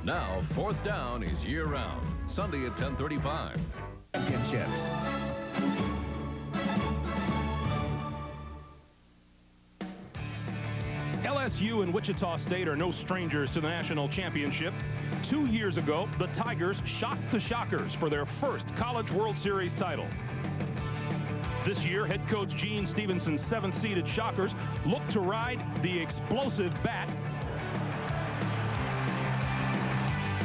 Now, fourth down is year-round. Sunday at 10:35. Championships. LSU and Wichita State are no strangers to the national championship. 2 years ago, the Tigers shocked the Shockers for their first College World Series title. This year, head coach Gene Stevenson's 7th-seeded Shockers look to ride the explosive bat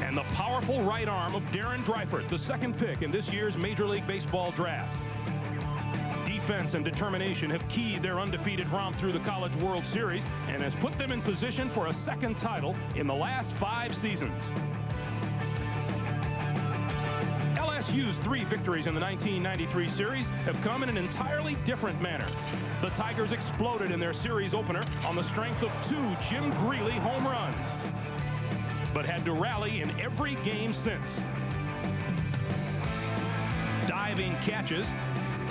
and the powerful right arm of Darren Dreifort, the second pick in this year's Major League Baseball draft. Defense and determination have keyed their undefeated romp through the College World Series and has put them in position for a second title in the last 5 seasons. LSU's 3 victories in the 1993 series have come in an entirely different manner. The Tigers exploded in their series opener on the strength of 2 Jim Greeley home runs, but had to rally in every game since. Diving catches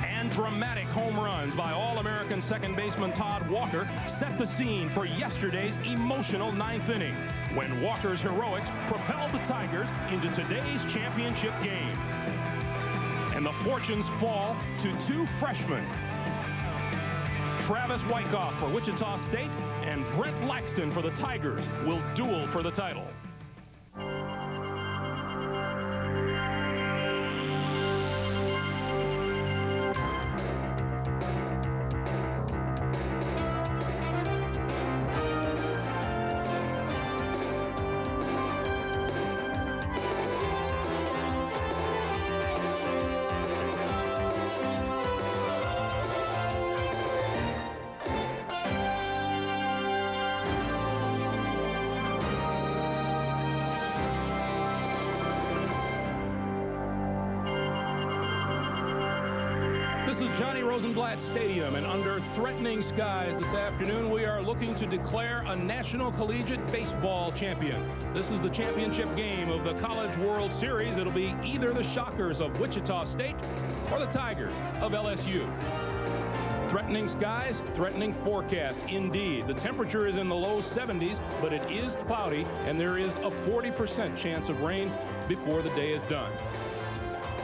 and dramatic home runs by All-American second baseman Todd Walker set the scene for yesterday's emotional 9th inning, when Walker's heroics propelled the Tigers into today's championship game. And the fortunes fall to 2 freshmen. Travis Wyckoff for Wichita State and Brent Laxton for the Tigers will duel for the title. Stadium, and under threatening skies this afternoon, we are looking to declare a National Collegiate Baseball champion. This is the championship game of the College World Series. It'll be either the Shockers of Wichita State or the Tigers of LSU. Threatening skies, threatening forecast. Indeed, the temperature is in the low 70s, but it is cloudy, and there is a 40% chance of rain before the day is done.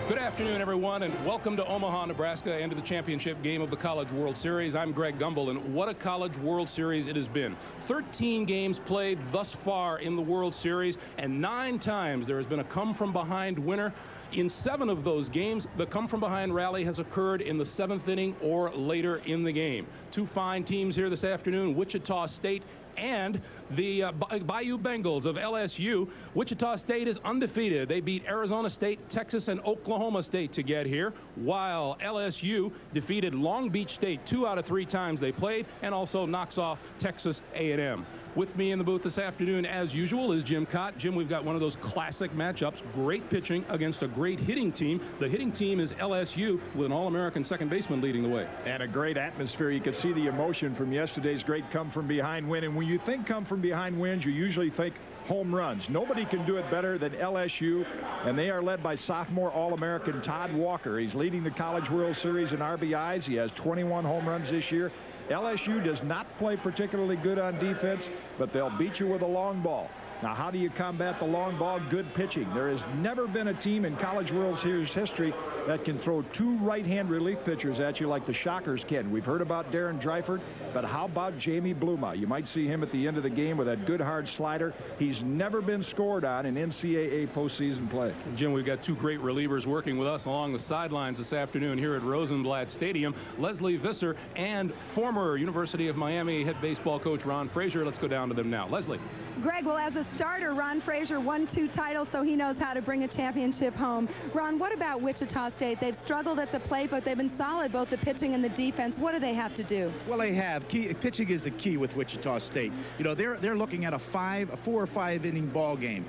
Good afternoon, everyone, and welcome to Omaha, Nebraska, and to the championship game of the College World Series. I'm Greg Gumbel, and what a College World Series it has been. 13 games played thus far in the World Series, and 9 times there has been a come-from-behind winner. In 7 of those games, the come-from-behind rally has occurred in the 7th inning or later in the game. 2 fine teams here this afternoon, Wichita State and the Bayou Bengals of LSU. Wichita State is undefeated. They beat Arizona State, Texas, and Oklahoma State to get here, while LSU defeated Long Beach State 2 out of 3 times they played, and also knocks off Texas A&M. With me in the booth this afternoon, as usual, is Jim Cott. Jim, we've got one of those classic matchups. Great pitching against a great hitting team. The hitting team is LSU, with an All-American second baseman leading the way. And a great atmosphere. You could see the emotion from yesterday's great come-from-behind win. And when you think come-from-behind wins, you usually think home runs. Nobody can do it better than LSU, and they are led by sophomore All-American Todd Walker. He's leading the College World Series in RBIs. He has 21 home runs this year. LSU does not play particularly good on defense, but they'll beat you with a long ball. Now, how do you combat the long ball? Good pitching. There has never been a team in College World Series history that can throw 2 right-hand relief pitchers at you like the Shockers can. We've heard about Darren Dreifort, but how about Jamie Bluma? You might see him at the end of the game with that good hard slider. He's never been scored on in NCAA postseason play. Jim, we've got 2 great relievers working with us along the sidelines this afternoon here at Rosenblatt Stadium. Leslie Visser and former University of Miami head baseball coach Ron Frazier. Let's go down to them now. Leslie. Greg, well, as a starter, Ron Frazier won 2 titles, so he knows how to bring a championship home. Ron, what about Wichita State? They've struggled at the plate, but they've been solid, both the pitching and the defense. What do they have to do? Well, they have. Pitching is the key with Wichita State. You know, they're looking at a 4 or 5 inning ball game.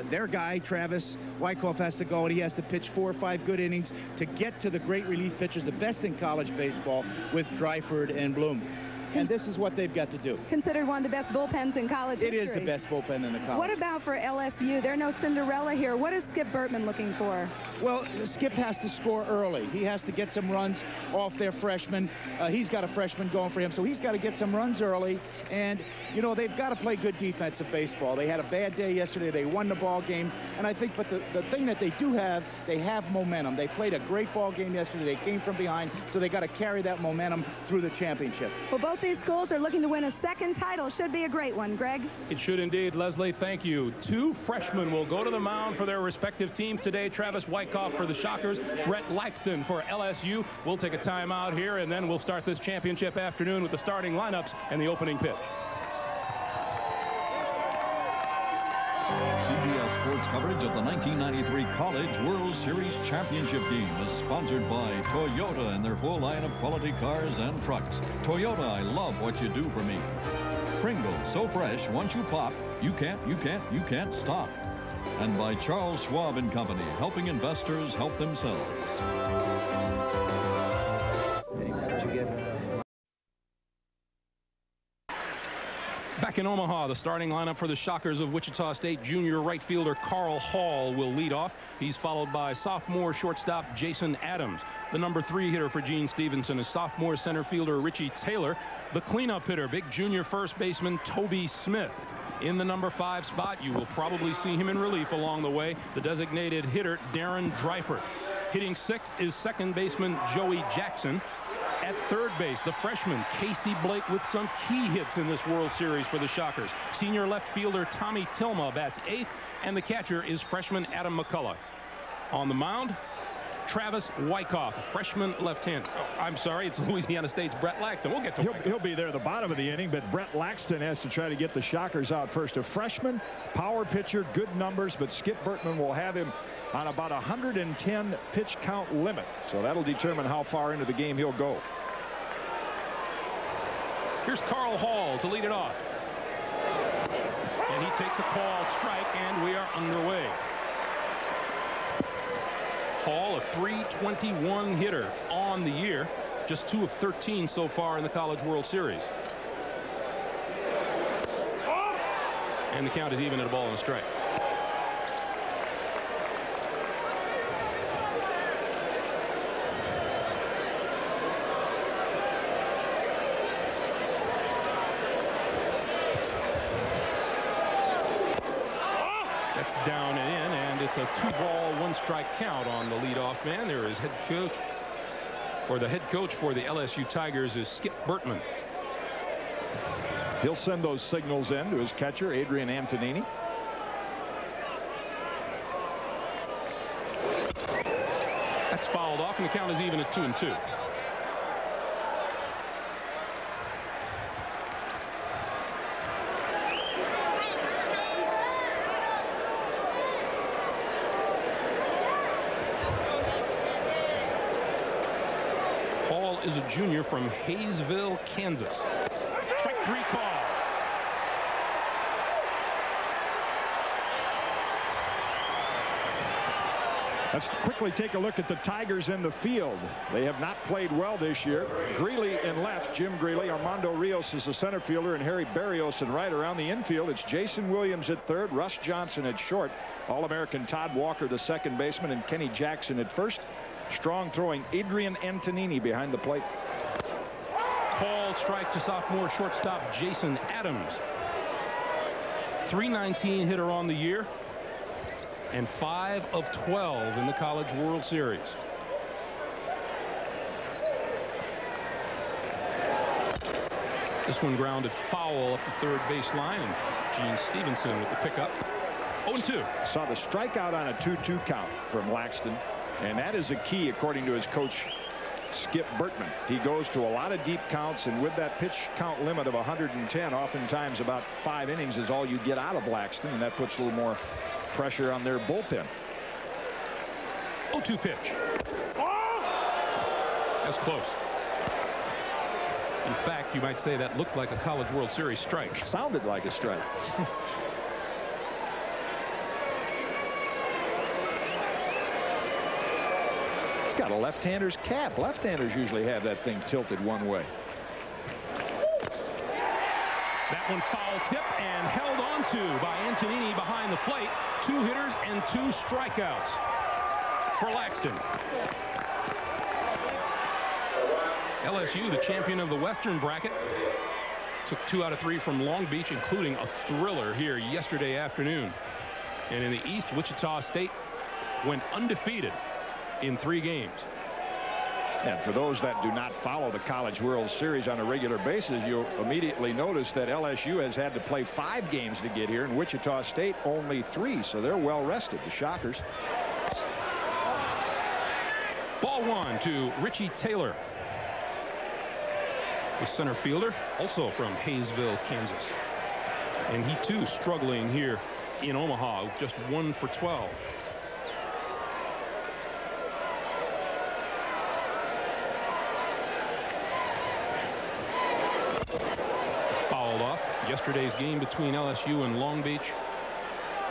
Their guy, Travis Wyckoff, has to go, and he has to pitch 4 or 5 good innings to get to the great relief pitchers, the best in college baseball, with Dreifort and Bloom. and this is what they've got to do. Considered one of the best bullpens in college history. It is the best bullpen in the college. What about for LSU? They're no Cinderella here. What is Skip Bertman looking for? Well, Skip has to score early. He has to get some runs off their freshmen. He's got a freshman going for him, so he's got to get some runs early. And, you know, they've got to play good defensive baseball. They had a bad day yesterday. They won the ball game. And I think, but the thing that they do have, they have momentum. They played a great ball game yesterday. They came from behind, so they got to carry that momentum through the championship. Well, both these schools are looking to win a second title. Should be a great one, Greg. It should indeed. Leslie, thank you. Two freshmen will go to the mound for their respective teams today. Travis Wyckoff for the Shockers, Brett Laxton for LSU. We'll take a timeout here, and then we'll start this championship afternoon with the starting lineups and the opening pitch. CBS Sports coverage of the 1993 College World Series Championship game is sponsored by Toyota and their full line of quality cars and trucks. Toyota, I love what you do for me. Pringles, so fresh, once you pop, you can't stop. And by Charles Schwab and Company, helping investors help themselves. Back in Omaha, the starting lineup for the Shockers of Wichita State. Junior right fielder Carl Hall will lead off. He's followed by sophomore shortstop Jason Adams. The number 3 hitter for Gene Stevenson is sophomore center fielder Richie Taylor. The cleanup hitter, big junior first baseman Toby Smith. In the number 5 spot, you will probably see him in relief along the way, the designated hitter Darren Dreifert. Hitting 6th is second baseman Joey Jackson. At third base, the freshman Casey Blake with some key hits in this World Series for the Shockers. Senior left fielder Tommy Tilma bats 8th, and the catcher is freshman Adam McCullough. On the mound, Travis Wyckoff, freshman left-hand. Oh, I'm sorry, it's Louisiana State's Brett Laxton. We'll get to He'll be there at the bottom of the inning, but Brett Laxton has to try to get the Shockers out first. A freshman, power pitcher, good numbers, but Skip Bertman will have him on about 110 pitch count limit. So that'll determine how far into the game he'll go. Here's Carl Hall to lead it off. And he takes a called strike, and we are underway. Hall, a .321 hitter on the year, just 2 of 13 so far in the College World Series. And the count is even at a ball and a strike. That's down and in, and it's a 2-ball, 1-strike count on the leadoff man. There is head coach, or the head coach for the LSU Tigers is Skip Bertman. He'll send those signals in to his catcher, Adrian Antonini. That's fouled off, and the count is even at 2-2. Hall is a junior from Hayesville, Kansas. Strike 3 call. Let's quickly take a look at the Tigers in the field. They have not played well this year. Greeley in left, Jim Greeley. Armando Rios is the center fielder, and Harry Barrios in right. Around the infield, it's Jason Williams at third, Russ Johnson at short, All-American Todd Walker, the second baseman, and Kenny Jackson at first. Strong throwing Adrian Antonini behind the plate. Called strike to sophomore shortstop Jason Adams. .319 hitter on the year, and 5 of 12 in the College World Series. This one grounded foul up the third base line, and Gene Stevenson with the pickup. 0-2. Saw the strikeout on a 2-2 count from Laxton, and that is a key according to his coach Skip Bertman. He goes to a lot of deep counts, and with that pitch count limit of 110, oftentimes about 5 innings is all you get out of Laxton, and that puts a little more pressure on their bullpen. 0-2 pitch. That's close. In fact, you might say that looked like a College World Series strike. Sounded like a strike. It's got a left-hander's cap. Left-handers usually have that thing tilted one way. That one foul tip and held on to by Antonini behind the plate. 2 hitters and 2 strikeouts for Laxton. LSU, the champion of the Western bracket, took 2 out of 3 from Long Beach, including a thriller here yesterday afternoon. And in the East, Wichita State went undefeated in 3 games. And for those that do not follow the College World Series on a regular basis, you'll immediately notice that LSU has had to play 5 games to get here, and Wichita State only 3, so they're well rested, the Shockers. Ball 1 to Richie Taylor, the center fielder, also from Hayesville, Kansas. And he too struggling here in Omaha, just 1 for 12. Fouled off. Yesterday's game between LSU and Long Beach.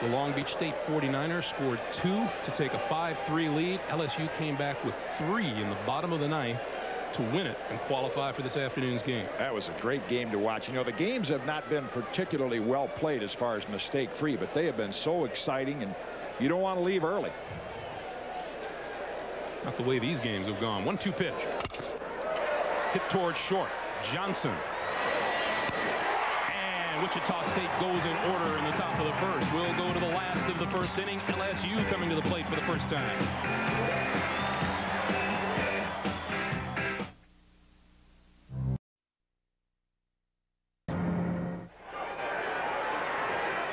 The Long Beach State 49ers scored 2 to take a 5-3 lead. LSU came back with 3 in the bottom of the 9th to win it and qualify for this afternoon's game. That was a great game to watch. You know, the games have not been particularly well played as far as mistake-free, but they have been so exciting, and you don't want to leave early. Not the way these games have gone. 1-2 pitch. Hit towards short. Johnson. And Wichita State goes in order in the top of the first. We'll go to the last of the first inning. LSU coming to the plate for the first time.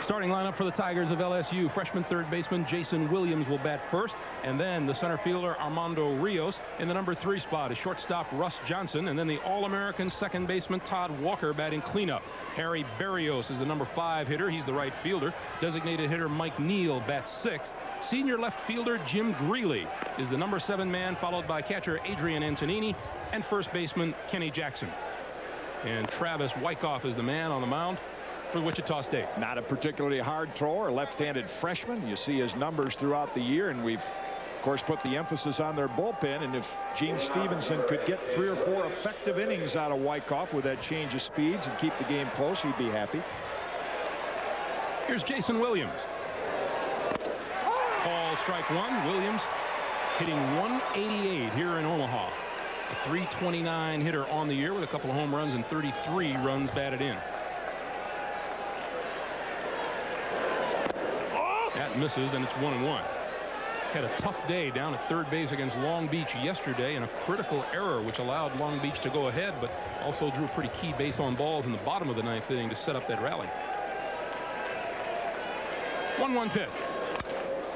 Starting lineup for the Tigers of LSU. Freshman third baseman Jason Williams will bat first, and then the center fielder Armando Rios. In the number 3 spot is shortstop Russ Johnson, and then the All-American second baseman Todd Walker batting cleanup. Harry Berrios is the number 5 hitter. He's the right fielder. Designated hitter Mike Neal bats 6th. Senior left fielder Jim Greeley is the number 7 man, followed by catcher Adrian Antonini and first baseman Kenny Jackson. And Travis Wyckoff is the man on the mound for Wichita State. Not a particularly hard thrower, left-handed freshman. You see his numbers throughout the year, and we've of course put the emphasis on their bullpen, and if Gene Stevenson could get 3 or 4 effective innings out of Wyckoff with that change of speeds and keep the game close, he'd be happy. Here's Jason Williams. Ball strike 1. Williams hitting 188 here in Omaha. A 329 hitter on the year with a couple of home runs and 33 runs batted in. That misses, and it's 1-1. Had a tough day down at third base against Long Beach yesterday, and a critical error which allowed Long Beach to go ahead, but also drew a pretty key base on balls in the bottom of the 9th inning to set up that rally. 1-1 pitch.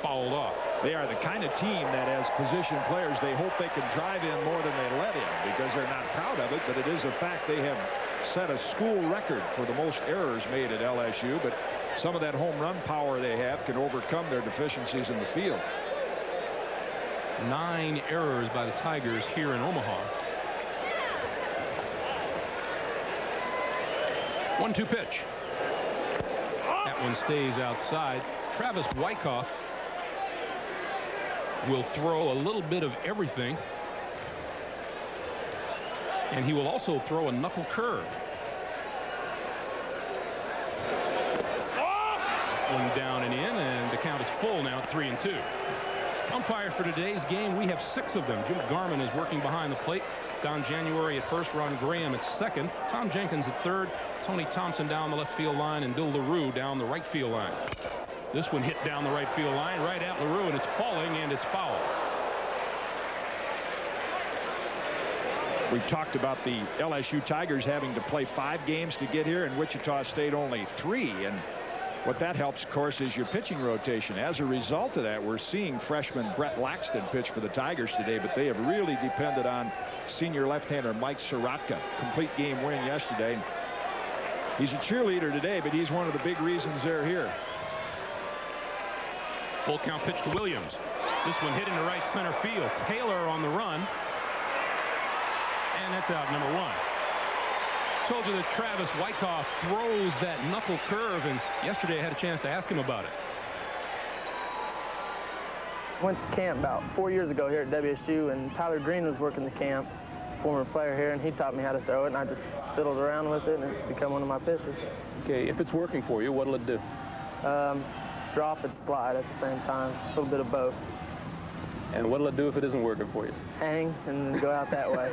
Fouled off. They are the kind of team that, as position players, they hope they can drive in more than they let in, because they're not proud of it, but it is a fact they have set a school record for the most errors made at LSU, but some of that home run power they have can overcome their deficiencies in the field. 9 errors by the Tigers here in Omaha. 1-2 pitch. That one stays outside. Travis Wyckoff will throw a little bit of everything, and he will also throw a knuckle curve. One down and in, and the count is full now at 3-2. Umpire for today's game, we have 6 of them. Jim Garman is working behind the plate. Don January at first, Ron Graham at second, Tom Jenkins at third, Tony Thompson down the left field line, and Bill LaRue down the right field line. This one hit down the right field line, right at LaRue, and it's falling, and it's foul. We've talked about the LSU Tigers having to play 5 games to get here, and Wichita State only 3, and what that helps, of course, is your pitching rotation. As a result of that, we're seeing freshman Brett Laxton pitch for the Tigers today, but they have really depended on senior left-hander Mike Sorotka. Complete game win yesterday. He's a cheerleader today, but he's one of the big reasons they're here. Full count pitch to Williams. This one hit into right center field. Taylor on the run. And that's out, number 1. Told you that Travis Wyckoff throws that knuckle curve, and yesterday I had a chance to ask him about it. Went to camp about 4 years ago here at WSU, and Tyler Green was working the camp. former player here, and he taught me how to throw it, and I just fiddled around with it, and it became one of my pitches. Okay, if it's working for you, what'll it do? Drop and slide at the same time, a little bit of both. And what'll it do if it isn't working for you? Hang and then go out that way.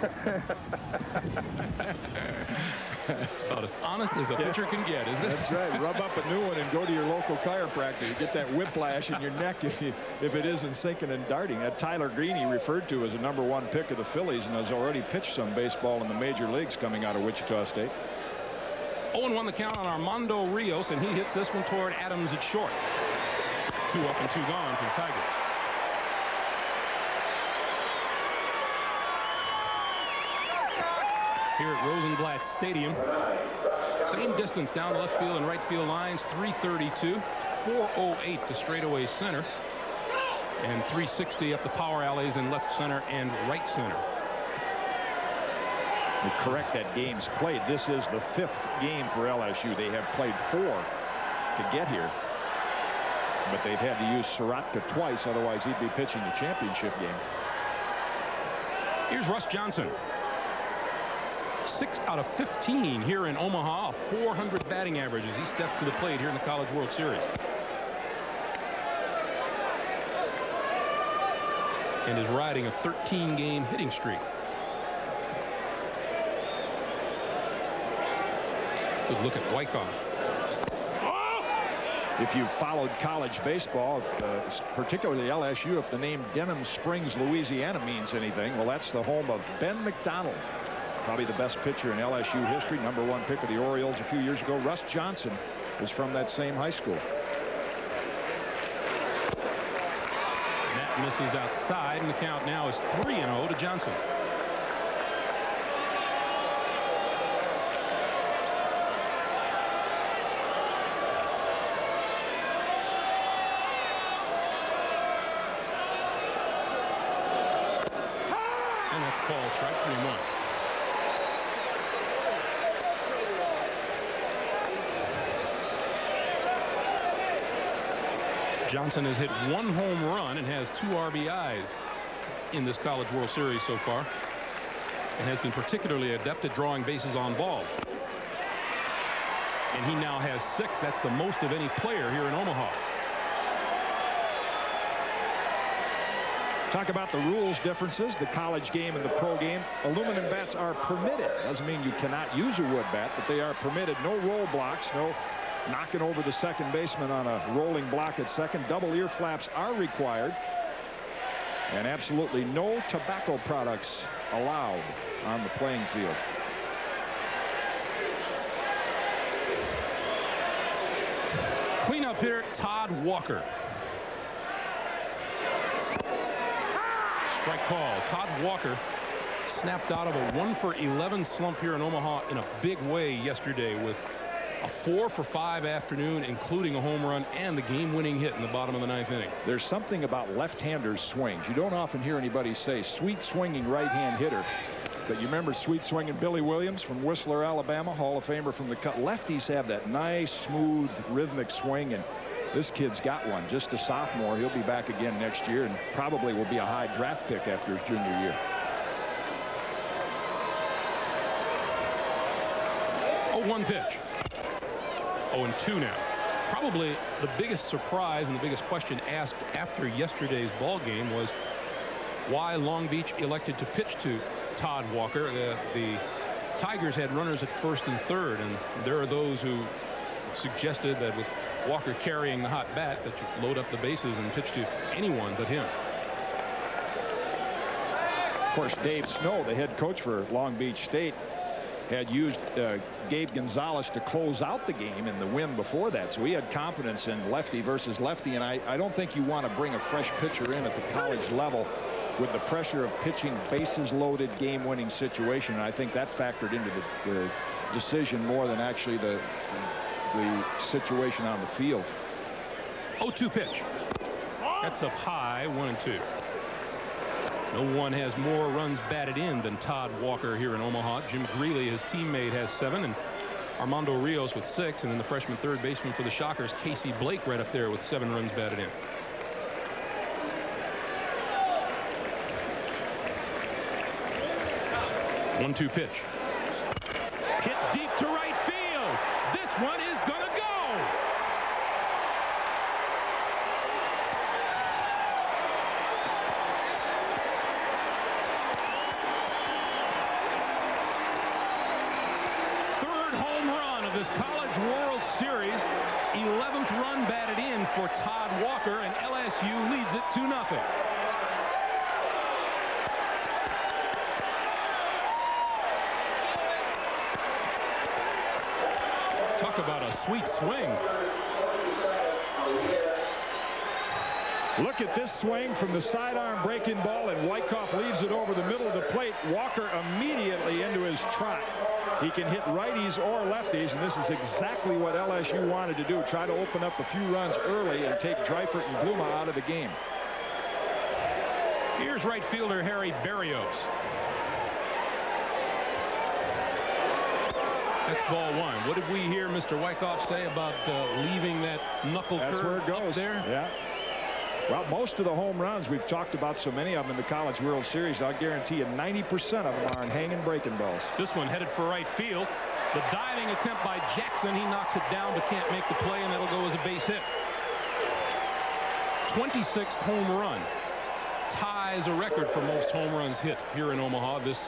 About as honest as a pitcher can get, isn't it? That's right. Rub up a new one and go to your local chiropractor. You get that whiplash in your neck if it isn't sinking and darting. That Tyler Green he referred to as a #1 pick of the Phillies and has already pitched some baseball in the major leagues coming out of Wichita State. 0-1 the count on Armando Rios, and he hits this one toward Adams at short. 2 up and 2 gone for the Tigers. Here at Rosenblatt Stadium. Same distance down the left field and right field lines, 332, 408 to straightaway center, and 360 up the power alleys in left center and right center. To correct that games played, this is the 5th game for LSU. They have played 4 to get here, but they've had to use Sorotka twice, otherwise he'd be pitching the championship game. Here's Russ Johnson. 6 out of 15 here in Omaha, 400 batting averages. He stepped to the plate here in the College World Series. And is riding a 13-game hitting streak. Good look at Wyckoff. If you've followed college baseball, particularly LSU, if the name Denham Springs, Louisiana means anything, well, that's the home of Ben McDonald. Probably the best pitcher in LSU history, #1 pick of the Orioles a few years ago. Russ Johnson is from that same high school. That misses outside, and the count now is 3-0 to Johnson. And that's called strike 3-1. Johnson has hit 1 home run and has 2 RBIs in this College World Series so far, and has been particularly adept at drawing bases on balls. And he now has 6. That's the most of any player here in Omaha. Talk about the rules differences, the college game and the pro game. Aluminum bats are permitted. Doesn't mean you cannot use a wood bat, but they are permitted. No roll blocks, no knocking over the second baseman on a rolling block at second. Double ear flaps are required, and absolutely no tobacco products allowed on the playing field. Cleanup hitter Todd Walker. Strike call. Todd Walker snapped out of a 1-for-11 slump here in Omaha in a big way yesterday with a 4-for-5 afternoon, including a home run and the game-winning hit in the bottom of the 9th inning. There's something about left-handers swings. You don't often hear anybody say sweet swinging right-hand hitter, but you remember sweet swinging Billy Williams from Whistler, Alabama, Hall of Famer from the cut. Lefties have that nice, smooth, rhythmic swing, and this kid's got one. Just a sophomore. He'll be back again next year and probably will be a high draft pick after his junior year. 0-1 pitch. 0-2 now. Probably the biggest surprise and the biggest question asked after yesterday's ball game was why Long Beach elected to pitch to Todd Walker. The Tigers had runners at first and third, and there are those who suggested that with Walker carrying the hot bat that you load up the bases and pitch to anyone but him. Of course, Dave Snow, the head coach for Long Beach State, had used Gabe Gonzalez to close out the game in the win before that, so he had confidence in lefty versus lefty, and I don't think you want to bring a fresh pitcher in at the college level with the pressure of pitching bases loaded game-winning situation, and I think that factored into the decision more than actually the situation on the field. 0-2 pitch. That's up high, 1-2. No one has more runs batted in than Todd Walker here in Omaha. Jim Greeley, his teammate, has 7, and Armando Rios with 6, and then the freshman third baseman for the Shockers, Casey Blake, right up there with 7 runs batted in. 1-2 pitch. Hit deep to right field. This one is going to go. Third home run of this College World Series. 11th run batted in for Todd Walker, and LSU leads it 2-0. Talk about a sweet swing. Look at this swing from the sidearm breaking ball, and Wyckoff leaves it over the middle of the plate. Walker immediately into his trot. He can hit righties or lefties, and this is exactly what LSU wanted to do. Try to open up a few runs early and take Dreifert and Bluma out of the game. Here's right fielder Harry Berrios. That's ball one. What did we hear Mr. Wyckoff say about leaving that knuckle curve? That's where it goes. There? Yeah. Well, most of the home runs, we've talked about so many of them in the College World Series, I'll guarantee you 90% of them are in hanging breaking balls. This one headed for right field. The diving attempt by Jackson. He knocks it down but can't make the play, and it'll go as a base hit. 26th home run. Ties a record for most home runs hit here in Omaha this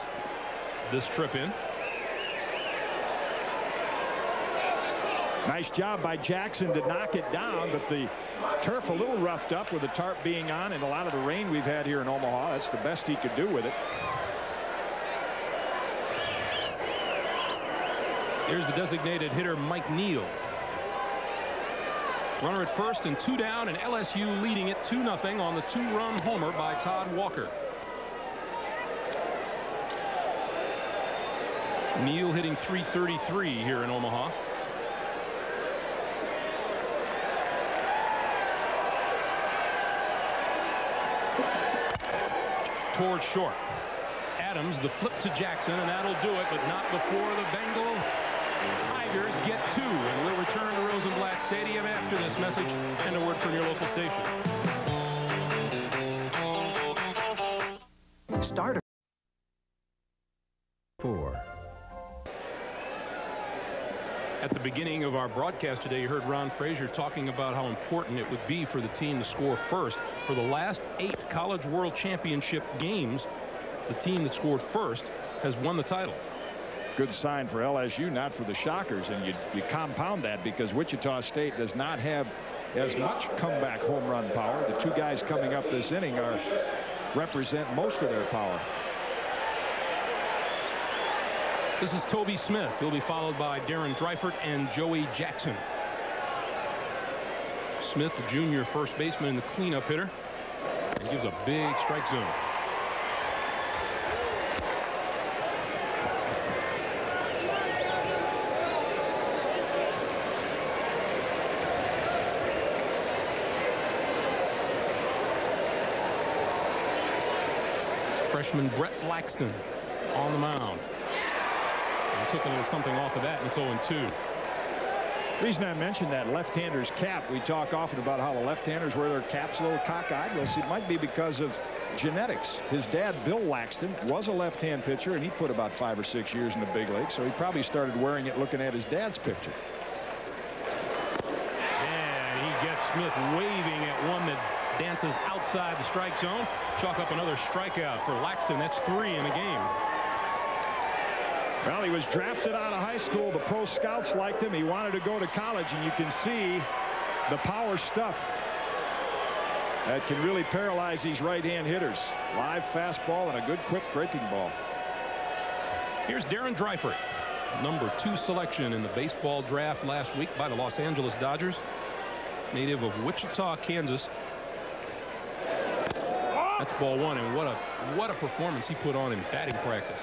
trip in. Nice job by Jackson to knock it down, but the turf a little roughed up with the tarp being on and a lot of the rain we've had here in Omaha. That's the best he could do with it. Here's the designated hitter, Mike Neal. Runner at first and 2 down, and LSU leading it 2-0 on the 2-run homer by Todd Walker. Neal hitting .333 here in Omaha. Towards short. Adams, the flip to Jackson, and that'll do it, but not before the Bengal Tigers get 2. And we'll return to Rosenblatt Stadium after this message and a word from your local station. Starter 4. At the beginning of our broadcast today, you heard Ron Frazier talking about how important it would be for the team to score first. For the last 8 College World Championship games, the team that scored first has won the title. Good sign for LSU, not for the Shockers, and you compound that because Wichita State does not have as much comeback home run power. The 2 guys coming up this inning represent most of their power. This is Toby Smith. He'll be followed by Darren Dreifert and Joey Jackson. Smith, the junior first baseman and the cleanup hitter. He gives a big strike zone. Freshman Brett Laxton on the mound. Took a little something off of that, and it's 0-2. The reason I mentioned that left-hander's cap, we talk often about how the left-handers wear their caps a little cockeyed. Well, see, it might be because of genetics. His dad, Bill Laxton, was a left-hand pitcher, and he put about 5 or 6 years in the big leagues, so he probably started wearing it looking at his dad's picture. And he gets Smith waving at one that dances outside the strike zone. Chalk up another strikeout for Laxton. That's 3 in a game. Well, he was drafted out of high school. The pro scouts liked him. He wanted to go to college, and you can see the power stuff that can really paralyze these right-hand hitters. Live fastball and a good quick breaking ball. Here's Darren Dreifert, number 2 selection in the baseball draft last week by the Los Angeles Dodgers, native of Wichita, Kansas. That's ball 1, and what a performance he put on in batting practice.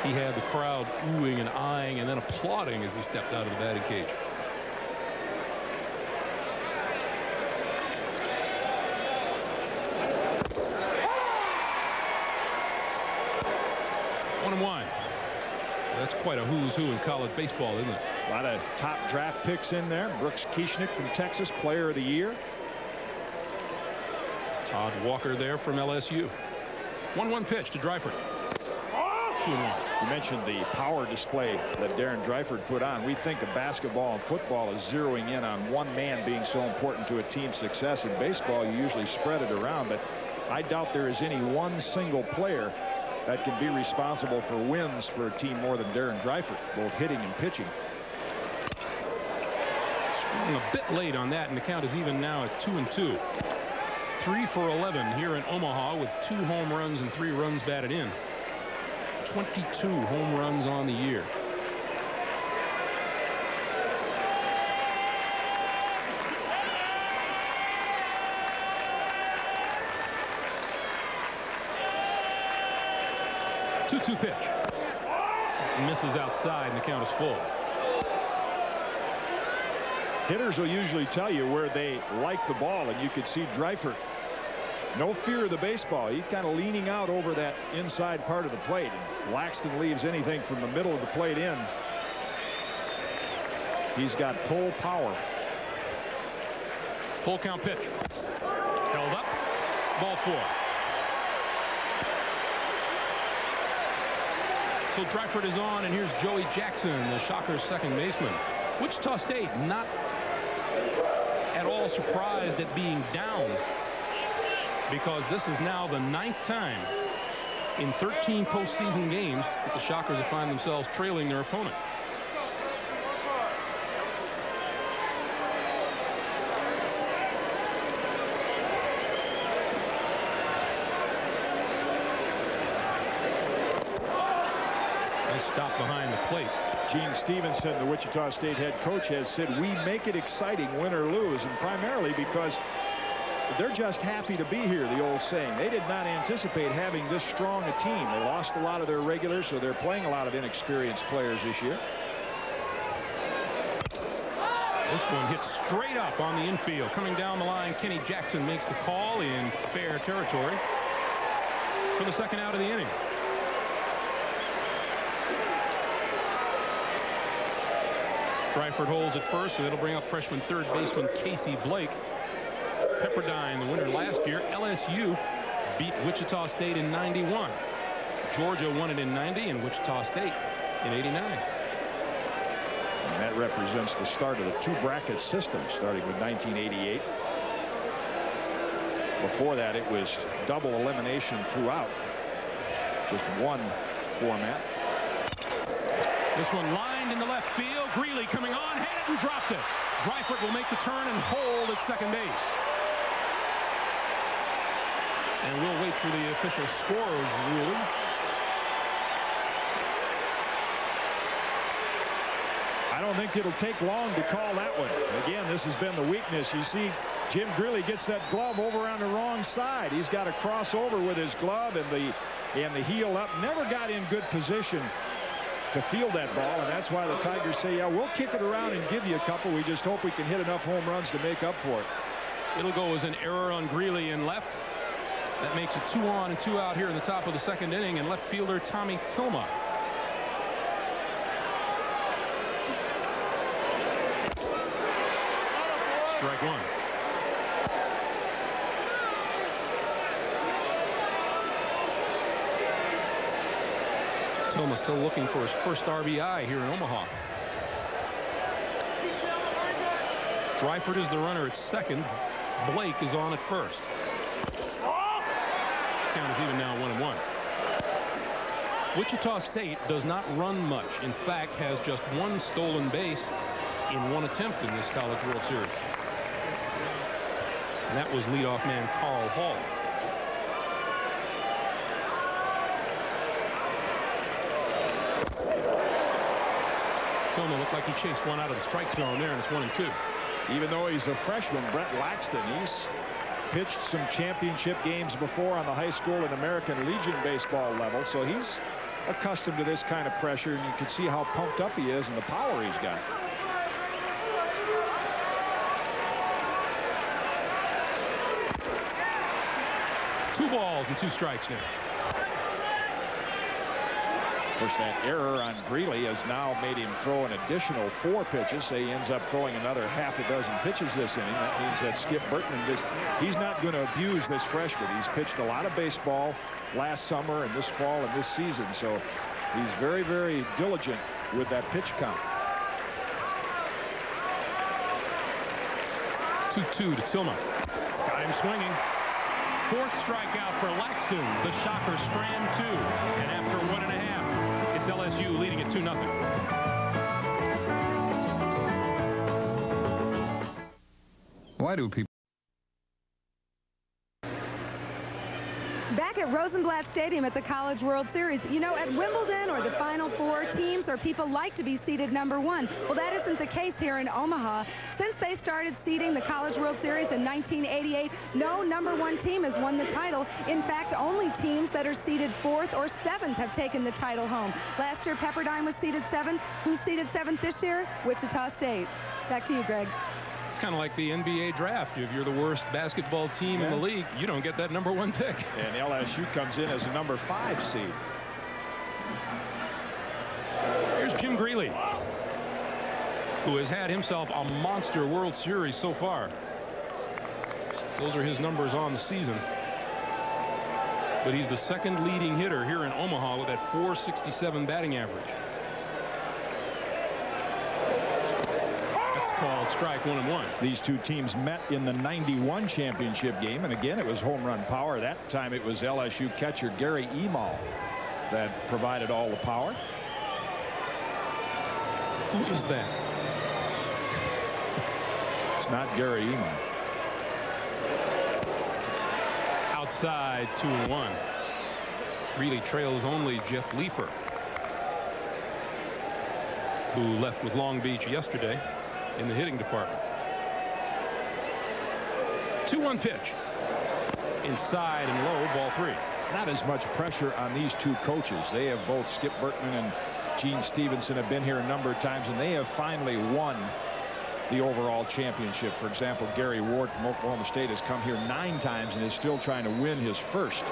He had the crowd oohing and eyeing and then applauding as he stepped out of the batting cage. One and one. That's quite a who's who in college baseball, isn't it? A lot of top draft picks in there. Brooks Kieschnick from Texas, player of the year. Todd Walker there from LSU. 1-1 pitch to Dryford. 2-1. You mentioned the power display that Darren Dryford put on. We think of basketball and football as zeroing in on one man being so important to a team's success. In baseball, you usually spread it around, but I doubt there is any one single player that can be responsible for wins for a team more than Darren Dryford, both hitting and pitching. Swung a bit late on that, and the count is even now at 2-2. 3 for 11 here in Omaha with 2 home runs and 3 runs batted in. 22 home runs on the year. Two-two pitch. Misses outside, and the count is full. Hitters will usually tell you where they like the ball, and you could see Dryford. No fear of the baseball. He's kind of leaning out over that inside part of the plate. And Laxton leaves anything from the middle of the plate in. He's got pull power. Full count pitch. Held up. Ball 4. So Dryford is on, and here's Joey Jackson, the Shockers' second baseman. Wichita State not at all surprised at being down, because this is now the 9th time in 13 postseason games that the Shockers have find themselves trailing their opponent. Nice stop behind the plate. Gene Stevenson, the Wichita State head coach, has said we make it exciting, win or lose, and primarily because they're just happy to be here, the old saying. They did not anticipate having this strong a team. They lost a lot of their regulars, so they're playing a lot of inexperienced players this year. This one hits straight up on the infield. Coming down the line, Kenny Jackson makes the call in fair territory for the second out of the inning. Dryford holds at first, and it'll bring up freshman third baseman Casey Blake. Pepperdine, the winner last year. LSU beat Wichita State in '91. Georgia won it in '90, and Wichita State in '89. And that represents the start of the 2-bracket system, starting with 1988. Before that, it was double elimination throughout. Just one format. This one lined into left field. Greeley coming on, had it and dropped it. Dryford will make the turn and hold at second base. And we'll wait for the official scorer's ruling. I don't think it'll take long to call that one. Again, this has been the weakness. You see Jim Greeley gets that glove over on the wrong side. He's got to cross over with his glove and the heel up. Never got in good position to field that ball, and that's why the Tigers say, yeah, we'll kick it around and give you a couple. We just hope we can hit enough home runs to make up for it. It'll go as an error on Greeley in left. That makes it 2 on and 2 out here in the top of the second inning, and left fielder Tommy Tilma. Strike 1. Tilma still looking for his first RBI here in Omaha. Dryford is the runner at second. Blake is on at first. Count is even now 1-1. Wichita State does not run much. In fact, has just 1 stolen base in 1 attempt in this College World Series. And that was leadoff man Carl Hall. Tilma looked like he chased one out of the strike zone there, and it's 1-2. Even though he's a freshman, Brett Laxton, he's pitched some championship games before on the high school and American Legion baseball level, so he's accustomed to this kind of pressure, and you can see how pumped up he is and the power he's got. Two balls and 2 strikes now. Of course, that error on Greeley has now made him throw an additional 4 pitches. Say he ends up throwing another half a dozen pitches this inning. That means that Skip Bertman, he's not going to abuse this freshman. He's pitched a lot of baseball last summer and this fall and this season. So he's very, very diligent with that pitch count. 2-2 to Tillman. Got him swinging. 4th strikeout for Laxton. The Shockers strand 2. And after 1.5, it's LSU leading it 2-0. Why do people? Back at Rosenblatt Stadium at the College World Series, you know, at Wimbledon or the Final Four, teams or people like to be seeded #1. Well, that isn't the case here in Omaha. Since they started seeding the College World Series in 1988, no #1 team has won the title. In fact, only teams that are seeded 4th or 7th have taken the title home. Last year, Pepperdine was seeded 7th. Who's seeded 7th this year? Wichita State. Back to you, Greg. It's kind of like the NBA draft. If you're the worst basketball team in the league, you don't get that #1 pick. And LSU comes in as a #5 seed. Here's Jim Greeley, who has had himself a monster World Series so far. Those are his numbers on the season. But he's the 2nd leading hitter here in Omaha with that .467 batting average. Called strike 1-1. These two teams met in the '91 championship game, and again it was home run power. That time it was LSU catcher Gary Emal that provided all the power. Who is that? It's not Gary Emal. Outside 2-1. Really trails only Jeff Leifer, who left with Long Beach yesterday in the hitting department. 2-1 pitch. Inside and low, ball 3. Not as much pressure on these two coaches. They have both, Skip Bertman and Gene Stevenson, have been here a number of times, and they have finally won the overall championship. For example, Gary Ward from Oklahoma State has come here 9 times and is still trying to win his first.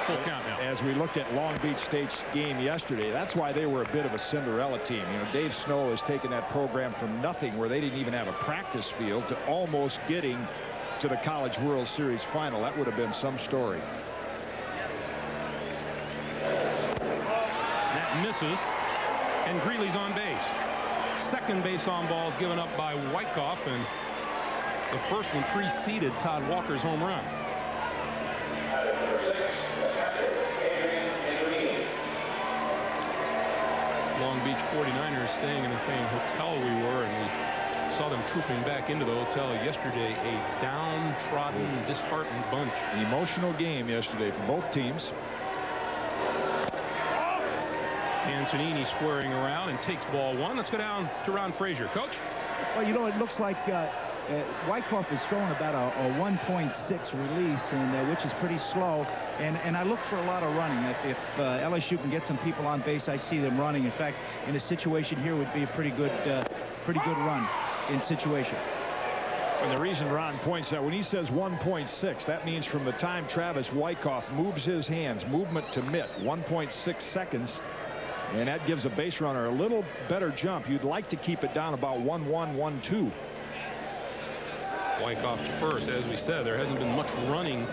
Full count now. As we looked at Long Beach State's game yesterday, that's why they were a bit of a Cinderella team. You know, Dave Snow has taken that program from nothing, where they didn't even have a practice field, to almost getting to the College World Series final. That would have been some story. That misses, and Greeley's on base. 2nd base on ball is given up by Wyckoff, and the first one preceded Todd Walker's home run. Long Beach 49ers staying in the same hotel we were, and we saw them trooping back into the hotel yesterday. A downtrodden, disheartened bunch. An emotional game yesterday for both teams. Antonini squaring around and takes ball 1. Let's go down to Ron Frazier. Coach? Well, you know, it looks like Wyckoff is throwing about a 1.6 release, and which is pretty slow. And I look for a lot of running. If LSU can get some people on base, I see them running. In fact, in a situation here would be a pretty good run in situation. And the reason Ron points out, when he says 1.6, that means from the time Travis Wyckoff moves his hands, movement to mitt, 1.6 seconds. And that gives a base runner a little better jump. You'd like to keep it down about 1-1, 1-2. Wyckoff to first. As we said, there hasn't been much running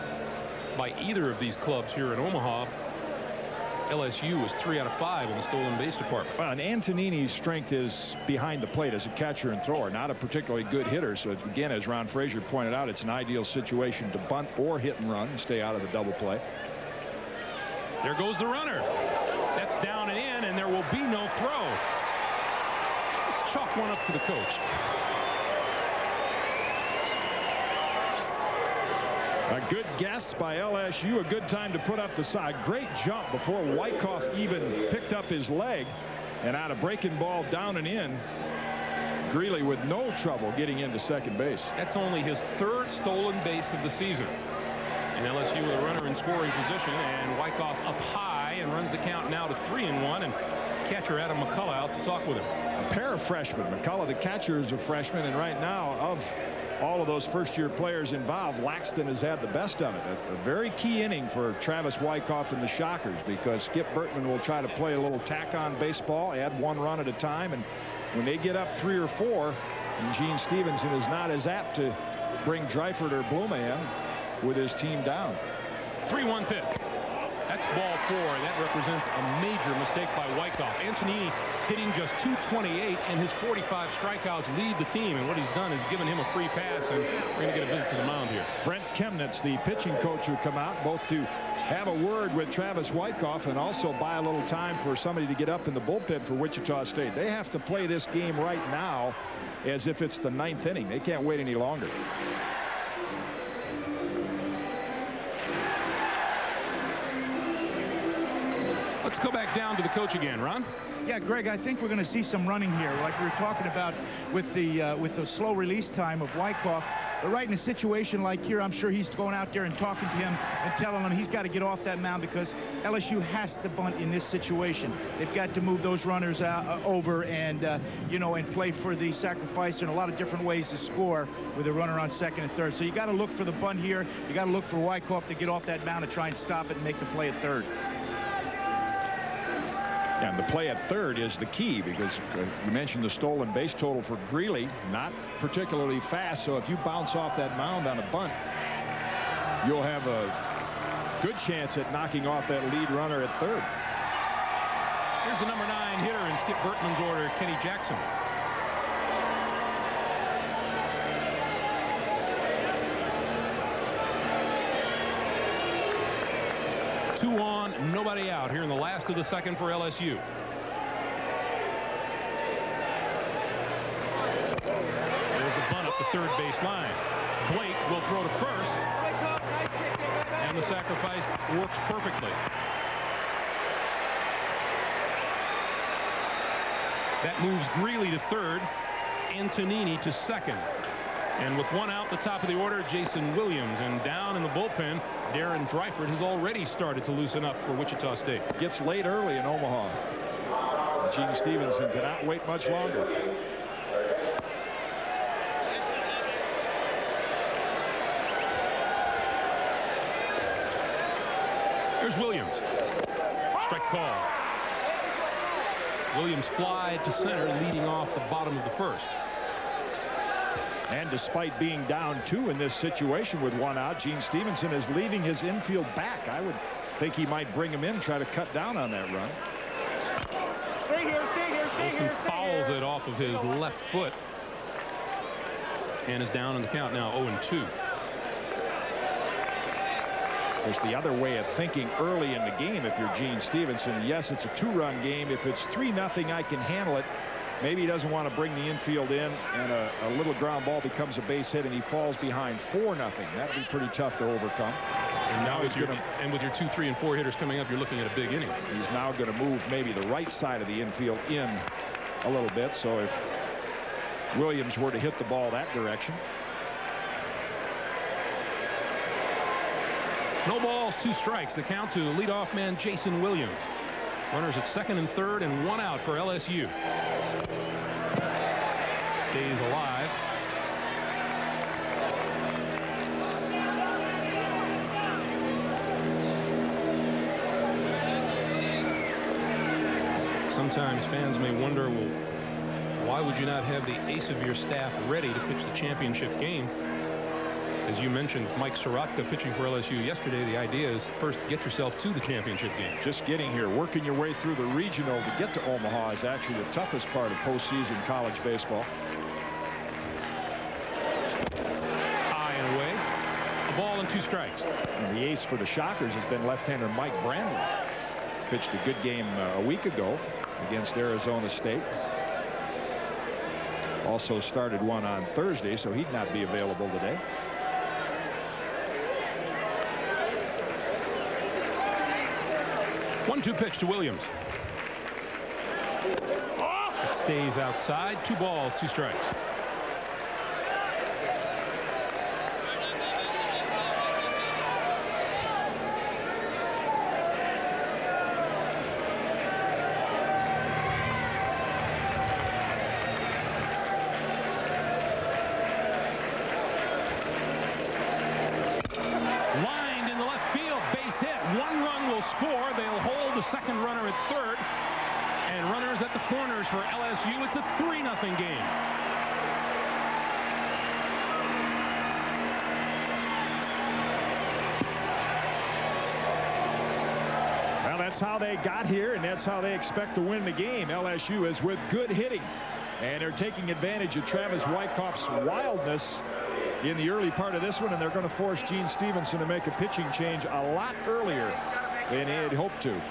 by either of these clubs here in Omaha. LSU was 3 out of 5 in the stolen base department. Well, and Antonini's strength is behind the plate as a catcher and thrower, not a particularly good hitter. So again, as Ron Frazier pointed out, it's an ideal situation to bunt or hit and run and stay out of the double play. There goes the runner. That's down and in, and there will be no throw. Let's chalk one up to the coach. A good guess by LSU. A good time to put up the side. Great jump before Wyckoff even picked up his leg. And out of breaking ball down and in, Greeley with no trouble getting into second base. That's only his 3rd stolen base of the season. And LSU with a runner in scoring position, and Wyckoff up high and runs the count now to 3-1, and catcher Adam McCullough out to talk with him. A pair of freshmen. McCullough, the catcher, is a freshman, and right now, of all of those first-year players involved, Laxton has had the best of it. A very key inning for Travis Wyckoff and the Shockers, because Skip Bertman will try to play a little tack-on baseball, add 1 run at a time, and when they get up 3 or 4, and Gene Stevenson is not as apt to bring Dreifert or Bluma in with his team down. 3-1 pitch. That's ball 4. That represents a major mistake by Wyckoff. Antonini hitting just .228, and his 45 strikeouts lead the team. And what he's done is given him a free pass, and we're going to get a visit to the mound here. Brent Chemnitz, the pitching coach, who come out both to have a word with Travis Wyckoff and also buy a little time for somebody to get up in the bullpen for Wichita State. They have to play this game right now as if it's the 9th inning. They can't wait any longer. Let's go back down to the coach again, Ron. Yeah, Greg, I think we're going to see some running here, like we were talking about with the slow release time of Wyckoff. But right in a situation like here, I'm sure he's going out there and talking to him and telling him he's got to get off that mound because LSU has to bunt in this situation. They've got to move those runners over and, you know, and play for the sacrifice in a lot of different ways to score with a runner on second and third. So you got to look for the bunt here. You got to look for Wyckoff to get off that mound and try and stop it and make the play at third. And the play at third is the key because you mentioned the stolen base total for Greeley, not particularly fast. So if you bounce off that mound on a bunt, you'll have a good chance at knocking off that lead runner at third. Here's the number 9 hitter in Skip Bertman's order, Kenny Jackson. Two on, nobody out here in the last of the second for LSU. There's a bunt up the third base line. Blake will throw to first, and the sacrifice works perfectly. That moves Greeley to third, Antonini to second. And with one out the top of the order, Jason Williams. And down in the bullpen, Darren Dreifert has already started to loosen up for Wichita State. Gets late early in Omaha. Gene Stevenson cannot wait much longer. Here's Williams. Strike call. Williams fly to center, leading off the bottom of the first. And despite being down 2 in this situation with one out, Gene Stevenson is leaving his infield back. I would think he might bring him in, try to cut down on that run. Stay here, stay here, stay Wilson here. fouls it off of his left foot and is down in the count now 0-2. There's the other way of thinking early in the game if you're Gene Stevenson. Yes, it's a 2-run game. If it's 3-0, I can handle it. Maybe he doesn't want to bring the infield in, and a little ground ball becomes a base hit, and he falls behind 4-0. That'd be pretty tough to overcome. And now with your 2, 3, and 4 hitters coming up, you're looking at a big inning. He's now going to move maybe the right side of the infield in a little bit. So if Williams were to hit the ball that direction. No balls, 2 strikes. The count to leadoff man Jason Williams. Runners at second and third and 1 out for LSU. Stays alive. Sometimes fans may wonder, well, why would you not have the ace of your staff ready to pitch the championship game? As you mentioned, Mike Sorotka pitching for LSU yesterday, the idea is first get yourself to the championship game. Just getting here, working your way through the regional to get to Omaha is actually the toughest part of postseason college baseball. High and away. A ball and 2 strikes. And the ace for the Shockers has been left-hander Mike Brandley. Pitched a good game a week ago against Arizona State. Also started one on Thursday, so he'd not be available today. One-two pitch to Williams. It stays outside. 2 balls, 2 strikes. Lined in the left field, base hit. 1 run will score. They'll hold the second runner at third. And runners at the corners for LSU. It's a 3-0 game. that's how they got here, and that's how they expect to win the game. LSU is with good hitting, and they're taking advantage of Travis Wyckoff's wildness in the early part of this one, and they're going to force Gene Stevenson to make a pitching change a lot earlier than he had hoped to.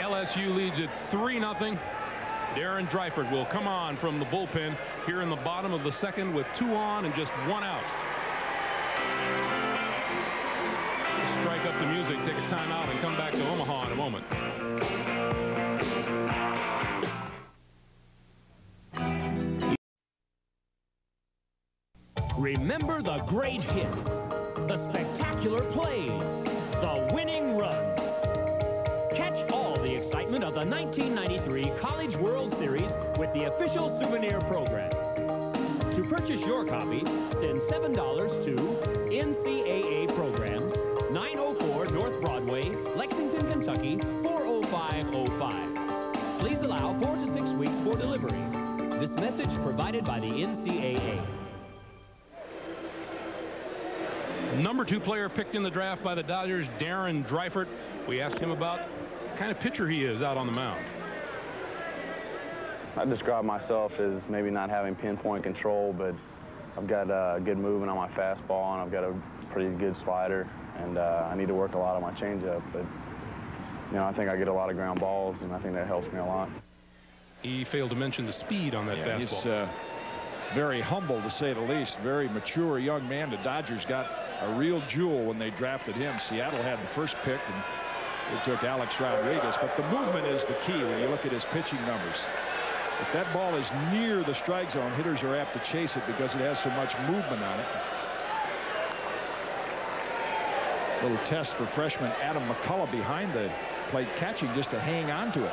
LSU leads it 3-0. Darren Dreifert will come on from the bullpen here in the bottom of the second with 2 on and just 1 out. We'll strike up the music, take a timeout, and come back to Omaha in a moment. Remember the great hits, the spectacular plays, the winning runs. Catch all the excitement of the 1993 College World Series with the official souvenir program. To purchase your copy, send $7 to NCAA Programs, 904 North Broadway, Lexington, Kentucky, 40505. Please allow 4 to 6 weeks for delivery. This message provided by the NCAA. Number 2 player picked in the draft by the Dodgers, Darren Dreifert. We asked him about what kind of pitcher he is out on the mound. I describe myself as maybe not having pinpoint control, but I've got good movement on my fastball, and I've got a pretty good slider, and I need to work a lot on my changeup. But you know, I think I get a lot of ground balls, and I think that helps me a lot. He failed to mention the speed on that fastball. He's very humble, to say the least. Very mature young man. The Dodgers got a real jewel when they drafted him. Seattle had the first pick, and they took Alex Rodriguez. But the movement is the key when you look at his pitching numbers. If that ball is near the strike zone, hitters are apt to chase it because it has so much movement on it. Little test for freshman Adam McCullough behind the plate, catching just to hang on to it.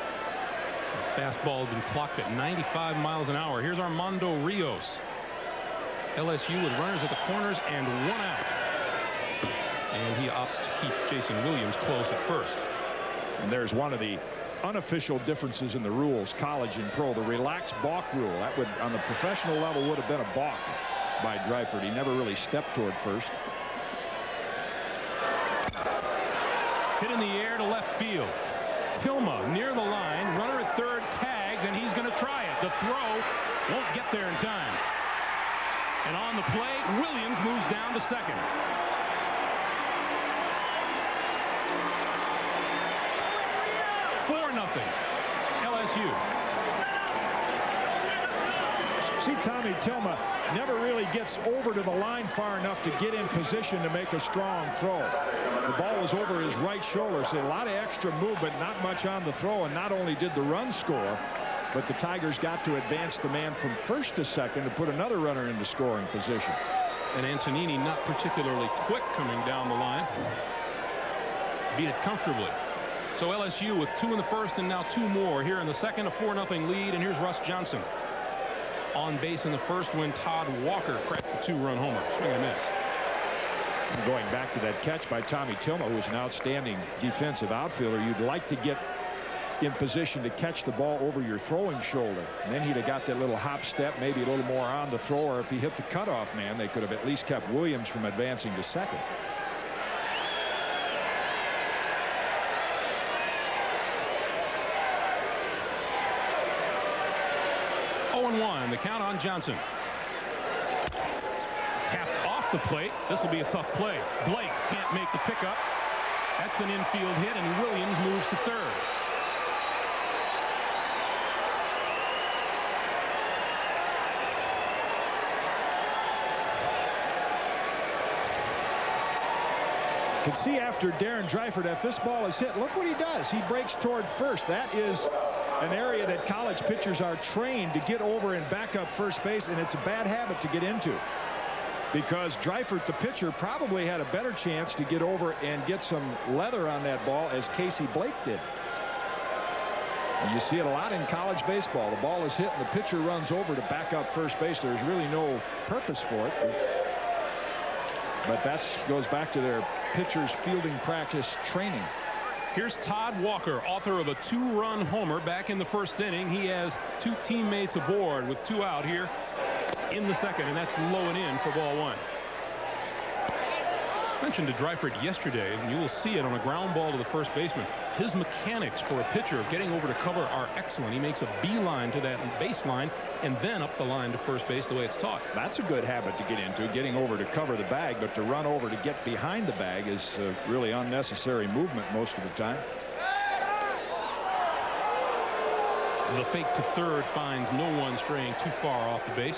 Fastball has been clocked at 95 miles an hour. Here's Armando Rios. LSU with runners at the corners and 1 out. And he opts to keep Jason Williams close at first. And there's one of the unofficial differences in the rules, college and pro, the relaxed balk rule. That would, on the professional level, would have been a balk by Dreifert. He never really stepped toward first. Hit in the air to left field. Tilma near the line, runner at third tags, and he's going to try it. The throw won't get there in time. And on the play, Williams moves down to second. LSU. See, Tommy Tilma never really gets over to the line far enough to get in position to make a strong throw. The ball was over his right shoulder, so a lot of extra movement, not much on the throw, and not only did the run score, but the Tigers got to advance the man from first to second to put another runner into scoring position. And Antonini not particularly quick coming down the line. Beat it comfortably. So LSU with 2 in the first and now 2 more here in the second, a 4-0 lead. And here's Russ Johnson on base in the first when Todd Walker cracked the 2-run homer. Swing and miss. And going back to that catch by Tommy Tilma, who is an outstanding defensive outfielder, you'd like to get in position to catch the ball over your throwing shoulder. And then he'd have got that little hop step, maybe a little more on the throw, or if he hit the cutoff man, they could have at least kept Williams from advancing to second. The count on Johnson. Tapped off the plate. This will be a tough play. Blake can't make the pickup. That's an infield hit, and Williams moves to third. You can see after Darren Dreifert, if this ball is hit, look what he does. He breaks toward first. That is an area that college pitchers are trained to get over and back up first base, and it's a bad habit to get into, because Dreifert, the pitcher, probably had a better chance to get over and get some leather on that ball as Casey Blake did. And you see it a lot in college baseball. The ball is hit and the pitcher runs over to back up first base. There's really no purpose for it, but that goes back to their pitchers' fielding practice training. Here's Todd Walker, author of a 2-run homer back in the first inning. He has 2 teammates aboard with 2 out here in the second, and that's low and in for ball 1. mentioned to Dryford yesterday, and you will see it on a ground ball to the first baseman. His mechanics for a pitcher of getting over to cover are excellent. He makes a beeline to that baseline and then up the line to first base the way it's taught. That's a good habit to get into, getting over to cover the bag, but to run over to get behind the bag is really unnecessary movement most of the time. The fake to third finds no one straying too far off the base.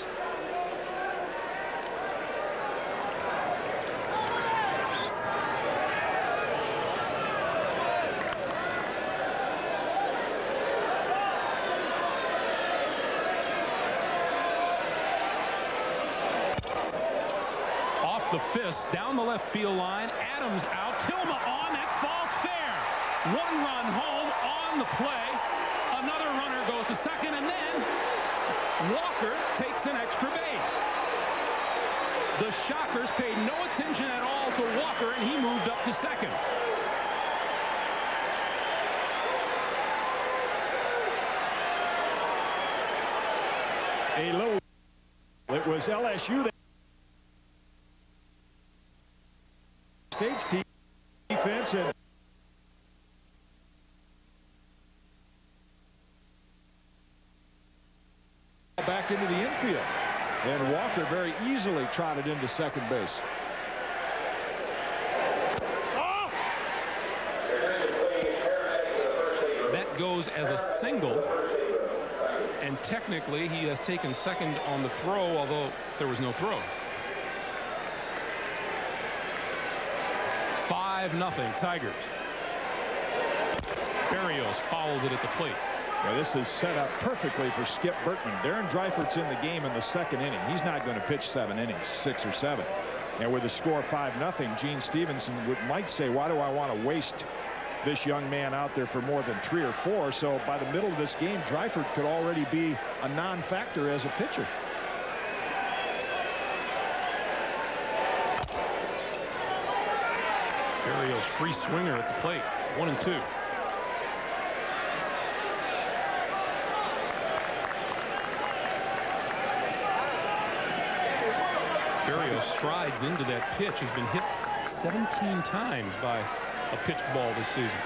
Off the fist, down the left field line. Adams out. Tillma on. That falls fair. One run home on the play. Another runner goes to second, and then Walker takes an extra base. The Shockers paid no attention at all to Walker, and he moved up to second. A little. It was LSU. State's defense and back into the infield, and Walker very easily trotted into second base. That goes as a single, and technically he has taken second on the throw, although there was no throw. 5-0 Tigers. Berrios fouls it at the plate. Now this is set up perfectly for Skip Bertman. Darren Dryford's in the game in the second inning. He's not going to pitch 7 innings, 6 or 7. And with the score 5-0, Gene Stevenson might say, why do I want to waste this young man out there for more than 3 or 4? So by the middle of this game, Dryford could already be a non-factor as a pitcher. Berrios free swinger at the plate. 1-2. Berrios strides into that pitch. He's been hit 17 times by a pitched ball this season.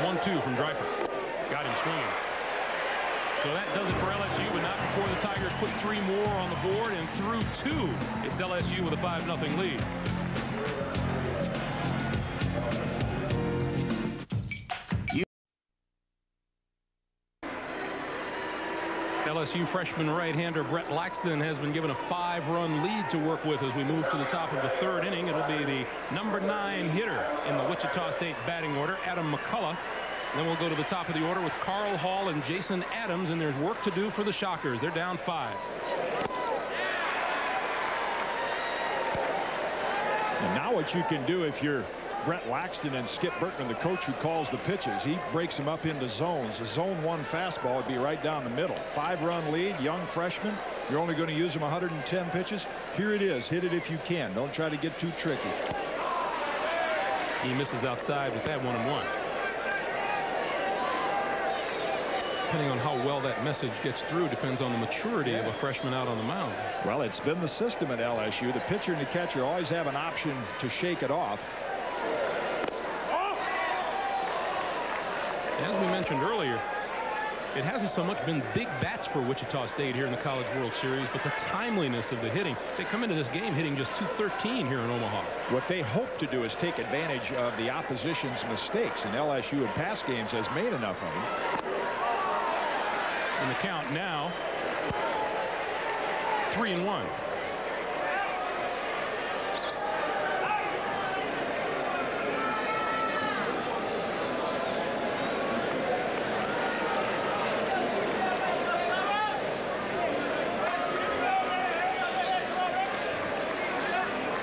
One-two from Dryford. Got him swinging. So that does it for LSU, but not before the Tigers put 3 more on the board, and through 2, it's LSU with a 5-0 lead. LSU freshman right-hander Brett Laxton has been given a 5-run lead to work with as we move to the top of the 3rd inning. It'll be the number 9 hitter in the Wichita State batting order, Adam McCullough. Then we'll go to the top of the order with Carl Hall and Jason Adams, and there's work to do for the Shockers. They're down 5. And now what you can do if you're Brett Laxton and Skip Bertman, the coach who calls the pitches, he breaks them up into zones. A zone 1 fastball would be right down the middle. 5-run lead, young freshman. You're only going to use them 110 pitches. Here it is. Hit it if you can. Don't try to get too tricky. He misses outside with that 1-1. Depending on how well that message gets through depends on the maturity of a freshman out on the mound. Well, it's been the system at LSU. The pitcher and the catcher always have an option to shake it off. As we mentioned earlier, it hasn't so much been big bats for Wichita State here in the College World Series, but the timeliness of the hitting. They come into this game hitting just .213 here in Omaha. What they hope to do is take advantage of the opposition's mistakes, and LSU in past games has made enough of them. In the count now, 3-1.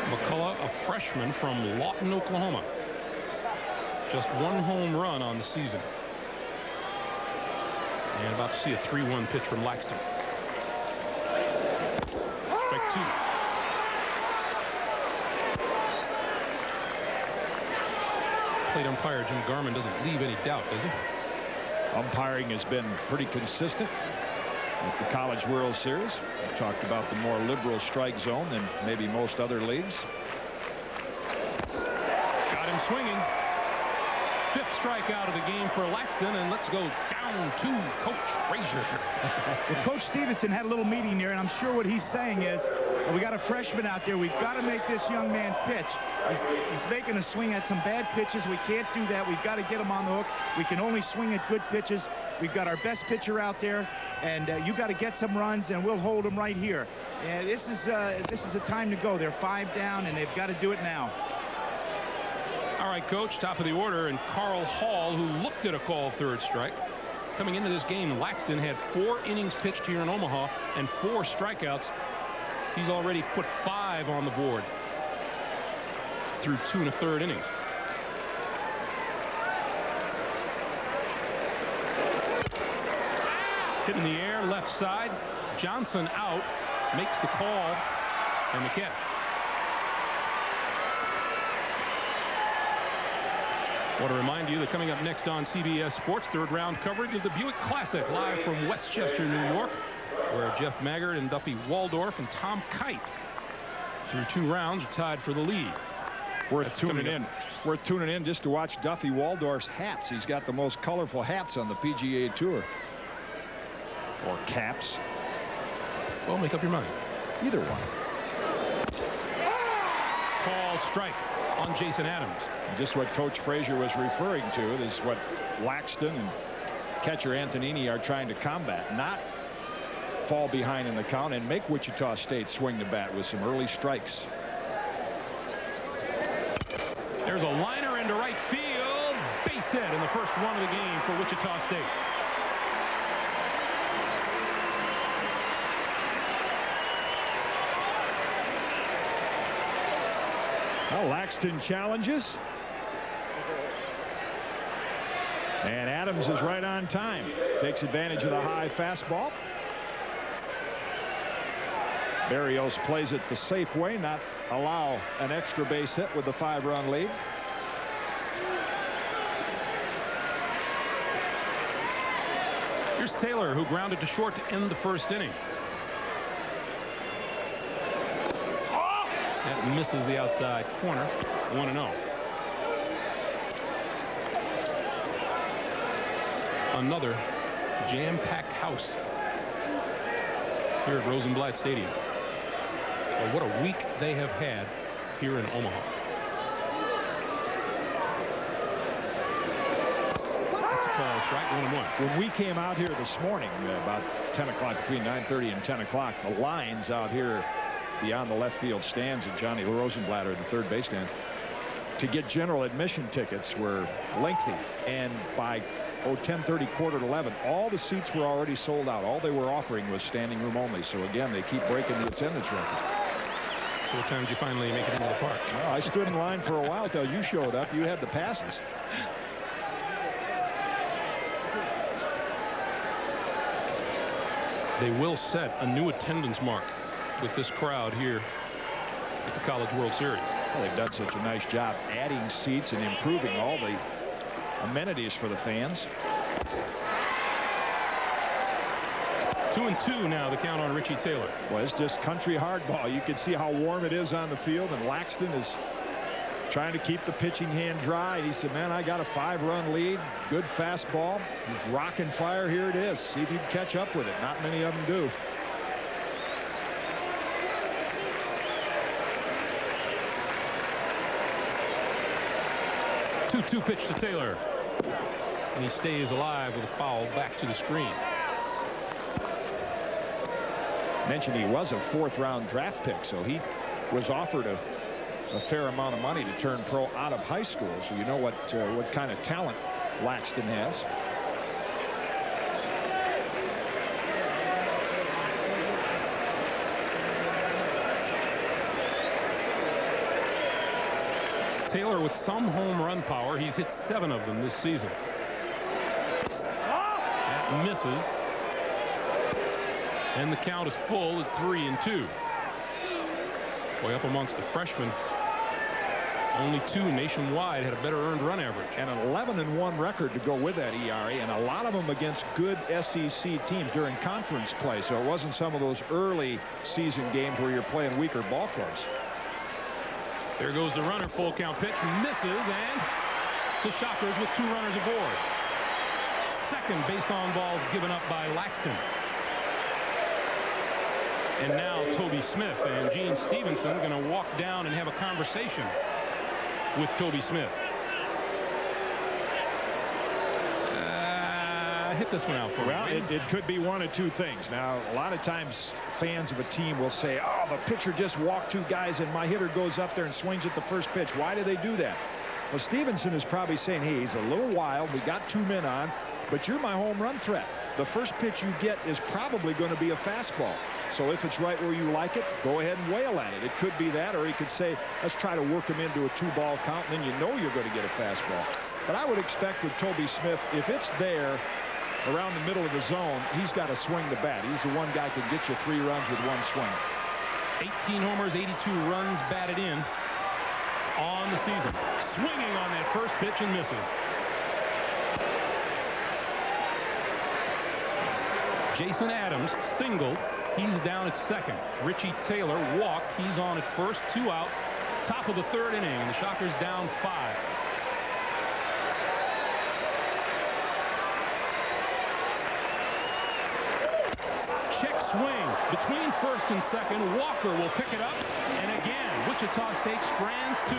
McCullough, a freshman from Lawton, Oklahoma. Just 1 home run on the season. And about to see a 3-1 pitch from Laxton. Strike 2. Plate umpire Jim Garman doesn't leave any doubt, does he? Umpiring has been pretty consistent. at the College World Series. We talked about the more liberal strike zone than maybe most other leagues. Got him swinging. 5th strikeout of the game for Laxton, and let's go down to Coach Frazier. Well, Coach Stevenson had a little meeting there, and I'm sure what he's saying is, well, we got a freshman out there. We've got to make this young man pitch. He's making a swing at some bad pitches. We can't do that. We've got to get him on the hook. We can only swing at good pitches. We've got our best pitcher out there, and you got to get some runs, and we'll hold him right here. And this is a time to go. They're 5 down, and they've got to do it now. All right, Coach, top of the order, and Carl Hall, who looked at a called 3rd strike. Coming into this game, Laxton had 4 innings pitched here in Omaha and 4 strikeouts. He's already put 5 on the board through 2 1/3 innings. Hit in the air, left side. Johnson out, makes the call, and the catch. I want to remind you that coming up next on CBS Sports, 3rd round coverage of the Buick Classic, live from Westchester, New York, where Jeff Maggard and Duffy Waldorf and Tom Kite, through 2 rounds, are tied for the lead. Worth tuning in. Worth tuning in just to watch Duffy Waldorf's hats. He's got the most colorful hats on the PGA Tour. Or caps. Well, make up your mind. Either one. Call strike on Jason Adams. Just what Coach Frazier was referring to. This is what Laxton and catcher Antonini are trying to combat. Not fall behind in the count and make Wichita State swing the bat with some early strikes. There's a liner into right field. Base hit in the first run of the game for Wichita State. Well, Laxton challenges. And Adams is right on time. Takes advantage of the high fastball. Barrios plays it the safe way, not allow an extra base hit with the 5-run lead. Here's Taylor, who grounded to short to end the 1st inning. That misses the outside corner. 1-0. Another jam-packed house here at Rosenblatt Stadium. Well, what a week they have had here in Omaha. That's a call strike, 1-1. When we came out here this morning, about 10 o'clock, between 9:30 and 10 o'clock, the lines out here beyond the left field stands at Johnny Rosenblatt, the 3rd base stand, to get general admission tickets were lengthy. And by 10:30, quarter to 11, all the seats were already sold out. All they were offering was standing room only. So again, they keep breaking the attendance record. So what time did you finally make it into the park? Well, I stood in line for a while till you showed up. You had the passes. They will set a new attendance mark with this crowd here at the College World Series. Well, they've done such a nice job adding seats and improving all the amenities for the fans. 2-2 now, the count on Richie Taylor. Well, it's just country hardball. You can see how warm it is on the field, and Laxton is trying to keep the pitching hand dry. He said, man, I got a 5-run lead. Good fastball. Rock and fire. Here it is. See if you can catch up with it. Not many of them do. 2-2 pitch to Taylor. And he stays alive with a foul back to the screen. Mentioned he was a 4th-round draft pick, so he was offered a fair amount of money to turn pro out of high school. So you know what kind of talent Laxton has. Taylor with some home run power. He's hit 7 of them this season. That misses. And the count is full at 3-2. Boy, up amongst the freshmen Only 2 nationwide had a better earned run average. And an 11-1 record to go with that ERA, and a lot of them against good SEC teams during conference play. So it wasn't some of those early season games where you're playing weaker ball clubs. There goes the runner. Full count pitch. Misses, and the Shockers with 2 runners aboard. Second base on balls given up by Laxton. And now Toby Smith and Gene Stevenson going to walk down and have a conversation with Toby Smith. Hit this one out for me. Well, it could be one of 2 things. Now, a lot of times fans of a team will say, oh, the pitcher just walked 2 guys and my hitter goes up there and swings at the first pitch. Why do they do that? Well, Stevenson is probably saying, hey, he's a little wild. We got 2 men on, but you're my home run threat. The first pitch you get is probably going to be a fastball. So if it's right where you like it, go ahead and wail at it. It could be that, or he could say, let's try to work him into a 2-ball count, and then you know you're going to get a fastball. But I would expect with Toby Smith, if it's there around the middle of the zone, he's got to swing the bat. He's the one guy who can get you 3 runs with 1 swing. 18 homers, 82 runs batted in on the season. Swinging on that first pitch and misses. Jason Adams singled. He's down at second. Richie Taylor walked. He's on at first. 2 out. Top of the 3rd inning, and the Shockers down 5. Check swing between first and second. Walker will pick it up, and again Wichita State strands 2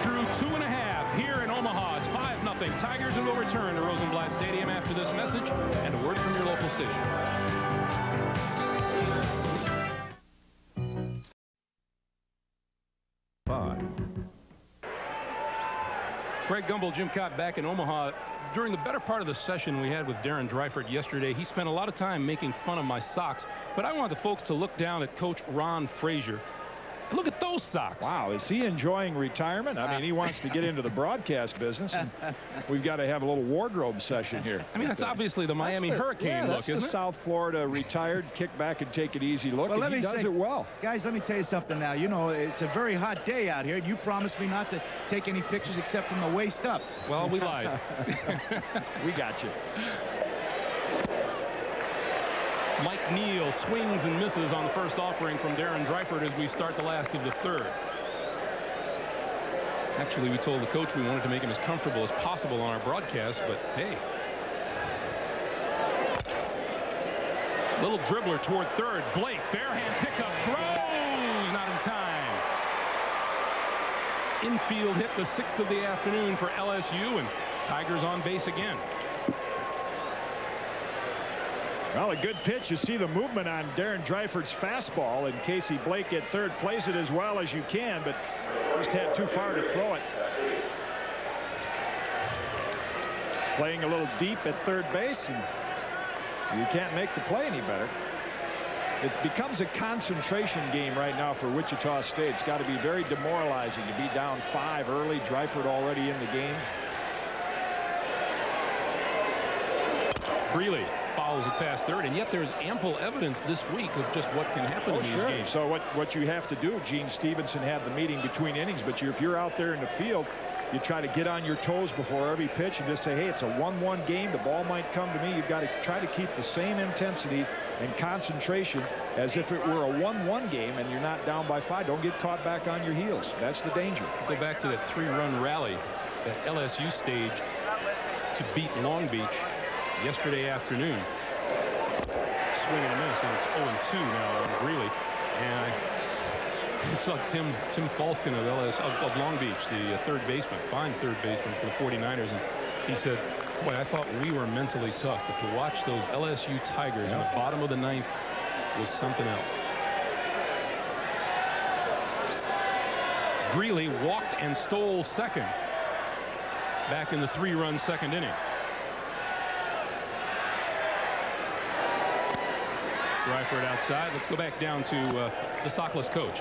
through 2.5 here in Omaha. It's 5-0. Tigers will return to Rosenblatt Stadium after this message and a word from your local station. Greg Gumbel, Jim Cott back in Omaha. During the better part of the session we had with Darren Dreifert yesterday, he spent a lot of time making fun of my socks, but I want the folks to look down at Coach Ron Frazier. Look at those socks. Wow, is he enjoying retirement? I mean, he wants to get into the broadcast business, and we've got to have a little wardrobe session here. I mean, that's obviously the Miami Hurricane look, isn't it? South Florida retired, kick back and take it easy look, and he does it well. Guys, let me tell you something now. You know, it's a very hot day out here. You promised me not to take any pictures except from the waist up. Well, we lied. We got you. Mike Neal swings and misses on the first offering from Darren Dreifert as we start the last of the 3rd. Actually, we told the coach we wanted to make him as comfortable as possible on our broadcast, but hey. Little dribbler toward 3rd. Blake, barehand pickup, throws, not in time. Infield hit, the 6th of the afternoon for LSU, and Tigers on base again. Well, a good pitch. You see the movement on Darren Dreifert's fastball, and Casey Blake at 3rd. Plays it as well as you can, but just had too far to throw it. Playing a little deep at 3rd base, and you can't make the play any better. It becomes a concentration game right now for Wichita State. It's got to be very demoralizing to be down 5 early. Dreifert already in the game. Greeley fouls it past 3rd, and yet there's ample evidence this week of just what can happen in these games. So what you have to do, Gene Stevenson had the meeting between innings, but if you're out there in the field, you try to get on your toes before every pitch and just say, hey, it's a 1-1 game. The ball might come to me. You've got to try to keep the same intensity and concentration as if it were a 1-1 game and you're not down by 5. Don't get caught back on your heels. That's the danger. Go back to that 3-run rally that LSU staged to beat Long Beach yesterday afternoon. Swing and a miss, and it's 0-2 now on Greeley. And I saw Tim Falskin of Long Beach, the 3rd baseman, fine 3rd baseman for the 49ers, and he said, boy, I thought we were mentally tough, but to watch those LSU Tigers in the bottom of the 9th was something else. Greeley walked and stole 2nd back in the 3-run 2nd inning. Dreifert outside. Let's go back down to the sockless coach.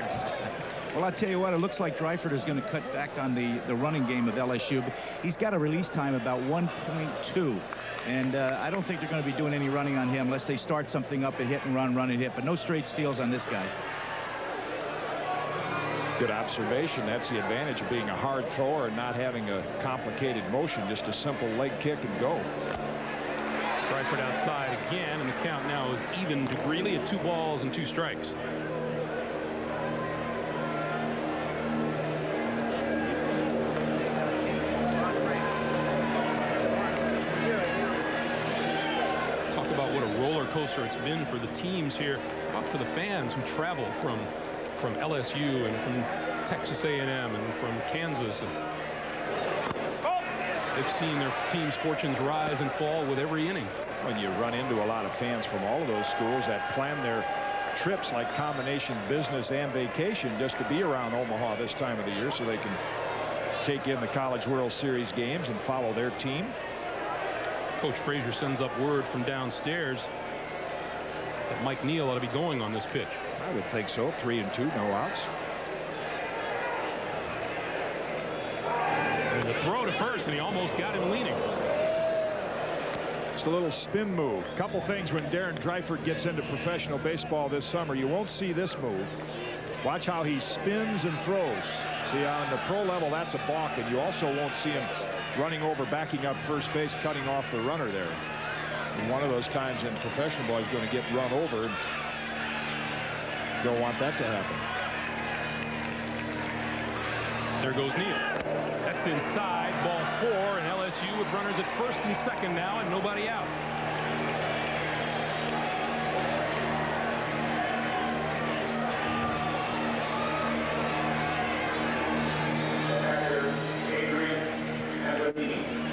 Well, I'll tell you what, it looks like Dreifert is going to cut back on the running game of LSU, but he's got a release time about 1.2. And I don't think they're going to be doing any running on him unless they start something up, a hit and run and hit, but no straight steals on this guy. Good observation. That's the advantage of being a hard thrower and not having a complicated motion. Just a simple leg kick and go. Dryford outside again, and the count now is even to Greeley at 2 balls and 2 strikes. Talk about what a roller coaster it's been for the teams here, for the fans who travel from LSU and from Texas A&M and from Kansas. They've seen their team's fortunes rise and fall with every inning. When you run into a lot of fans from all of those schools that plan their trips like combination business and vacation just to be around Omaha this time of the year so they can take in the College World Series games and follow their team. Coach Frazier sends up word from downstairs that Mike Neal ought to be going on this pitch. I would think so. 3-2, no outs. And the throw to first, and he almost got him leaning. It's a little spin move. Couple things when Darren Dryford gets into professional baseball this summer. You won't see this move. Watch how he spins and throws. See, on the pro level, that's a balk, and you also won't see him running over, backing up first base, cutting off the runner there. And one of those times in professional ball, he's going to get run over. Don't want that to happen. There goes Neal. That's inside, ball 4, and LSU with runners at first and second now and nobody out.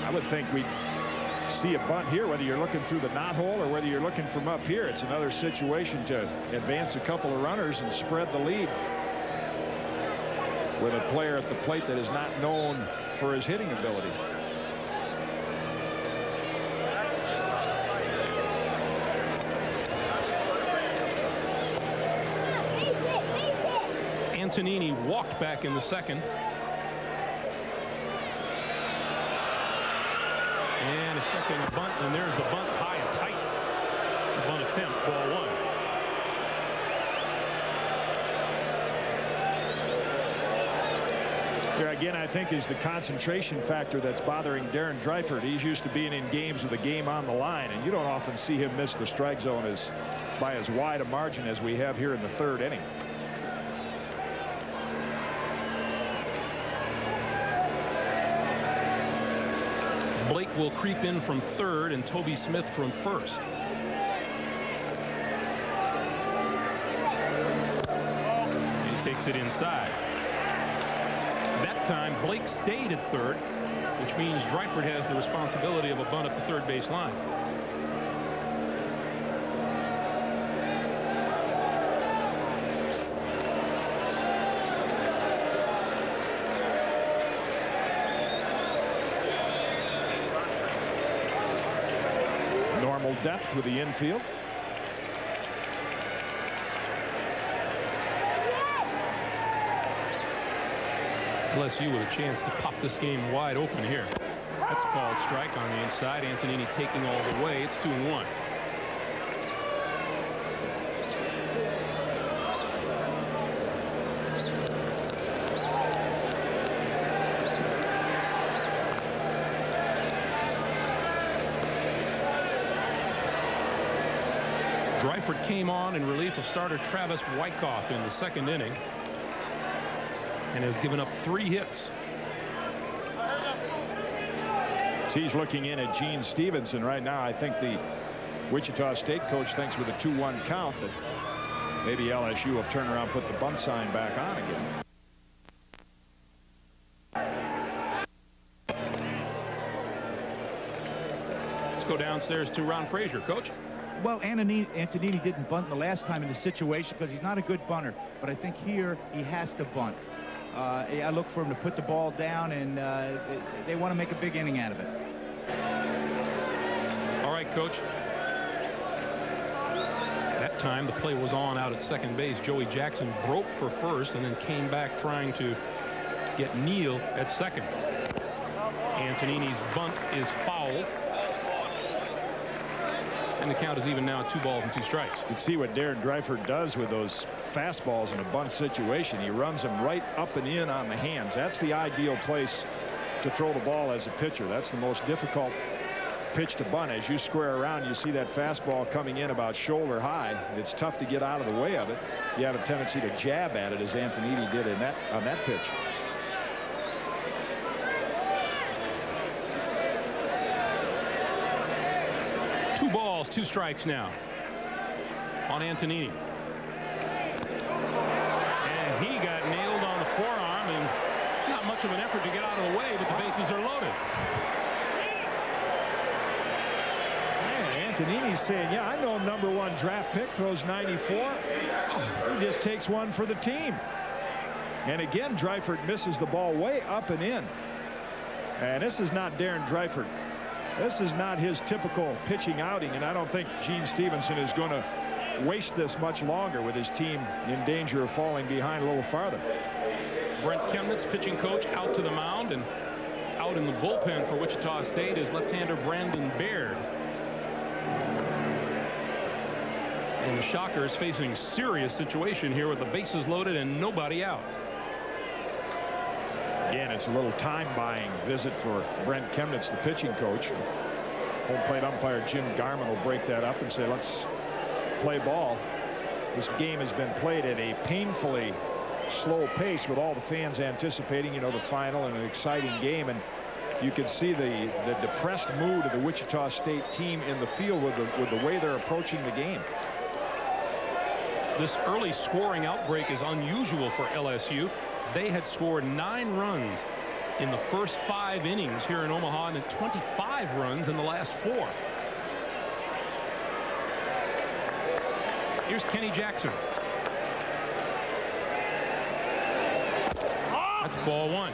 I would think we'd see a bunt here, whether you're looking through the knothole or whether you're looking from up here. It's another situation to advance a couple of runners and spread the lead with a player at the plate that is not known for his hitting ability. Antonini walked back in the second. And a second bunt, and there's the bunt high and tight. The bunt attempt, ball 1. Here again, I think, is the concentration factor that's bothering Darren Dryford. He's used to being in games with the game on the line, and you don't often see him miss the strike zone by as wide a margin as we have here in the 3rd inning. Blake will creep in from 3rd and Toby Smith from 1st. And he takes it inside. That time Blake stayed at 3rd, which means Dryford has the responsibility of a bunt at the 3rd base line. Normal depth with the infield. LSU with a chance to pop this game wide open here. That's a called strike on the inside. Antonini taking all the way. It's 2-1. Dryford came on in relief of starter Travis Wyckoff in the 2nd inning and has given up 3 hits. He's looking in at Gene Stevenson right now. I think the Wichita State coach thinks with a 2-1 count that maybe LSU will turn around, put the bunt sign back on again. Let's go downstairs to Ron Frazier. Coach? Well, Antonini didn't bunt the last time in this situation because he's not a good bunter. But I think here he has to bunt. I look for him to put the ball down, and they want to make a big inning out of it. All right, Coach. That time the play was on out at 2nd base. Joey Jackson broke for 1st and then came back trying to get Neal at 2nd. Antonini's bunt is fouled. And the count is even now at 2 balls and 2 strikes. You can see what Darren Dreifert does with those fastballs in a bunt situation. He runs them right up and in on the hands. That's the ideal place to throw the ball as a pitcher. That's the most difficult pitch to bunt. As you square around, you see that fastball coming in about shoulder high. It's tough to get out of the way of it. You have a tendency to jab at it, as Antonini did on that pitch. Two balls, 2 strikes now on Antonini. And he got nailed on the forearm, and not much of an effort to get out of the way, but the bases are loaded. Man, Antonini's saying, yeah, I know #1 draft pick throws 94. He just takes one for the team. And again, Dreifert misses the ball way up and in. And this is not Darren Dreifert. This is not his typical pitching outing, and I don't think Gene Stevenson is going to waste this much longer with his team in danger of falling behind a little farther. Brent Chemnitz, pitching coach, out to the mound, and out in the bullpen for Wichita State is left-hander Brandon Baird. And the Shockers facing a serious situation here with the bases loaded and nobody out. Again, it's a little time-buying visit for Brent Chemnitz, the pitching coach. Home plate umpire Jim Garman will break that up and say, let's play ball. This game has been played at a painfully slow pace with all the fans anticipating, you know, the final and an exciting game. And you can see the depressed mood of the Wichita State team in the field with the way they're approaching the game. This early scoring outbreak is unusual for LSU. They had scored 9 runs in the first 5 innings here in Omaha, and then 25 runs in the last 4. Here's Kenny Jackson. That's ball 1.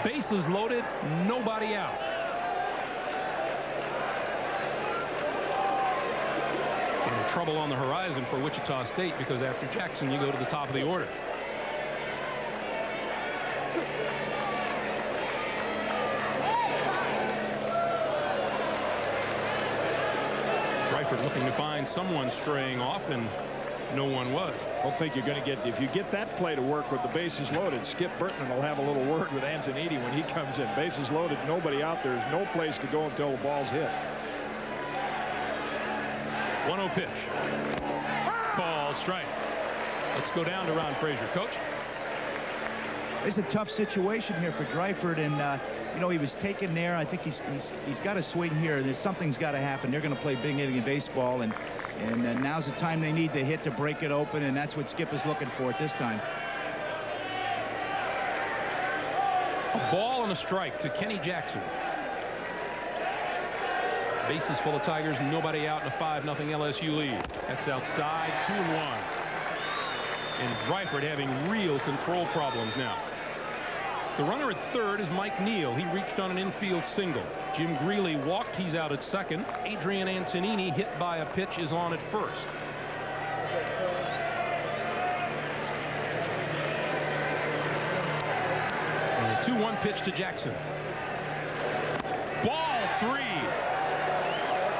Bases loaded, nobody out. And trouble on the horizon for Wichita State, because after Jackson you go to the top of the order. Looking to find someone straying off, and no one was. I don't think you're going to get, if you get that play to work with the bases loaded, Skip Burtman will have a little word with Antonini when he comes in. Bases loaded, nobody out. There's no place to go until the ball's hit. 1-0 pitch. Ball, strike. Let's go down to Ron Frazier. Coach? It's a tough situation here for Dreifert, and you know, he was taken there. I think he's got to swing here. Something's got to happen. They're going to play big inning baseball, and now's the time they need to hit to break it open, and that's what Skip is looking for at this time. A ball and a strike to Kenny Jackson. Bases full of Tigers, nobody out in a 5-0 LSU lead. That's outside, 2-1. And Dreifert having real control problems now. The runner at third is Mike Neal. He reached on an infield single. Jim Greeley walked. He's out at second. Adrian Antonini, hit by a pitch, is on at first. And a 2-1 pitch to Jackson. Ball 3.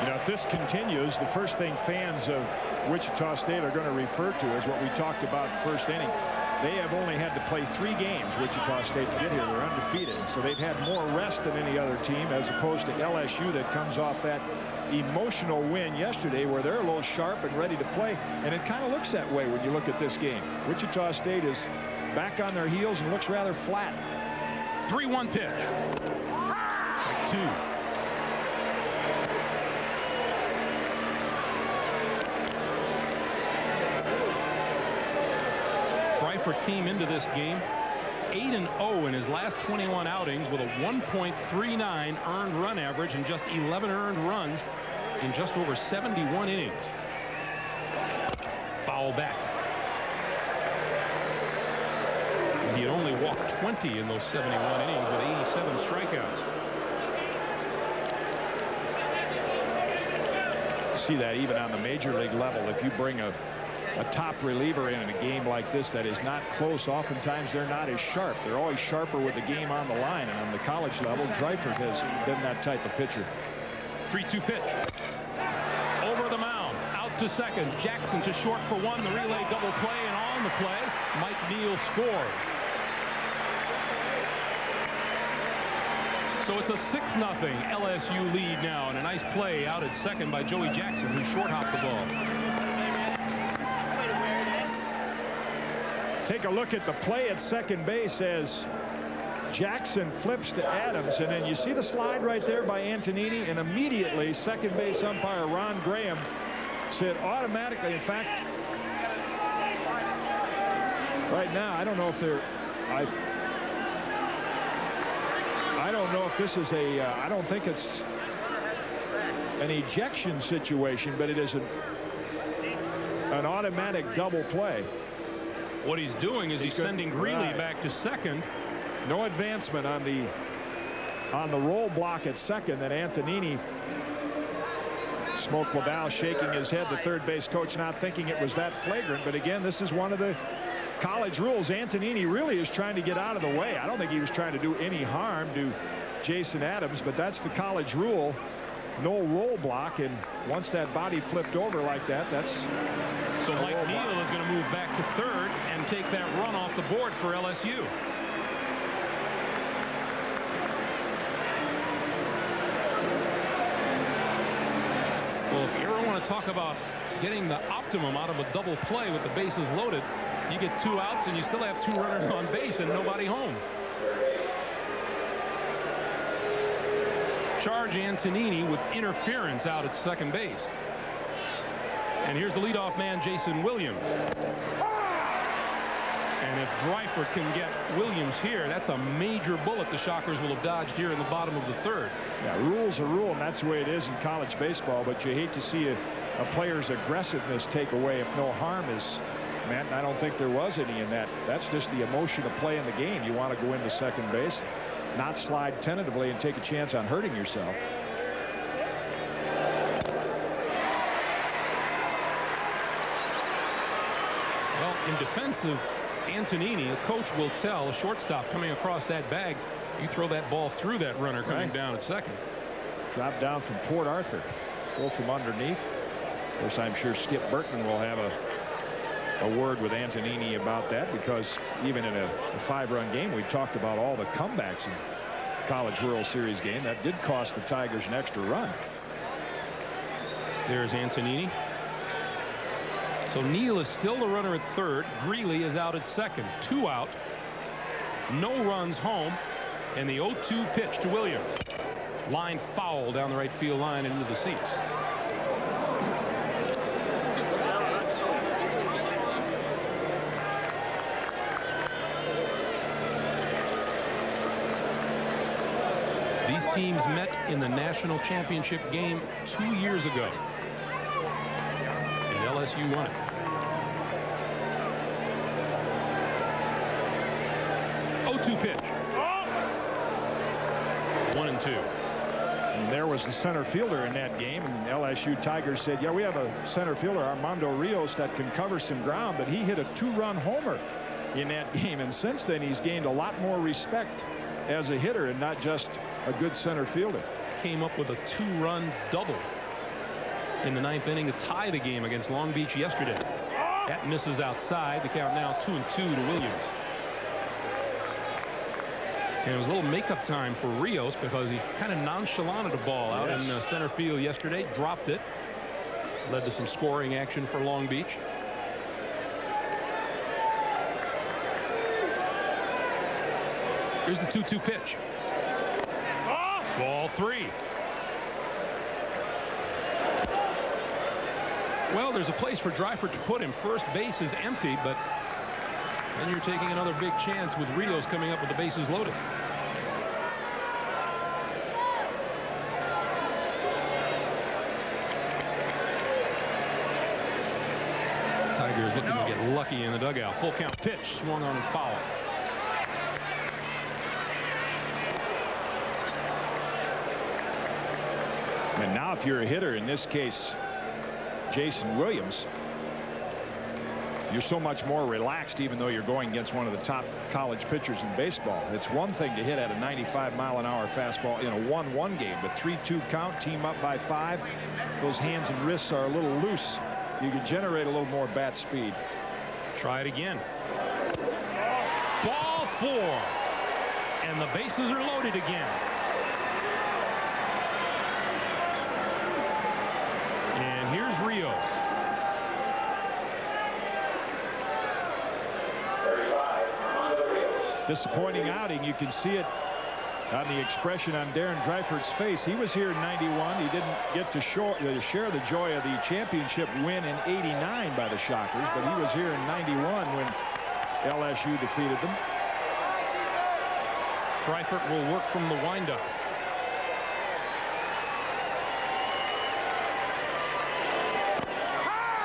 You know, if this continues, the first thing fans of Wichita State are going to refer to is what we talked about first inning. They have only had to play 3 games, Wichita State, to get here. They're undefeated. So they've had more rest than any other team, as opposed to LSU that comes off that emotional win yesterday where they're a little sharp and ready to play. And it kind of looks that way when you look at this game. Wichita State is back on their heels and looks rather flat. 3-1 pitch. 2. Dreifert team into this game 8-0 in his last 21 outings with a 1.39 earned run average and just 11 earned runs in just over 71 innings. Foul back. He had only walked 20 in those 71 innings with 87 strikeouts. See that even on the major league level. If you bring a top reliever in a game like this that is not close, oftentimes they're not as sharp. They're always sharper with the game on the line. And on the college level, Dreifert has been that type of pitcher. 3-2 pitch. Over the mound. Out to second. Jackson to short for one. The relay double play, and on the play, Mike Neal scored. So it's a 6-0 LSU lead now, and a nice play out at second by Joey Jackson, who short hopped the ball. Take a look at the play at second base as Jackson flips to Adams, and then you see the slide right there by Antonini, and immediately second base umpire Ron Graham said automatically, in fact, right now, I don't know if they're, I don't know if this is a, I don't think it's an ejection situation, but it is an automatic double play. What he's doing is he's sending Greeley back to second. No advancement on the roll block at second. That Antonini, Smoke Laval shaking his head, the third base coach not thinking it was that flagrant. But again, this is one of the college rules. Antonini really is trying to get out of the way. I don't think he was trying to do any harm to Jason Adams, but that's the college rule. No roll block, and once that body flipped over like that, that's so Mike Neal is going to move back to third and take that run off the board for LSU. Well, if you ever want to talk about getting the optimum out of a double play with the bases loaded, you get 2 outs and you still have 2 runners on base and nobody home. Charge Antonini with interference out at second base. And here's the leadoff man, Jason Williams. And if Dreifert can get Williams here, that's a major bullet the Shockers will have dodged here in the bottom of the third. Yeah, rule's a rule, and that's the way it is in college baseball, but you hate to see a player's aggressiveness take away if no harm is meant. I don't think there was any in that. That's just the emotion of play in the game. You want to go into second base, not slide tentatively and take a chance on hurting yourself. Well, in defense of Antonini, a coach will tell a shortstop coming across that bag, you throw that ball through that runner coming down at second. Drop down from Port Arthur. Go from underneath. Of course, I'm sure Skip Bertman will have a word with Antonini about that, because even in a 5-run game, we talked about all the comebacks in College World Series game. That did cost the Tigers an extra run. There's Antonini. So Neal is still the runner at third. Greeley is out at second. 2 out. No runs home. And the 0-2 pitch to Williams. Line foul down the right field line and into the seats. These teams met in the national championship game 2 years ago. And LSU won it. Pitch. 1-2. And there was the center fielder in that game, and LSU Tigers said, yeah, we have a center fielder, Armando Rios, that can cover some ground, but he hit a 2-run homer in that game, and since then he's gained a lot more respect as a hitter and not just a good center fielder. Came up with a 2-run double in the 9th inning to tie the game against Long Beach yesterday. That misses outside. The count now 2-2 to Williams. And it was a little makeup time for Rios because he kind of nonchalanted a ball out in center field yesterday. Dropped it. Led to some scoring action for Long Beach. Here's the 2-2 pitch. Ball 3. Well, there's a place for Dreifert to put him. First base is empty, but then you're taking another big chance with Rios coming up with the bases loaded. Tigers looking to get lucky in the dugout. Full count pitch, swung on and foul. And now if you're a hitter, in this case Jason Williams, you're so much more relaxed, even though you're going against one of the top college pitchers in baseball. It's one thing to hit at a 95-mile-an-hour fastball in a 1-1 game, but 3-2 count, team up by 5. Those hands and wrists are a little loose. You can generate a little more bat speed. Try it again. Ball 4. And the bases are loaded again. And here's Rios. Disappointing outing. You can see it on the expression on Darren Dreifert's face. He was here in 91. He didn't get to share the joy of the championship win in 89 by the Shockers, but he was here in 91 when LSU defeated them. Dreifert will work from the windup.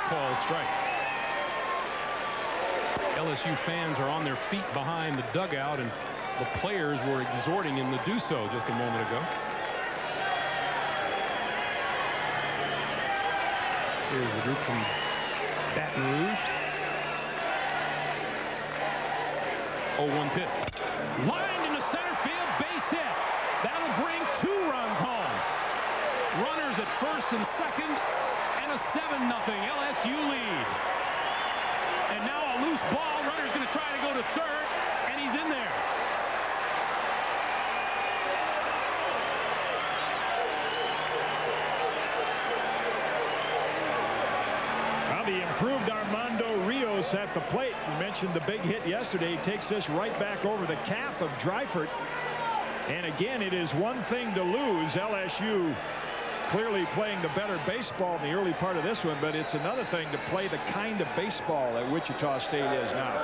Called strike. LSU fans are on their feet behind the dugout, and the players were exhorting him to do so just a moment ago. Here's the group from Baton Rouge. 0-1 pitch. Lined into center field, base hit. That'll bring 2 runs home. Runners at first and second, and a 7-0 LSU lead. And now a loose ball. Runner's going to try to go to third, and he's in there. Now the improved Armando Rios at the plate. You mentioned the big hit yesterday. He takes this right back over the cap of Dreifert. And again, it is one thing to lose. LSU clearly playing the better baseball in the early part of this one, but it's another thing to play the kind of baseball that Wichita State is now.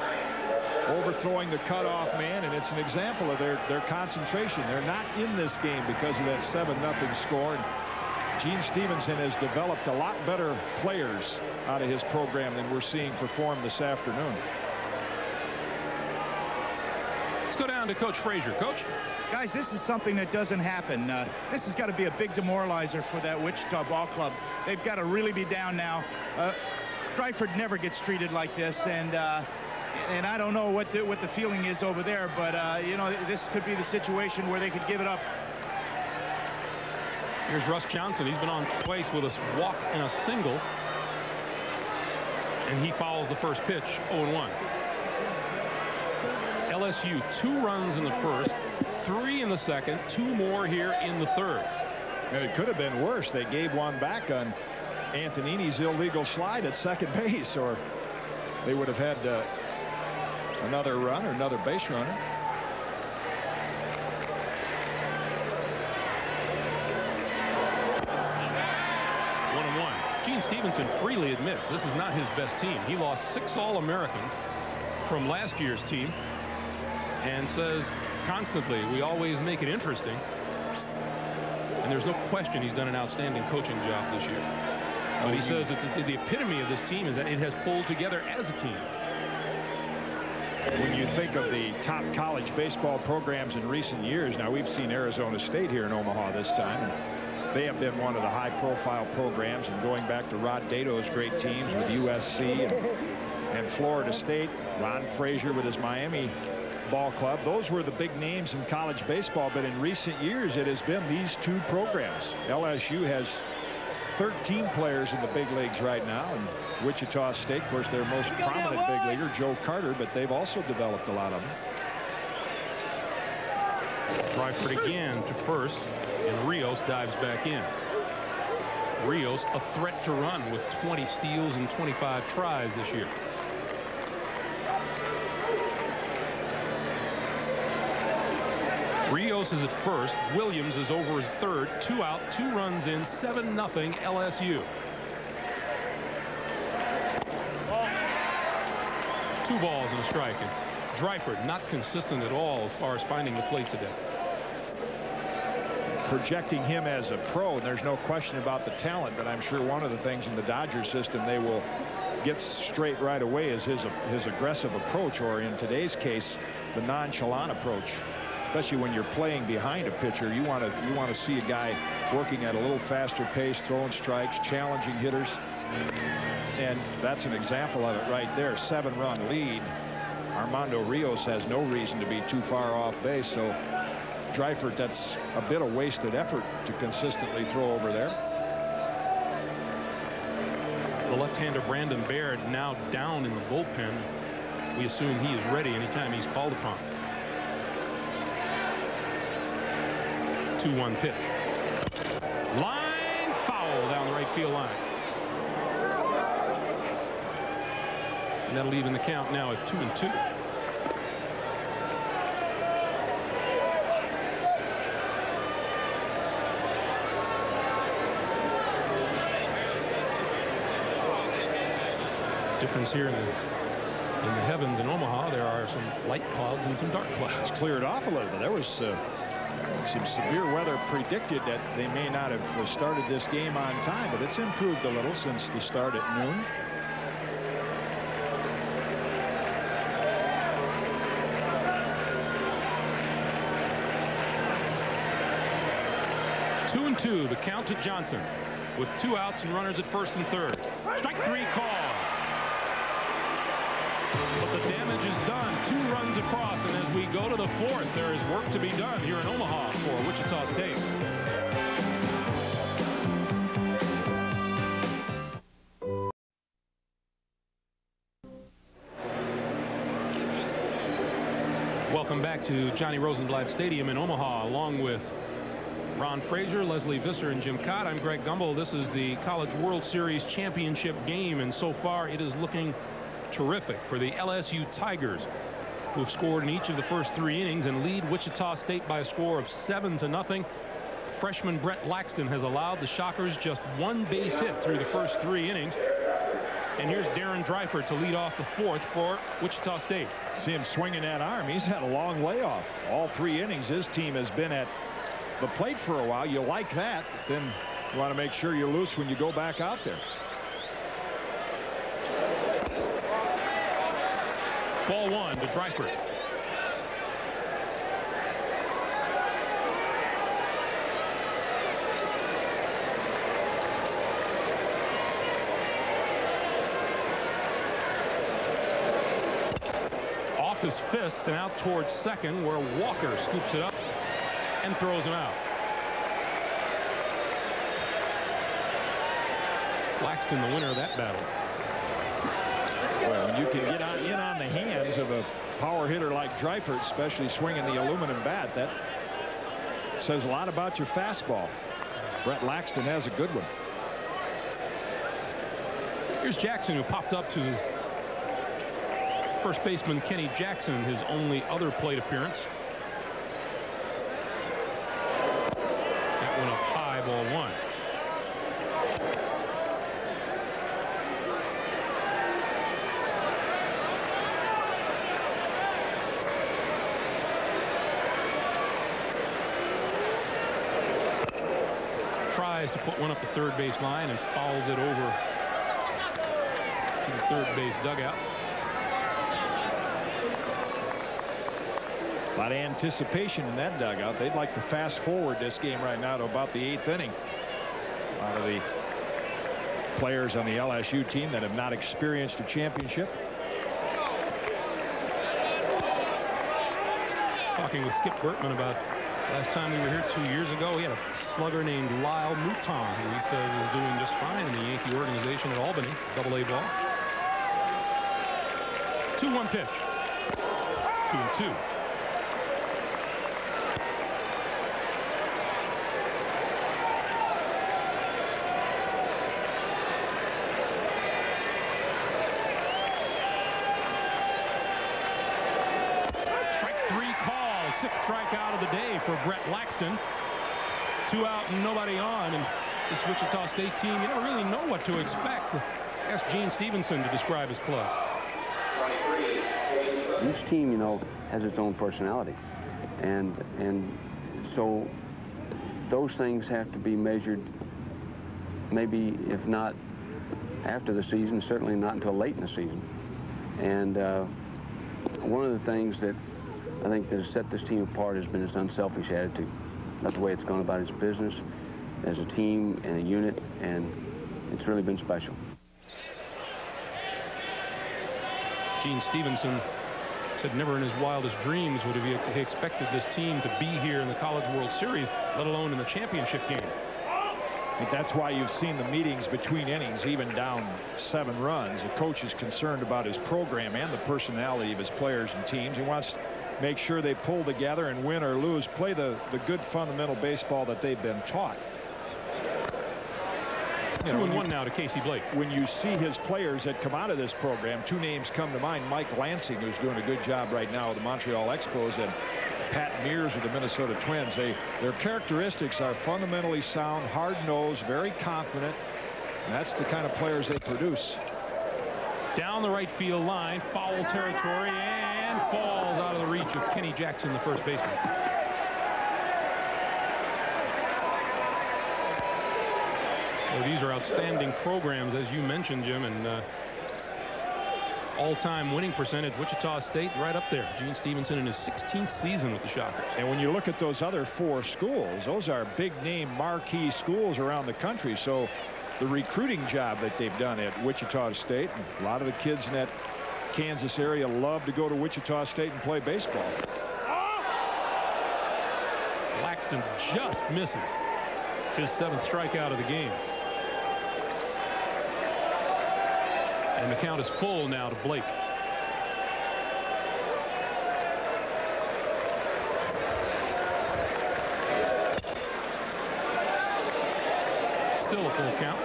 Overthrowing the cutoff man, and it's an example of their concentration. They're not in this game because of that 7-0 score. And Gene Stevenson has developed a lot better players out of his program than we're seeing perform this afternoon. Let's go down to Coach Frazier. Coach? Guys, this is something that doesn't happen. This has got to be a big demoralizer for that Wichita ball club. They've got to really be down now. Dreifert never gets treated like this, and I don't know what the feeling is over there, but you know, this could be the situation where they could give it up. Here's Russ Johnson. He's been on twice with a walk and a single, and he fouls the first pitch. 0-1. LSU 2 runs in the first, 3 in the second, 2 more here in the third. And it could have been worse. They gave one back on Antonini's illegal slide at second base, or they would have had another run or another base runner. Gene Stevenson freely admits this is not his best team. He lost 6 All-Americans from last year's team and says constantly, we always make it interesting. And there's no question he's done an outstanding coaching job this year. But he says it's the epitome of this team is that it has pulled together as a team. When you think of the top college baseball programs in recent years, now we've seen Arizona State here in Omaha this time. They have been one of the high-profile programs, and going back to Rod Dato's great teams with USC and Florida State, Ron Frazier with his Miami ball club. Those were the big names in college baseball, but in recent years it has been these 2 programs. LSU has 13 players in the big leagues right now, and Wichita State, of course, their most prominent big leaguer, Joe Carter, but they've also developed a lot of them. Dreifert again to first, and Rios dives back in. Rios a threat to run with 20 steals and 25 tries this year. Rios is at first. Williams is over at third. 2 out, 2 runs in, 7-0 LSU. 2 balls and a strike. And Dreifert not consistent at all as far as finding the plate today. Projecting him as a pro, and there's no question about the talent, but I'm sure one of the things in the Dodgers system they will get straight right away is his aggressive approach, or in today's case, the nonchalant approach. Especially when you're playing behind a pitcher, you want to see a guy working at a little faster pace, throwing strikes, challenging hitters. And that's an example of it right there. 7-run lead. Armando Rios has no reason to be too far off base. So Dreifert, that's a bit of wasted effort to consistently throw over there. The left-hander Brandon Baird now down in the bullpen. We assume he is ready anytime he's called upon. 2-1 pitch. Line foul down the right field line. And that'll even the count now at 2-2. Difference here in the heavens in Omaha. There are some light clouds and some dark clouds. It's cleared off a little bit. There was some severe weather predicted that they may not have started this game on time, but it's improved a little since the start at noon. Two and two, the count to Johnson with 2 outs and runners at first and third. Strike 3 call. But the damage is done. 2 runs across, and as we go to the 4th, there is work to be done here in Omaha for Wichita State. Welcome back to Johnny Rosenblatt Stadium in Omaha, along with Ron Fraser, Leslie Visser, and Jim Cott. I'm Greg Gumbel. This is the College World Series championship game, and so far it is looking terrific for the LSU Tigers, who have scored in each of the first 3 innings and lead Wichita State by a score of 7-0. Freshman Brett Laxton has allowed the Shockers just 1 base hit through the first 3 innings. And here's Darren Dreifert to lead off the 4th for Wichita State. See him swinging that arm. He's had a long layoff. All 3 innings, his team has been at the plate for a while. You like that, then you want to make sure you're loose when you go back out there. Ball 1 to Dreifert. Off his fists and out towards second, where Walker scoops it up and throws him out. Laxton, the winner of that battle. Well, when you can get in on the hands of a power hitter like Dreifert, especially swinging the aluminum bat, that says a lot about your fastball. Brett Laxton has a good one. Here's Jackson, who popped up to first baseman Kenny Jackson, his only other plate appearance. That went up high, ball 1. Tries to put one up the third base line and fouls it over to the third base dugout. A lot of anticipation in that dugout. They'd like to fast forward this game right now to about the 8th inning. A lot of the players on the LSU team that have not experienced a championship. Talking with Skip Bertman about last time we were here 2 years ago, we had a slugger named Lyle Mouton, who he said was doing just fine in the Yankee organization at Albany, AA ball. 2-1 pitch. 2-2. Sixth strikeout of the day for Brett Laxton. 2 out and nobody on, and this Wichita State team, you never really know what to expect. Ask Gene Stevenson to describe his club. Each team, you know, has its own personality, and so those things have to be measured, maybe if not after the season, certainly not until late in the season. And one of the things that I think that has set this team apart has been its unselfish attitude. Not the way it's gone about its business as a team and a unit, and it's really been special. Gene Stevenson said never in his wildest dreams would he expected this team to be here in the College World Series, let alone in the championship game. I think that's why you've seen the meetings between innings, even down 7 runs. The coach is concerned about his program and the personality of his players and teams. He wants to make sure they pull together and win or lose, play the good fundamental baseball that they've been taught. 2-1 now to Casey Blake. When you see his players that come out of this program, 2 names come to mind. Mike Lansing, who's doing a good job right now with the Montreal Expos, and Pat Mears with the Minnesota Twins. Their characteristics are fundamentally sound, hard-nosed, very confident, and that's the kind of players they produce. Down the right field line, foul territory, and falls out of the reach of Kenny Jackson, the first baseman. Well, these are outstanding programs, as you mentioned, Jim, and all-time winning percentage. Wichita State right up there. Gene Stevenson in his 16th season with the Shockers. And when you look at those other 4 schools, those are big-name marquee schools around the country. So the recruiting job that they've done at Wichita State, and a lot of the kids in that Kansas area love to go to Wichita State and play baseball. Laxton just misses his 7th strikeout of the game. And the count is full now to Blake. Still a full count.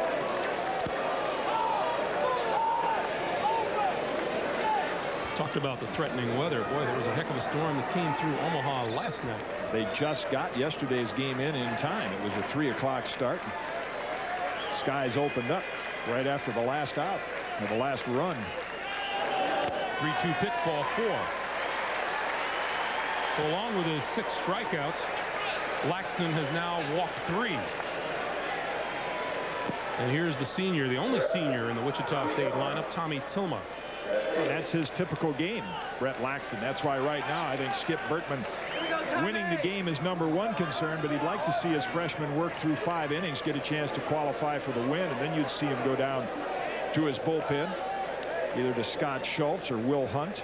Talked about the threatening weather. Boy, there was a heck of a storm that came through Omaha last night. They just got yesterday's game in time. It was a 3 o'clock start. Skies opened up right after the last out. Of the last run. 3-2 pitch, ball 4. So along with his 6 strikeouts, Laxton has now walked 3. And here's the senior, the only senior in the Wichita State lineup, Tommy Tilma. And that's his typical game, Brett Laxton. That's why right now I think Skip Bertman winning the game is #1 concern, but he'd like to see his freshman work through 5 innings, get a chance to qualify for the win, and then you'd see him go down to his bullpen, either to Scott Schultz or Will Hunt.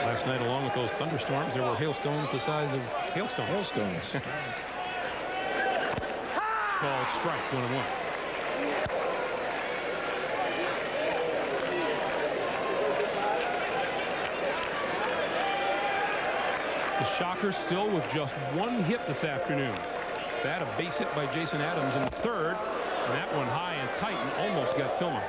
Last night, along with those thunderstorms, there were hailstones the size of hailstones. Called strike, 1-1. The Shockers still with just 1 hit this afternoon. That a base hit by Jason Adams in 3rd, and that one high and tight and almost got Tilma.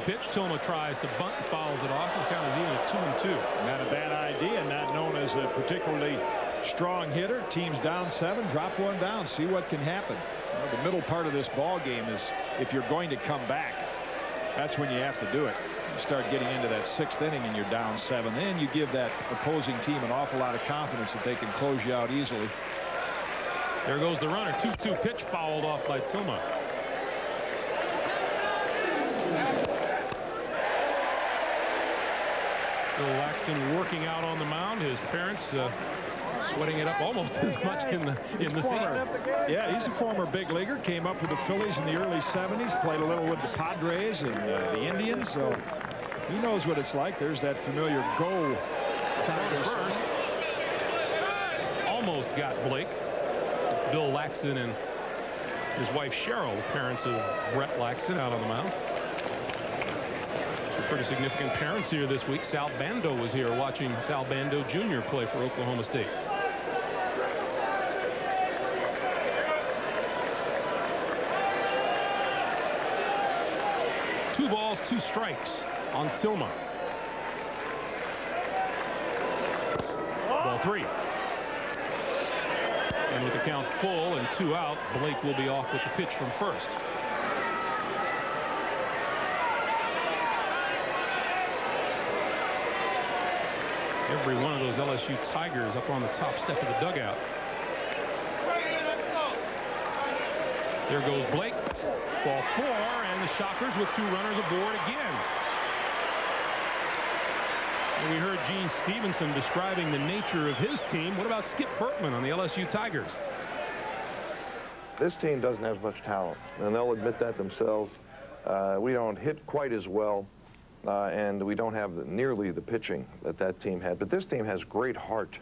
Pitch. Tilma tries to bunt and fouls it off. The count is even at 2-2. Not a bad idea. Not known as a particularly strong hitter. Team's down 7. Drop 1 down. See what can happen. The middle part of this ball game is if you're going to come back. That's when you have to do it. You start getting into that 6th inning and you're down 7. Then you give that opposing team an awful lot of confidence that they can close you out easily. There goes the runner. 2-2 pitch fouled off by Tilma. Laxton working out on the mound. His parents sweating it up almost as much in the seats. Yeah, he's a former big leaguer. Came up with the Phillies in the early 70s. Played a little with the Padres and the Indians. So he knows what it's like. There's that familiar go. First. Almost got Blake. Bill Laxton and his wife Cheryl, the parents of Brett Laxton, out on the mound. Pretty significant parents here this week. Sal Bando was here watching Sal Bando Jr. play for Oklahoma State. Two balls, 2 strikes on Tilma. Ball 3. And with the count full and 2 out, Blake will be off with the pitch from first. Every one of those LSU Tigers up on the top step of the dugout. There goes Blake. Ball 4, and the Shockers with 2 runners aboard again. And we heard Gene Stevenson describing the nature of his team. What about Skip Bertman on the LSU Tigers? This team doesn't have much talent, and they'll admit that themselves. We don't hit quite as well, and we don't have nearly the pitching that that team had. But this team has great heart,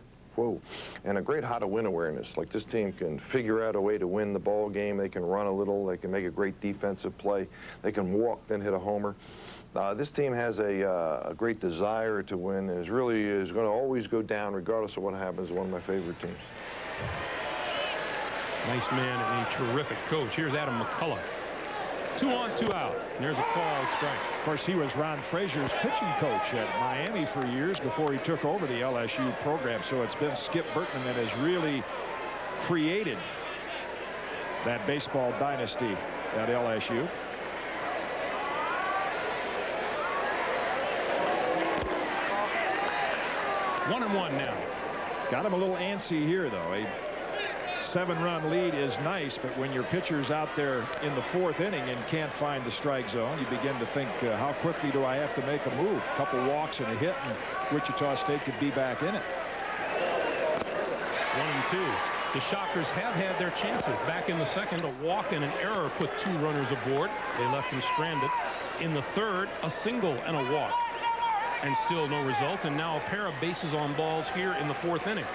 and a great how-to-win awareness. Like, this team can figure out a way to win the ball game. They can run a little. They can make a great defensive play. They can walk, then hit a homer. This team has a great desire to win, and is going to always go down regardless of what happens. One of my favorite teams. Nice man and a terrific coach. Here's Adam McCullough. 2 on, 2 out. And there's a called strike. Of course, he was Ron Frazier's pitching coach at Miami for years before he took over the LSU program. So it's been Skip Bertman that has really created that baseball dynasty at LSU. One and one now. Got him a little antsy here, though. A 7-run lead is nice, but when your pitcher's out there in the 4th inning and can't find the strike zone, you begin to think, how quickly do I have to make a move? A couple walks and a hit, and Wichita State could be back in it. 1 and 2. The Shockers have had their chances. Back in the 2nd, a walk and an error put 2 runners aboard. They left them stranded. In the 3rd, a single and a walk. And still no results, and now a pair of bases on balls here in the 4th inning.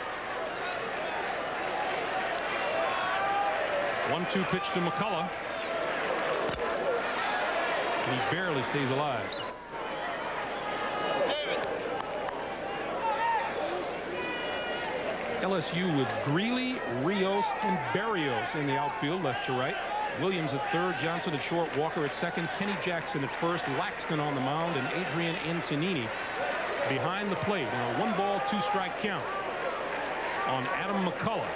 1-2 pitch to McCullough. And he barely stays alive. LSU with Greeley, Rios, and Berrios in the outfield, left to right. Williams at 3rd, Johnson at short, Walker at 2nd, Kenny Jackson at 1st, Laxton on the mound, and Adrian Antonini behind the plate in a 1-ball, 2-strike count on Adam McCullough.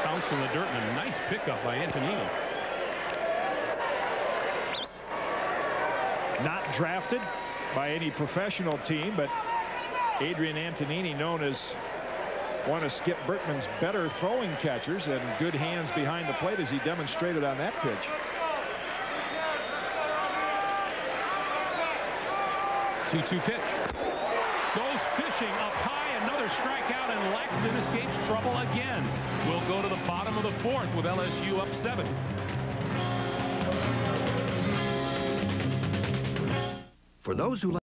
Bounce in the dirt, and a nice pickup by Antonini. Not drafted by any professional team, but Adrian Antonini, known as one of Skip Bertman's better throwing catchers, and good hands behind the plate, as he demonstrated on that pitch. 2-2 pitch. Goes fishing up high, another strikeout, and Laxton escapes trouble again. We'll go to the bottom of the 4th with LSU up 7. For those who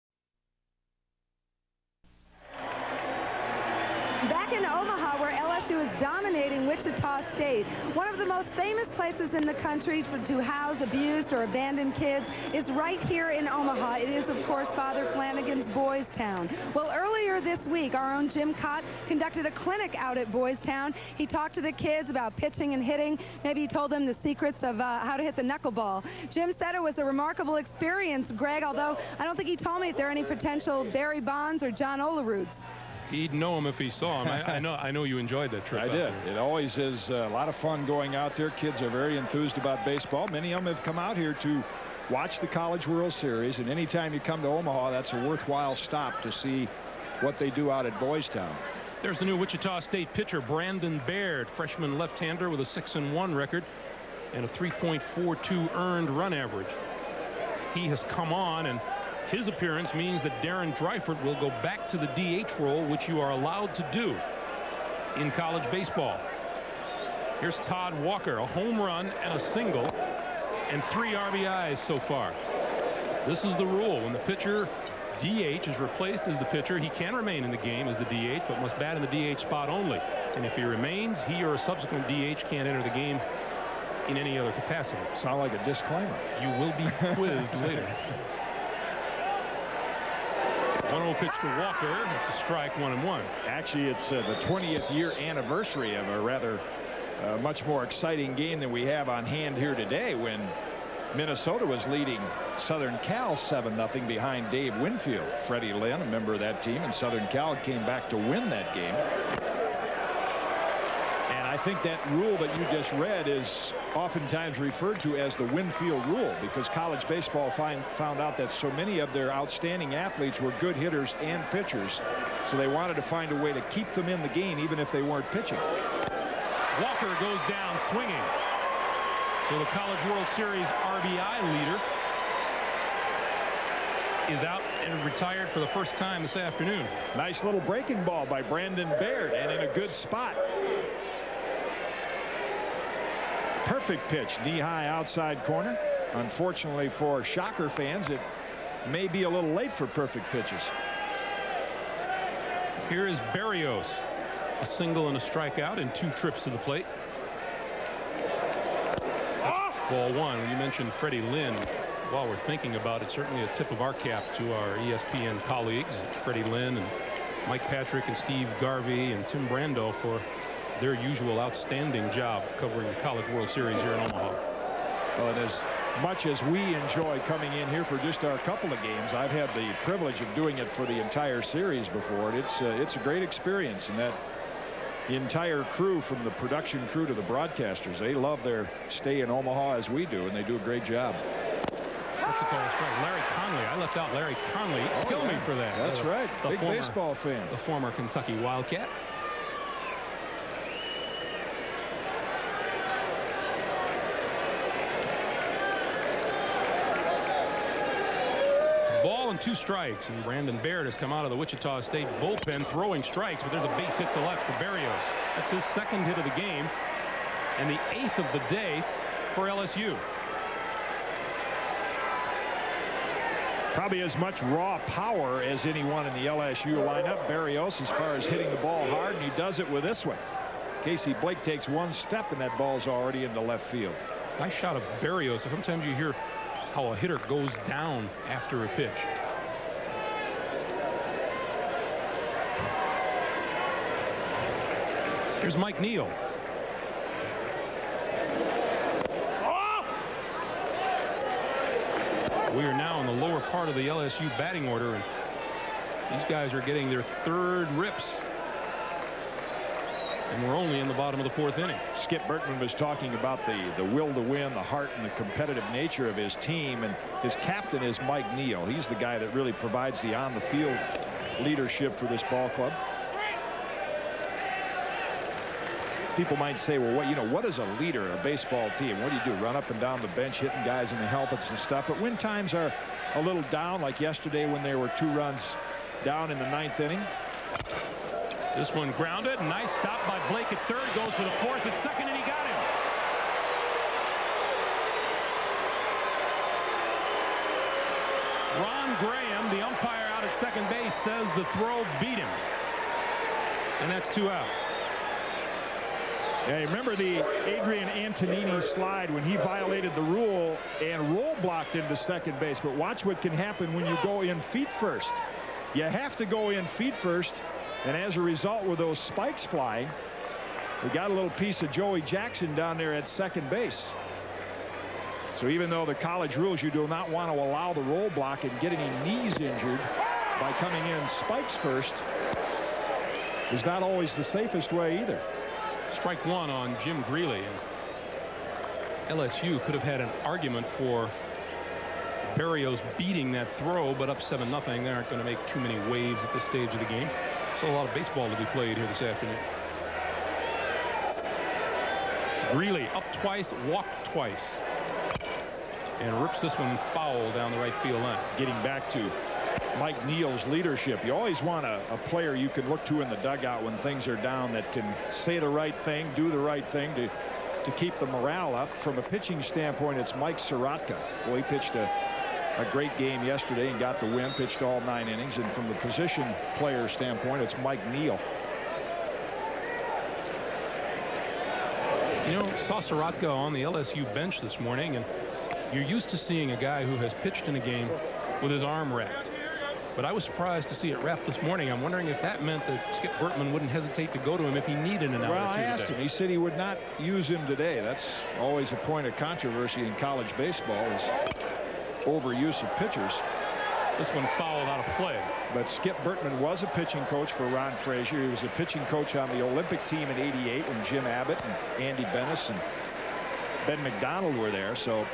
Back in Omaha, where LSU is dominating Wichita State, one of the most famous places in the country to house abused or abandoned kids is right here in Omaha. It is, of course, Father Flanagan's Boys Town. Well, earlier this week, our own Jim Cott conducted a clinic out at Boys Town. He talked to the kids about pitching and hitting. Maybe he told them the secrets of how to hit the knuckleball. Jim said it was a remarkable experience, Greg, although I don't think he told me if there are any potential Barry Bonds or John Olerud's. He'd know him if he saw him. I know you enjoyed that trip. I did. It always is a lot of fun going out there. Kids are very enthused about baseball. Many of them have come out here to watch the College World Series, and anytime you come to Omaha, that's a worthwhile stop to see what they do out at Boys Town. There's the new Wichita State pitcher, Brandon Baird, freshman left-hander with a 6-1 record and a 3.42 earned run average. He has come on, and his appearance means that Darren Dreifert will go back to the DH role, which you are allowed to do in college baseball. Here's Todd Walker, a home run and a single and 3 RBIs so far. This is the rule. When the pitcher DH is replaced as the pitcher, he can remain in the game as the DH, but must bat in the DH spot only. And if he remains, he or a subsequent DH can't enter the game in any other capacity. Sound like a disclaimer. You will be quizzed later. 1-0 pitch to Walker. It's a strike, 1-1. Actually, it's the 20th year anniversary of a rather much more exciting game than we have on hand here today, when Minnesota was leading Southern Cal 7-0 behind Dave Winfield. Freddie Lynn, a member of that team, and Southern Cal came back to win that game. And I think that rule that you just read is oftentimes referred to as the Winfield rule, because college baseball found out that so many of their outstanding athletes were good hitters and pitchers, so they wanted to find a way to keep them in the game even if they weren't pitching. Walker goes down swinging. So the College World Series RBI leader is out and retired for the first time this afternoon. Nice little breaking ball by Brandon Baird, and in a good spot. Perfect pitch, knee-high outside corner. Unfortunately for Shocker fans, it may be a little late for perfect pitches. Here is Berrios. A single and a strikeout in 2 trips to the plate. That's ball 1. You mentioned Freddie Lynn. While we're thinking about it, certainly a tip of our cap to our ESPN colleagues, Freddie Lynn and Mike Patrick and Steve Garvey and Tim Brando, for their usual outstanding job covering the College World Series here in Omaha. Well, and as much as we enjoy coming in here for just our couple of games, I've had the privilege of doing it for the entire series before. And it's a great experience, and that entire crew, from the production crew to the broadcasters, they love their stay in Omaha as we do, and they do a great job. What's the call? Larry Conley. I left out Larry Conley. Kill me for that. That's right. Big baseball fan. The former Kentucky Wildcat. Ball and 2 strikes, and Brandon Baird has come out of the Wichita State bullpen throwing strikes, but there's a base hit to left for Berrios. That's his 2nd hit of the game and the 8th of the day for LSU. Probably as much raw power as anyone in the LSU lineup. Berrios, as far as hitting the ball hard, and he does it with this one. Casey Blake takes 1 step, and that ball's already into left field. Nice shot of Berrios. Sometimes you hear how a hitter goes down after a pitch. Here's Mike Neal. We are now in the lower part of the LSU batting order, and these guys are getting their 3rd rips. And we're only in the bottom of the 4th inning. Skip Bertman was talking about the will to win, the heart, and the competitive nature of his team. And his captain is Mike Neal. He's the guy that really provides the on-the-field leadership for this ball club. People might say, well, what is a leader in a baseball team? What do? Run up and down the bench, hitting guys in the helmets and stuff. But when times are a little down, like yesterday when there were 2 runs down in the 9th inning. This one grounded. Nice stop by Blake at 3rd. Goes for the force at 2nd, and he got him. Ron Graham, the umpire out at 2nd base, says the throw beat him. And that's 2 out. Yeah, remember the Adrian Antonini slide when he violated the rule and roll blocked into 2nd base. But watch what can happen when you go in feet first. You have to go in feet first. And as a result, with those spikes flying, we got a little piece of Joey Jackson down there at 2nd base. So even though the college rules, you do not want to allow the roll block and get any knees injured by coming in spikes first, is not always the safest way either. Strike 1 on Jim Greeley. And LSU could have had an argument for Berrios beating that throw, but up 7-0. They aren't going to make too many waves at this stage of the game. Still a lot of baseball to be played here this afternoon. Greeley up twice, walked twice, and rips this one foul down the right field line. Getting back to Mike Neal's leadership, you always want a player you can look to in the dugout when things are down that can say the right thing, do the right thing to keep the morale up. From a pitching standpoint, it's Mike Sorotka. Well, he pitched a great game yesterday and got the win, pitched all 9 innings. And from the position player standpoint, it's Mike Neal. You know, saw Sorotka on the LSU bench this morning, and you're used to seeing a guy who has pitched in a game with his arm wrapped. But I was surprised to see it wrapped this morning. I'm wondering if that meant that Skip Bertman wouldn't hesitate to go to him if he needed an hour or two. Well, I asked him. He said he would not use him today. That's always a point of controversy in college baseball, is overuse of pitchers. This one fouled out of play. But Skip Bertman was a pitching coach for Ron Frazier. He was a pitching coach on the Olympic team in '88 when Jim Abbott and Andy Bennis and Ben McDonald were there. So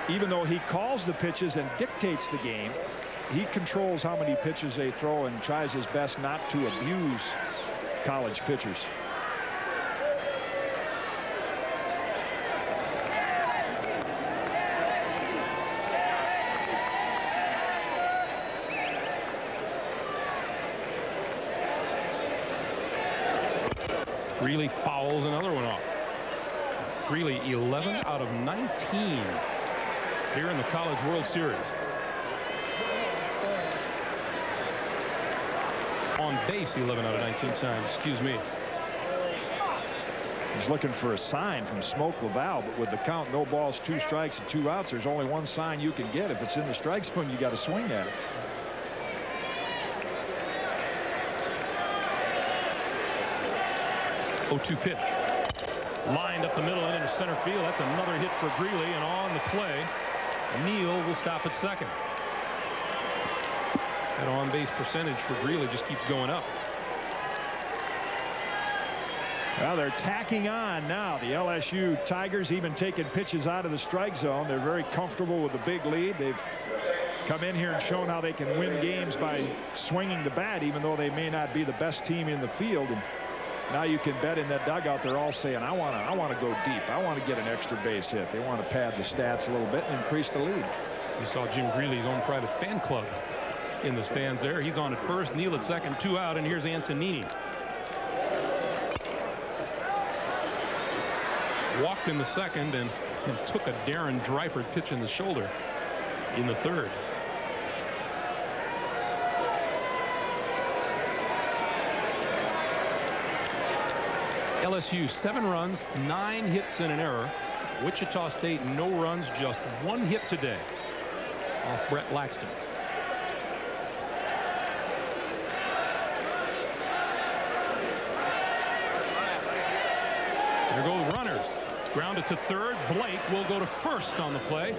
even though he calls the pitches and dictates the game, he controls how many pitches they throw and tries his best not to abuse college pitchers. Greeley fouls another one off. Greeley 11 out of 19 here in the College World Series. On base 11 out of 19 times, excuse me. He's looking for a sign from Smoke Laval, but with the count, no balls, 2 strikes and 2 outs, there's only one sign you can get. If it's in the strike zone, you got to swing at it. Oh-2 pitch. Lined up the middle and into center field. That's another hit for Greeley, and on the play, Neal will stop at second. That on-base percentage for Greeley just keeps going up. Well, they're tacking on now. The LSU Tigers even taking pitches out of the strike zone. They're very comfortable with the big lead. They've come in here and shown how they can win games by swinging the bat, even though they may not be the best team in the field. And now you can bet in that dugout they're all saying, I want to go deep. I want to get an extra base hit. They want to pad the stats a little bit and increase the lead. You saw Jim Greeley's own private fan club in the stands there. He's on at first, Neal at second, 2 out, and here's Antonini. Walked in the second and took a Darren Dreifert pitch in the shoulder in the third. LSU 7 runs, 9 hits and an error. Wichita State no runs, just 1 hit today off Brett Laxton. There go the runners. Grounded to third. Blake will go to first on the play,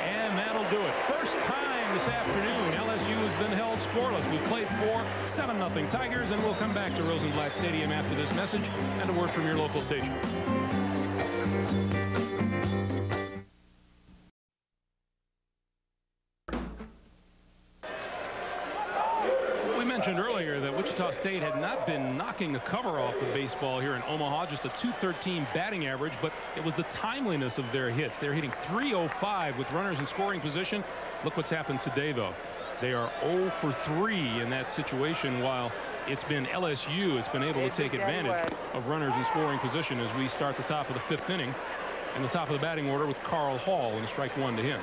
and that'll do it. First time this afternoon LSU has been held scoreless. We've played 7-0 Tigers, and we'll come back to Rosenblatt Stadium after this message and a word from your local station. We mentioned earlier that Wichita State had not been knocking the cover off the baseball here in Omaha, just a .213 batting average, but it was the timeliness of their hits. They're hitting .305 with runners in scoring position. Look what's happened today, though. They are 0 for 3 in that situation, while it's been LSU. It's been able to take advantage of runners in scoring position as we start the top of the 5th inning in the top of the batting order with Carl Hall, and strike 1 to him.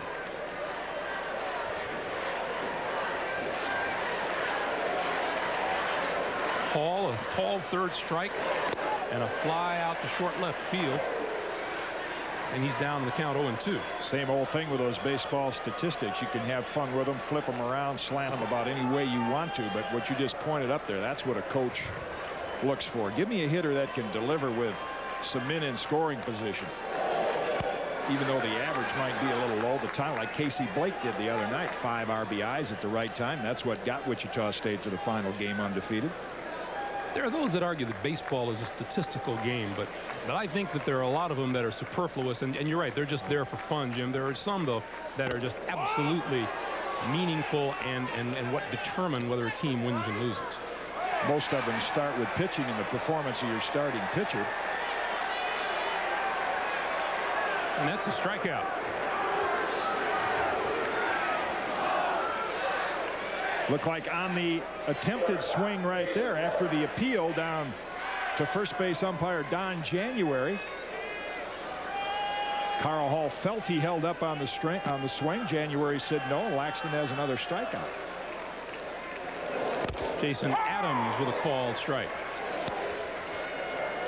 Hall, a called third strike and a fly out to short left field, and he's down in the count 0-2. Same old thing with those baseball statistics. You can have fun with them, flip them around, slant them about any way you want to, but what you just pointed up there, that's what a coach looks for. Give me a hitter that can deliver with some men in scoring position, even though the average might be a little low. The time, like Casey Blake did the other night, 5 RBIs at the right time. That's what got Wichita State to the final game undefeated. There are those that argue that baseball is a statistical game, but I think that there are a lot of them that are superfluous, and you're right, they're just there for fun, Jim. There are some, though, that are just absolutely meaningful and what determine whether a team wins and loses. Most of them start with pitching and the performance of your starting pitcher. And that's a strikeout. Looked like on the attempted swing right there after the appeal down to first base umpire Don January. Carl Hall felt he held up on the swing. January said no. Laxton has another strikeout. Jason Adams with a called strike.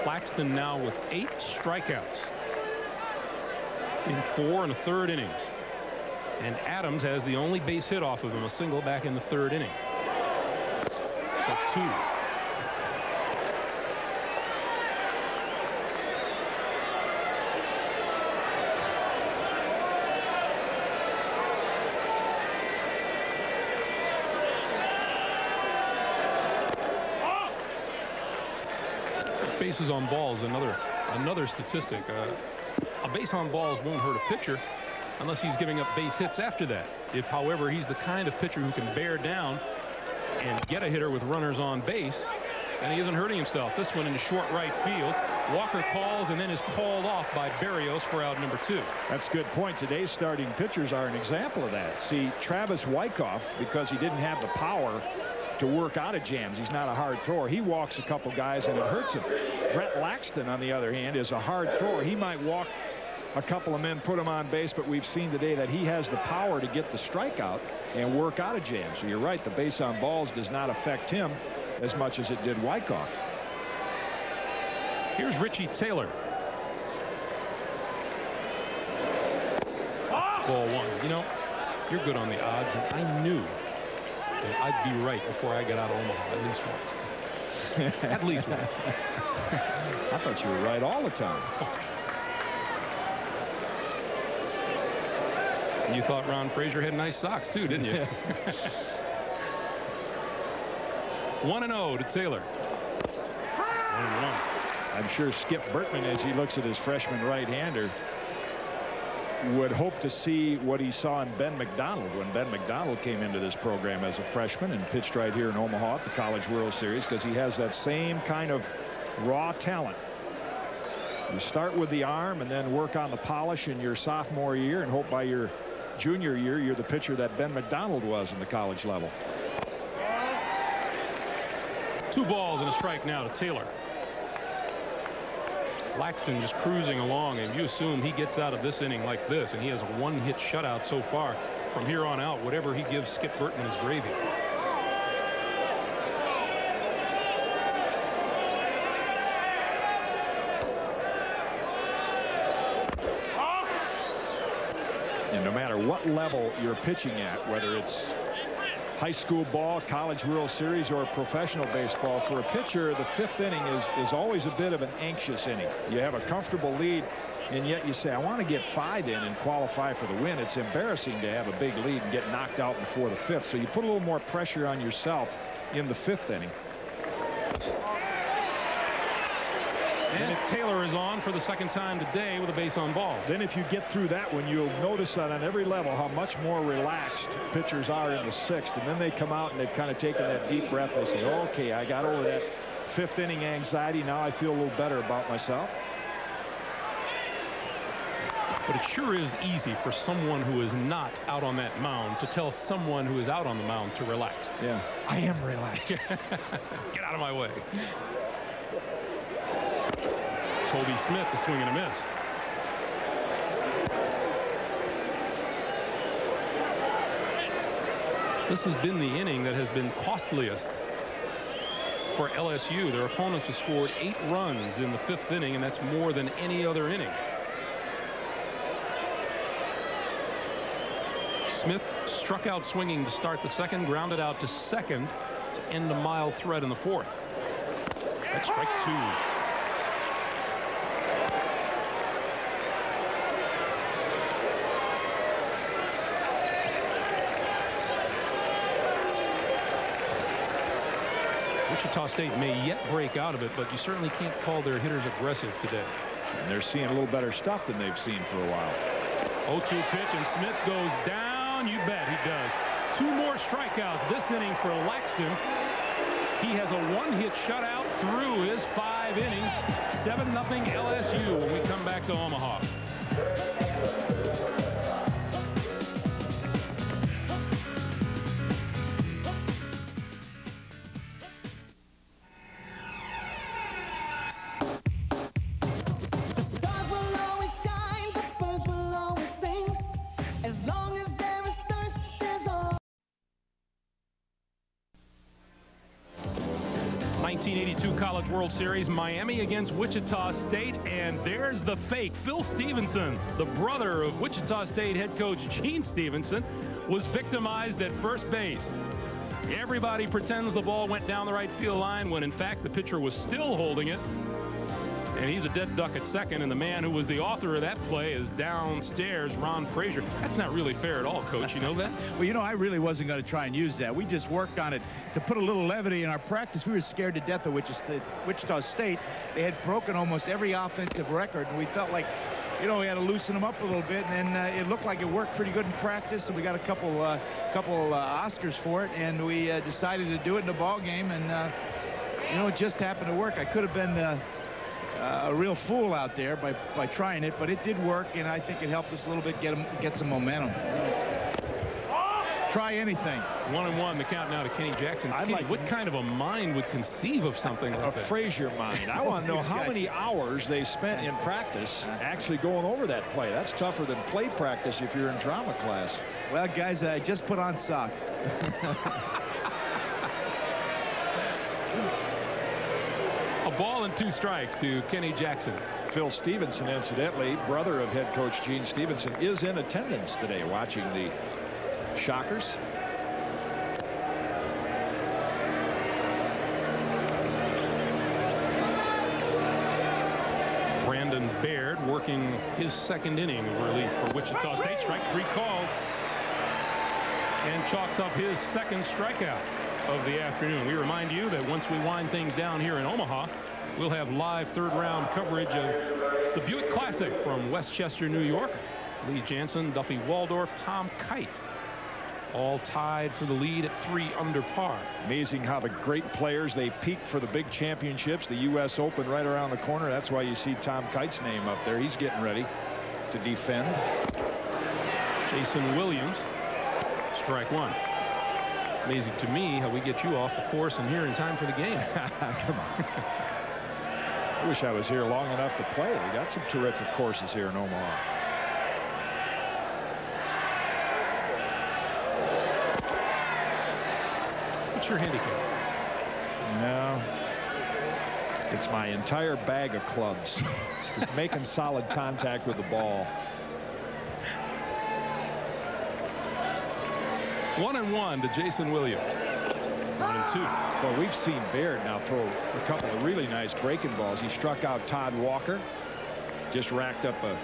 Laxton now with 8 strikeouts in 4 1/3 innings. And Adams has the only base hit off of him, a single back in the 3rd inning. So 2. Bases on balls, another statistic. A base on balls won't hurt a pitcher unless he's giving up base hits after that. If, however, he's the kind of pitcher who can bear down and get a hitter with runners on base, and he isn't hurting himself. This one in the short right field. Walker calls and then is called off by Berrios for out number 2. That's a good point. Today's starting pitchers are an example of that. See, Travis Wyckoff, because he didn't have the power to work out of jams, he's not a hard thrower. He walks a couple guys and it hurts him. Brett Laxton, on the other hand, is a hard thrower. He might walk a couple of men, put them on base, but we've seen today that he has the power to get the strikeout and work out of jams. So you're right, the base on balls does not affect him as much as it did Wyckoff. Here's Richie Taylor. Ball 1. You know, you're good on the odds, and I knew that I'd be right before I got out of Omaha at least once. At least once. I thought you were right all the time. You thought Ron Frazier had nice socks too, didn't you? 1-0 to Taylor. 1-1. I'm sure Skip Bertman, as he looks at his freshman right-hander, would hope to see what he saw in Ben McDonald when Ben McDonald came into this program as a freshman and pitched right here in Omaha at the College World Series, because he has that same kind of raw talent. You start with the arm and then work on the polish in your sophomore year and hope by your junior year you're the pitcher that Ben McDonald was in the college level. 2 balls and a strike now to Taylor. Laxton just cruising along, and you assume he gets out of this inning like this, and he has a 1-hit shutout so far. From here on out, whatever he gives Skip Bertman is gravy. And no matter what level you're pitching at, whether it's high school ball, College World Series, or professional baseball, for a pitcher, the 5th inning is always a bit of an anxious inning. You have a comfortable lead, and yet you say, I want to get 5 in and qualify for the win. It's embarrassing to have a big lead and get knocked out before the 5th. So you put a little more pressure on yourself in the 5th inning. And Taylor is on for the 2nd time today with a base on balls. Then if you get through that one, you'll notice that on every level how much more relaxed pitchers are in the 6th. And then they come out and they've kind of taken that deep breath. They say, okay, I got over that 5th inning anxiety. Now I feel a little better about myself. But it sure is easy for someone who is not out on that mound to tell someone who is out on the mound to relax. Yeah, I am relaxed. Get out of my way. Toby Smith, a swing and a miss. This has been the inning that has been costliest for LSU. Their opponents have scored 8 runs in the 5th inning, and that's more than any other inning. Smith struck out swinging to start the 2nd, grounded out to 2nd to end a mild threat in the 4th. That's strike 2. Wichita State may yet break out of it, but you certainly can't call their hitters aggressive today. And they're seeing a little better stuff than they've seen for a while. 0-2 pitch, and Smith goes down. You bet he does. 2 more strikeouts this inning for Laxton. He has a 1-hit shutout through his 5 innings. 7-0 LSU when we come back to Omaha. The stars will always shine, the birds will always sing. As long as there is thirst, there's all. 1982 College World Series, Miami against Wichita State, and there's the fake. Phil Stevenson, the brother of Wichita State head coach Gene Stevenson, was victimized at first base. Everybody pretends the ball went down the right field line when in fact the pitcher was still holding it. And he's a dead duck at 2nd, and the man who was the author of that play is downstairs, Ron Frazier. That's not really fair at all, Coach. You know that? Well, you know, I really wasn't going to try and use that. We just worked on it to put a little levity in our practice. We were scared to death of Wichita State. They had broken almost every offensive record, and we felt like you know, we had to loosen him up a little bit, and it looked like it worked pretty good in practice, and we got a couple Oscars for it, and we decided to do it in the ball game, and you know, it just happened to work. I could have been a real fool out there by trying it, but it did work, and I think it helped us a little bit get some momentum. Try anything. 1-1, the count now to Kenny Jackson. Kenny, what kind of a mind would conceive of something like that? A Frazier mind. I want to know how many hours they spent in practice actually going over that play. That's tougher than play practice if you're in drama class. Well, guys, I just put on socks. A ball and 2 strikes to Kenny Jackson. Phil Stevenson, incidentally, brother of head coach Gene Stevenson, is in attendance today watching the Shockers. Brandon Baird working his 2nd inning of relief for Wichita State. Strike 3 called, and chalks up his 2nd strikeout of the afternoon. We remind you that once we wind things down here in Omaha, we'll have live 3rd round coverage of the Buick Classic from Westchester, New York. Lee Jansen, Duffy Waldorf, Tom Kite, all tied for the lead at 3 under par. Amazing how the great players, they peak for the big championships. The U.S. Open right around the corner. That's why you see Tom Kite's name up there. He's getting ready to defend. Jason Williams, strike 1. Amazing to me how we get you off the course and here in time for the game. Come on. I wish I was here long enough to play. We got some terrific courses here in Omaha. Your handicap? No, it's my entire bag of clubs. Making solid contact with the ball. 1-1 to Jason Williams. 1-2. Well, we've seen Baird now throw a couple of really nice breaking balls. He struck out Todd Walker, just racked up a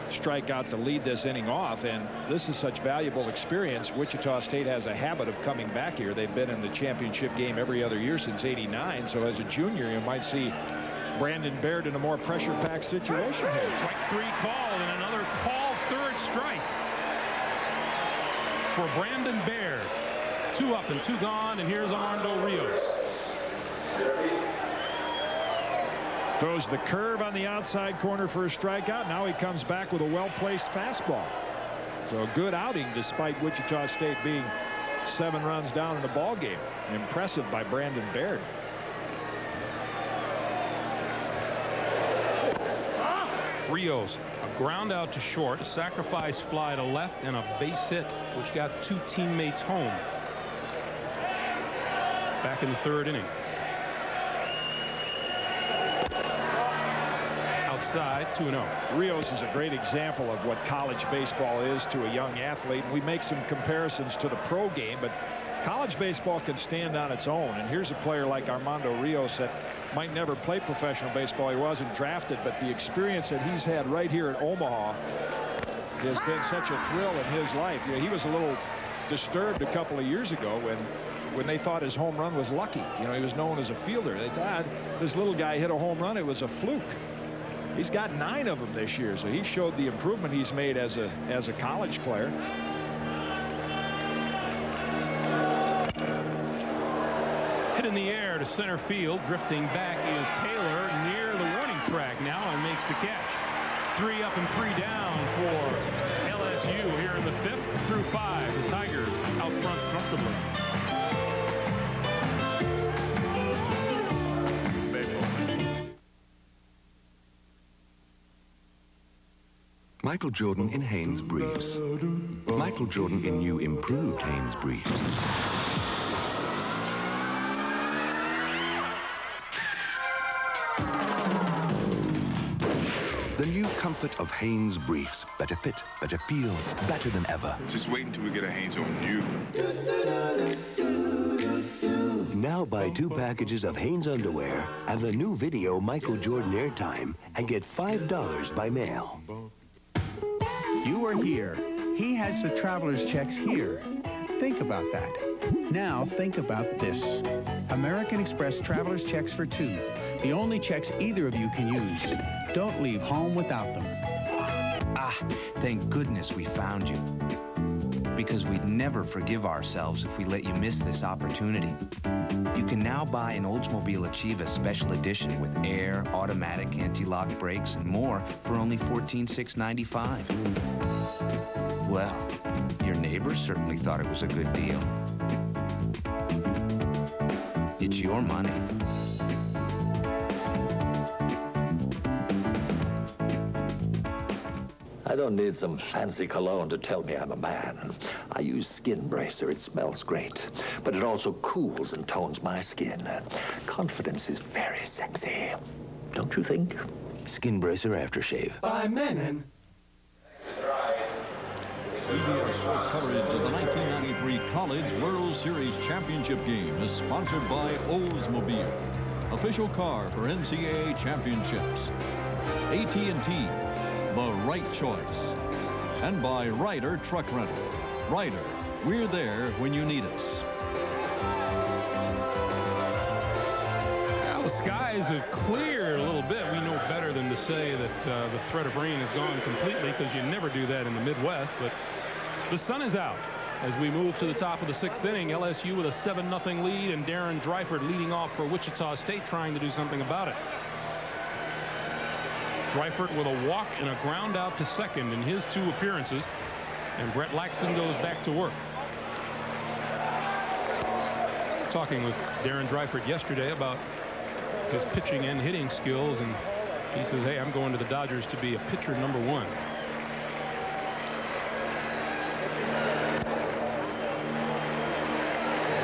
strikeout to lead this inning off, and this is such valuable experience. Wichita State has a habit of coming back here. They've been in the championship game every other year since '89, so as a junior you might see Brandon Baird in a more pressure-packed situation here. Strike 3 called, and another called 3rd strike for Brandon Baird. 2 up and 2 gone, and here's Armando Rios. Throws the curve on the outside corner for a strikeout. Now he comes back with a well-placed fastball. So a good outing despite Wichita State being 7 runs down in the ball game. Impressive by Brandon Baird. Rios, a ground out to short, a sacrifice fly to left, and a base hit, which got 2 teammates home. Back in the 3rd inning. Outside, 2-0. Rios is a great example of what college baseball is to a young athlete. We make some comparisons to the pro game, but college baseball can stand on its own. And here's a player like Armando Rios that might never play professional baseball. He wasn't drafted, but the experience that he's had right here at Omaha has been such a thrill in his life. You know, he was a little disturbed a couple of years ago when they thought his home run was lucky. You know, he was known as a fielder. They thought this little guy hit a home run, it was a fluke. He's got 9 of them this year, so he showed the improvement he's made as a college player. Hit in the air to center field. Drifting back is Taylor near the warning track now and makes the catch. 3 up and 3 down for LSU here in the 5th through 5. The Tigers out front comfortably. Michael Jordan in Hanes briefs. Michael Jordan in new improved Hanes briefs. The new comfort of Hanes briefs. Better fit, better feel, better than ever. Just wait until we get our hands on new. Now buy 2 packages of Hanes underwear and the new video Michael Jordan Airtime and get $5 by mail. You are here. He has the traveler's checks here. Think about that. Now think about this. American Express traveler's checks for 2. The only checks either of you can use. Don't leave home without them. Ah, thank goodness we found you. Because we'd never forgive ourselves if we let you miss this opportunity. You can now buy an Oldsmobile Achieva Special Edition with air, automatic, anti-lock brakes, and more for only $14,695. Well, your neighbors certainly thought it was a good deal. It's your money. I don't need some fancy cologne to tell me I'm a man. I use Skin Bracer. It smells great, but it also cools and tones my skin. Confidence is very sexy, don't you think? Skin Bracer Aftershave. By Menon. CBS Sports coverage of the 1993 College World Series Championship game is sponsored by Oldsmobile, official car for NCAA championships. AT&T, the right choice. And by Ryder Truck Rental. Ryder, we're there when you need us. Well, the skies have cleared a little bit. We know better than to say that the threat of rain is gone completely, because you never do that in the Midwest. But the sun is out as we move to the top of the 6th inning. LSU with a 7-0 lead, and Darren Dreifert leading off for Wichita State, trying to do something about it. Dreifert with a walk and a ground out to second in his 2 appearances, and Brett Laxton goes back to work. Talking with Darren Dreifert yesterday about his pitching and hitting skills, and he says, hey, I'm going to the Dodgers to be a pitcher number 1.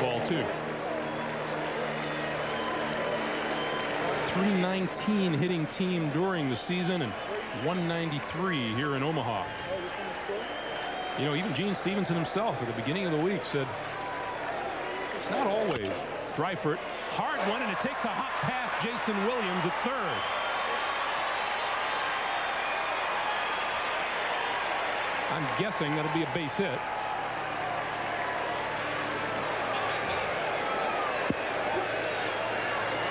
Ball 2. 319 hitting team during the season, and 193 here in Omaha. You know, even Gene Stevenson himself at the beginning of the week said it's not always. Dreifert, hard one, and it takes a hop past Jason Williams at third. I'm guessing that'll be a base hit.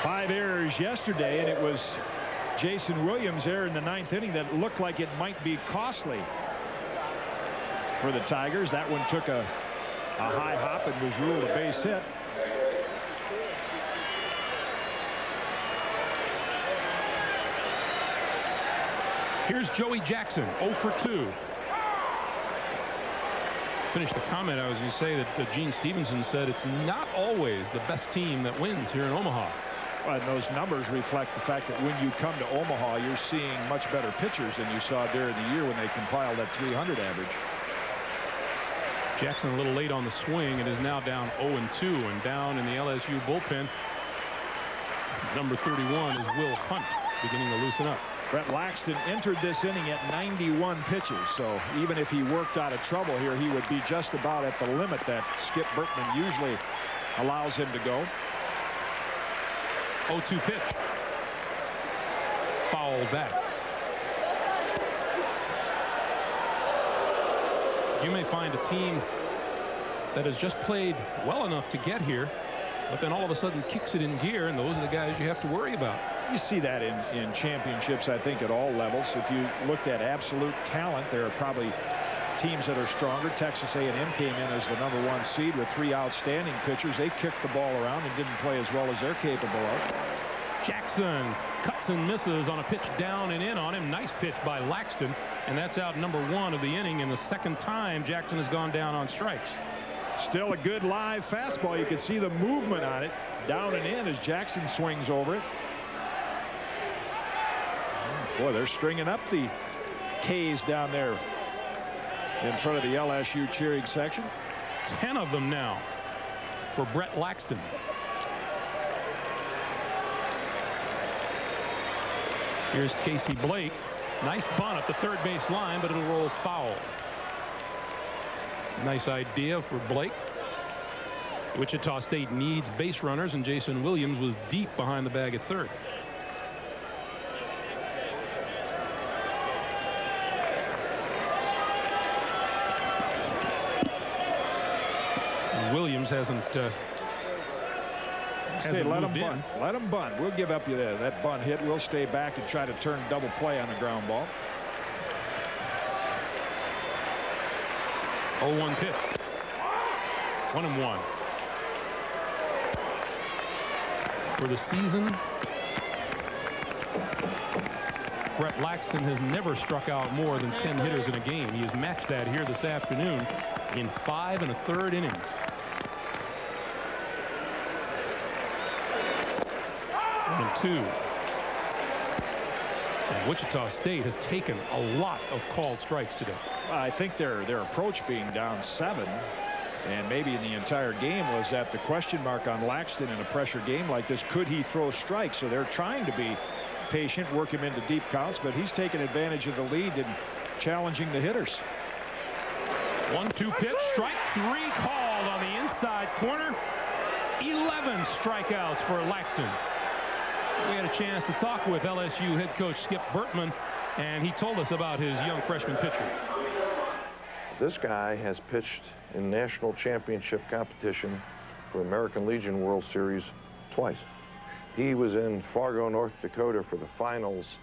Five errors yesterday, and it was Jason Williams' error in the 9th inning that looked like it might be costly for the Tigers. That one took a high hop and was ruled a base hit. Here's Joey Jackson, 0 for 2. Finish the comment, I was going to say that Gene Stevenson said it's not always the best team that wins here in Omaha. Well, and those numbers reflect the fact that when you come to Omaha, you're seeing much better pitchers than you saw during the year when they compiled that 300 average. Jackson a little late on the swing and is now down 0-2, and down in the LSU bullpen, number 31 is Will Hunt, beginning to loosen up. Brett Laxton entered this inning at 91 pitches, so even if he worked out of trouble here, he would be just about at the limit that Skip Bertman usually allows him to go. 0-2 pitch. Foul back. You may find a team that has just played well enough to get here, but then all of a sudden kicks it in gear, and those are the guys you have to worry about. You see that in championships, I think, at all levels. If you looked at absolute talent, there are probably teams that are stronger. Texas A&M came in as the number 1 seed with 3 outstanding pitchers. They kicked the ball around and didn't play as well as they're capable of. Jackson cuts and misses on a pitch down and in on him. Nice pitch by Laxton, and that's out number 1 of the inning, and the second time Jackson has gone down on strikes. Still a good live fastball. You can see the movement on it down and in as Jackson swings over it. Boy, they're stringing up the K's down there in front of the LSU cheering section. 10 of them now for Brett Laxton. Here's Casey Blake. Nice bunt at the third base line, but it'll roll foul. Nice idea for Blake. Wichita State needs base runners, and Jason Williams was deep behind the bag at third. Williams hasn't let him bunt. Let him bunt. We'll give up you that bunt hit. We'll stay back and try to turn double play on the ground ball. 0-1 pitch. 1-1. For the season, Brett Laxton has never struck out more than 10 hitters in a game. He has matched that here this afternoon in 5 1/3 innings. And 2. And Wichita State has taken a lot of called strikes today. I think their approach being down 7, and maybe in the entire game, was that the question mark on Laxton in a pressure game like this, could he throw strikes? So they're trying to be patient, work him into deep counts, but he's taking advantage of the lead and challenging the hitters. 1-2 pitch, strike 3 called on the inside corner. 11 strikeouts for Laxton. We had a chance to talk with LSU head coach Skip Bertman, and he told us about his young freshman pitcher. This guy has pitched in national championship competition for American Legion World Series twice. He was in Fargo, North Dakota for the finals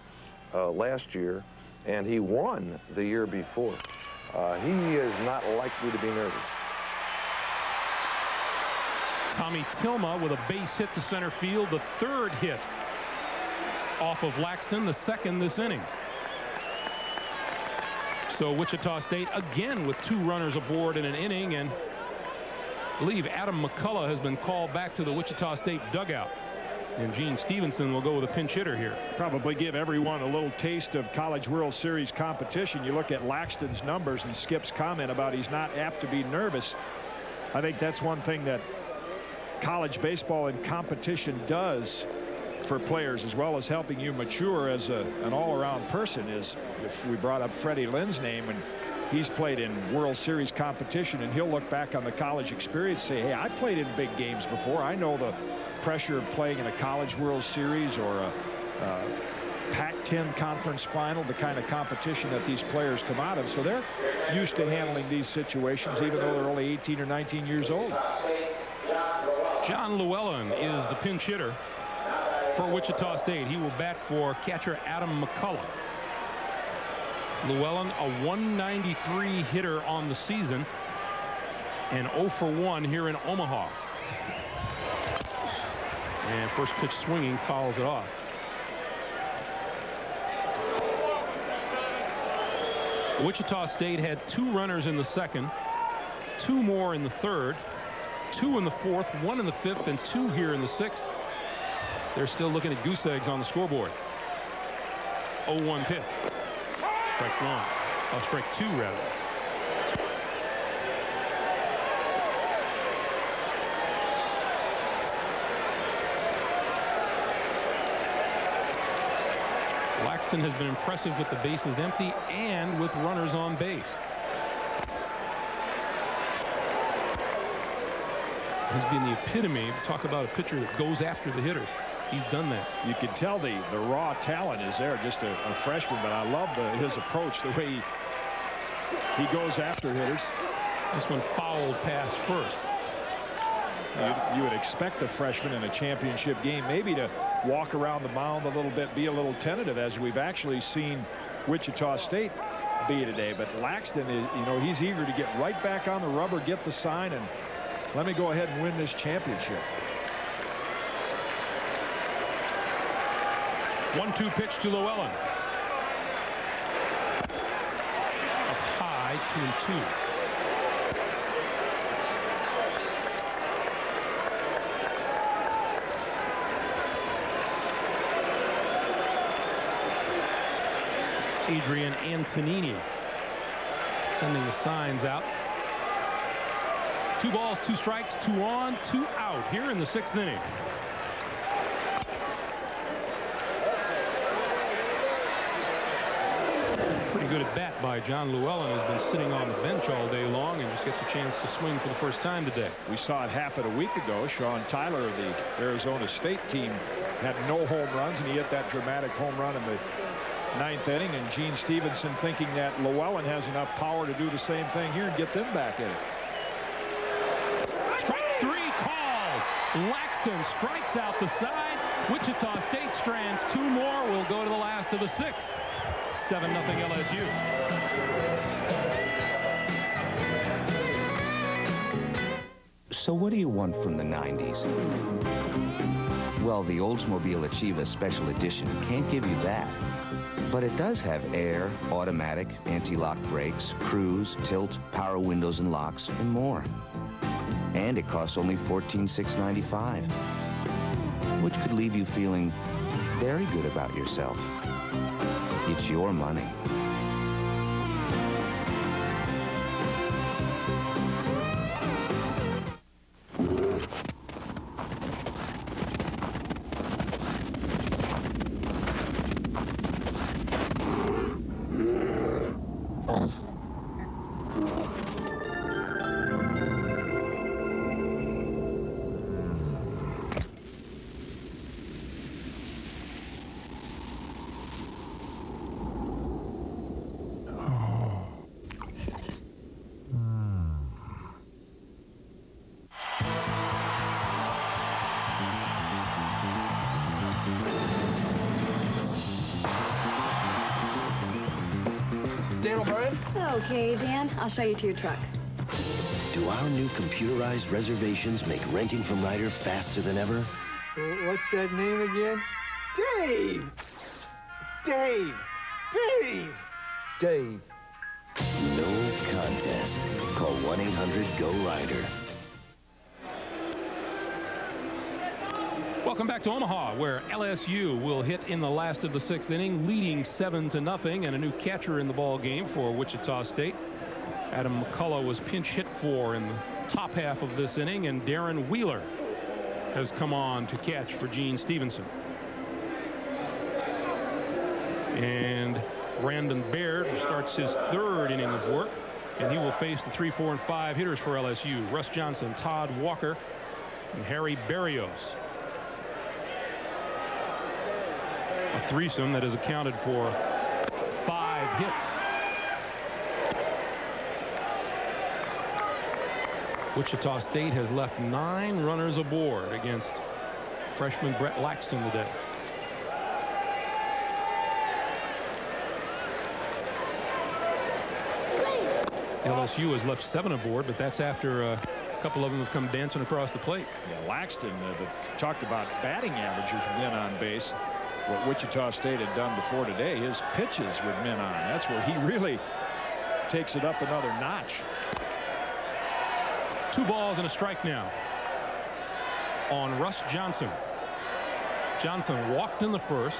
last year, and he won the year before. He is not likely to be nervous. Tommy Tilma with a base hit to center field, the 3rd hit off of Laxton, the 2nd this inning. So Wichita State again with 2 runners aboard in an inning, and I believe Adam McCullough has been called back to the Wichita State dugout. And Gene Stevenson will go with a pinch hitter here. Probably give everyone a little taste of College World Series competition. You look at Laxton's numbers and Skip's comment about he's not apt to be nervous. I think that's one thing that college baseball and competition does for players, as well as helping you mature as an all-around person. Is if we brought up Freddie Lynn's name, and he's played in World Series competition, and he'll look back on the college experience and say, hey, I played in big games before. I know the pressure of playing in a College World Series or a Pac-10 conference final, the kind of competition that these players come out of. So they're used to handling these situations, even though they're only 18 or 19 years old. John Llewellyn is the pinch hitter for Wichita State. He will bat for catcher Adam McCullough. Llewellyn, a 193 hitter on the season, and 0 for 1 here in Omaha. And first pitch swinging, fouls it off. Wichita State had 2 runners in the 2nd, 2 more in the 3rd, 2 in the 4th, 1 in the 5th, and 2 here in the 6th. They're still looking at goose eggs on the scoreboard. 0-1 pitch. Strike 1. Oh, strike 2 rather. Laxton has been impressive with the bases empty and with runners on base. Has been the epitome. Talk about a pitcher that goes after the hitters. He's done that. You can tell the raw talent is there, just a freshman, but I love his approach, the way he goes after hitters. This one fouled past first. You would expect a freshman in a championship game maybe to walk around the mound a little bit, be a little tentative, as we've actually seen Wichita State be today. But Laxton is, he's eager to get right back on the rubber, get the sign, and let me go ahead and win this championship. 1-2 pitch to Llewellyn. Up high, 2-2. Adrian Antonini sending the signs out. 2 balls, 2 strikes, 2 on, 2 out here in the 6th inning. Pretty good at bat by John Llewellyn, who's been sitting on the bench all day long and just gets a chance to swing for the first time today. We saw it happen a week ago. Sean Tyler of the Arizona State team had no home runs, and he hit that dramatic home run in the 9th inning, and Gene Stevenson thinking that Llewellyn has enough power to do the same thing here and get them back in it. Strike 3 called. Laxton strikes out the side. Wichita State strands 2 more. Will go to the last of the 6th. 7-0 LSU. So what do you want from the 90s? Well, the Oldsmobile Achieva Special Edition can't give you that. But it does have air, automatic, anti-lock brakes, cruise, tilt, power windows and locks, and more. And it costs only $14,695, which could leave you feeling very good about yourself. It's your money. Okay, Dan, I'll show you to your truck. Do our new computerized reservations make renting from Ryder faster than ever? What's that name again? Dave! Dave! Dave! Dave. No contest. Call 1-800-GO-RYDER. Welcome back to Omaha, where LSU will hit in the last of the 6th inning, leading 7-0, and a new catcher in the ball game for Wichita State. Adam McCullough was pinch hit for in the top half of this inning, and Darren Wheeler has come on to catch for Gene Stevenson. And Brandon Baird starts his 3rd inning of work, and he will face the 3, 4, and 5 hitters for LSU: Russ Johnson, Todd Walker, and Harry Berrios. A threesome that has accounted for 5 hits. Wichita State has left 9 runners aboard against freshman Brett Laxton today. LSU has left 7 aboard, but that's after a couple of them have come dancing across the plate. Yeah, Laxton talked about batting averages, men on base. What Wichita State had done before today, his pitches with men on. That's where he really takes it up another notch. 2 balls and a strike now on Russ Johnson. Johnson walked in the 1st,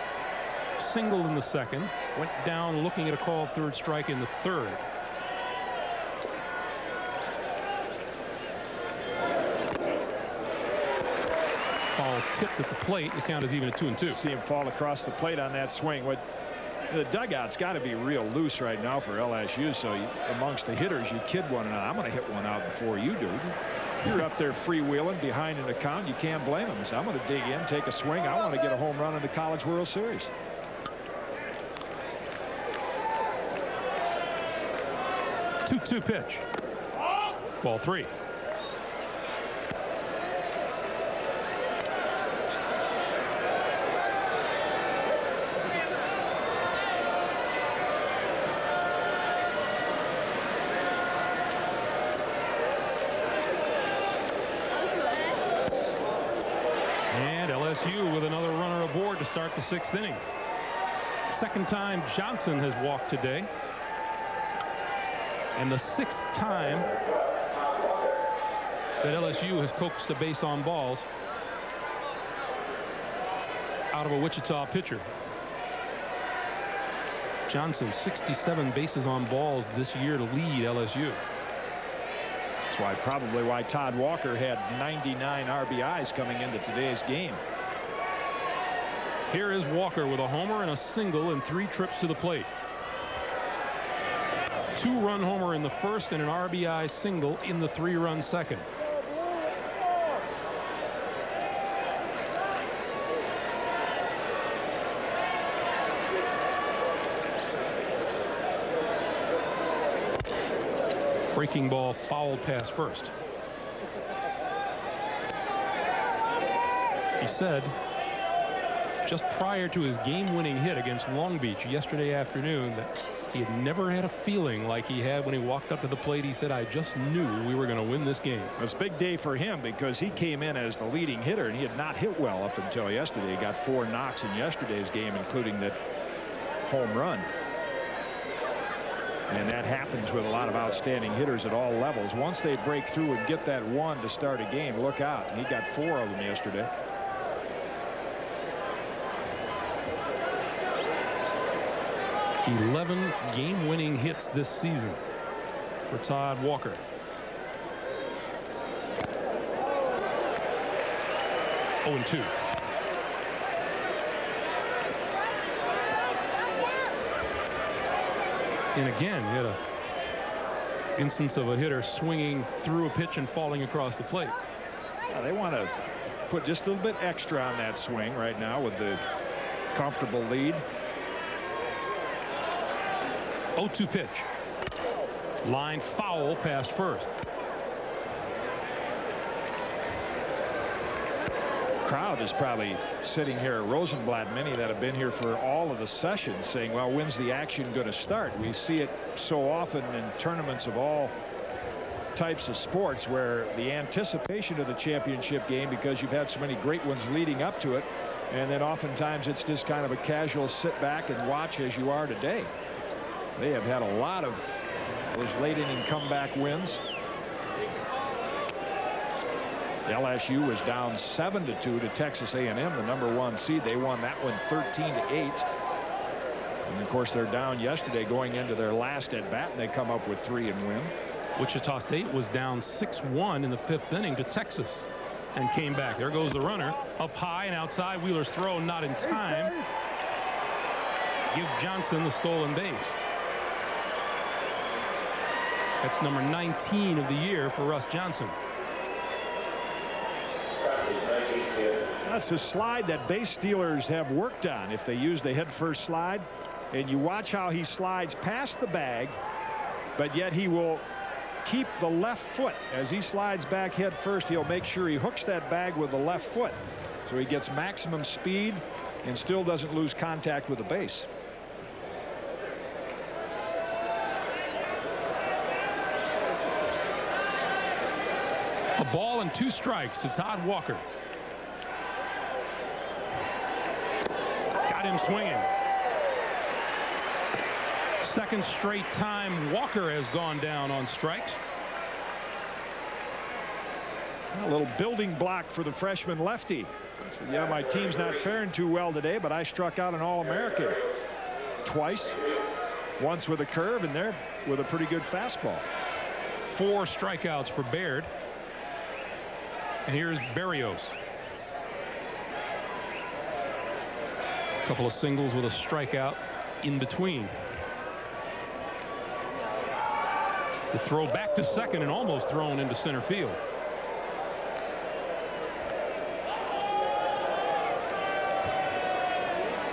singled in the 2nd, went down looking at a called 3rd strike in the 3rd. Ball tipped at the plate. The count is even at 2-2. See him fall across the plate on that swing. The dugout's got to be real loose right now for LSU, so amongst the hitters, you kid one another. I'm going to hit one out before you do. You're up there freewheeling behind an account. You can't blame him. So I'm going to dig in, take a swing. I want to get a home run in the College World Series. Two pitch. Ball 3. LSU with another runner aboard to start the 6th inning. 2nd time Johnson has walked today, and the 6th time that LSU has coaxed a base on balls out of a Wichita pitcher. Johnson 67 bases on balls this year to lead LSU. That's probably why Todd Walker had 99 RBIs coming into today's game. Here is Walker with a homer and a single and 3 trips to the plate. 2-run homer in the 1st and an RBI single in the 3-run 2nd. Breaking ball fouled past first. He said just prior to his game-winning hit against Long Beach yesterday afternoon that He had never had a feeling like he had when he walked up to the plate. He said, I just knew we were going to win this game. It's a big day for him because he came in as the leading hitter, and he had not hit well up until yesterday. He got 4 knocks in yesterday's game, including that home run. And that happens with a lot of outstanding hitters at all levels. Once they break through and get that one to start a game, look out. He got 4 of them yesterday. "11 game-winning hits this season for Todd Walker." Oh, and 2. And again, you had an instance of a hitter swinging through a pitch and falling across the plate. They want to put just a little bit extra on that swing right now with the comfortable lead. 0-2 pitch. Line foul past first. Crowd is probably sitting here at Rosenblatt, many that have been here for all of the sessions, saying, well, when's the action going to start? We see it so often in tournaments of all types of sports where the anticipation of the championship game, because you've had so many great ones leading up to it, and then oftentimes it's just kind of a casual sit back and watch as you are today. They have had a lot of those late inning comeback wins. LSU was down 7-2 to Texas A&M, the #1 seed. They won that one 13-8. And of course they're down yesterday going into their last at bat, and they come up with 3 and win. Wichita State was down 6-1 in the 5th inning to Texas and came back. There goes the runner up high and outside. Wheeler's throw not in time. Give Johnson the stolen base. That's number 19 of the year for Russ Johnson. That's a slide that base stealers have worked on if they use the head first slide, and you watch how he slides past the bag, but yet he will keep the left foot as he slides back head first. He'll make sure he hooks that bag with the left foot so he gets maximum speed and still doesn't lose contact with the base. A ball and 2 strikes to Todd Walker. Got him swinging. Second straight time Walker has gone down on strikes. A little building block for the freshman lefty. So, yeah, my team's not faring too well today, but I struck out an All-American twice. Once with a curve, and there with a pretty good fastball. 4 strikeouts for Baird. And here's Berrios. A couple of singles with a strikeout in between. The throw back to second and almost thrown into center field.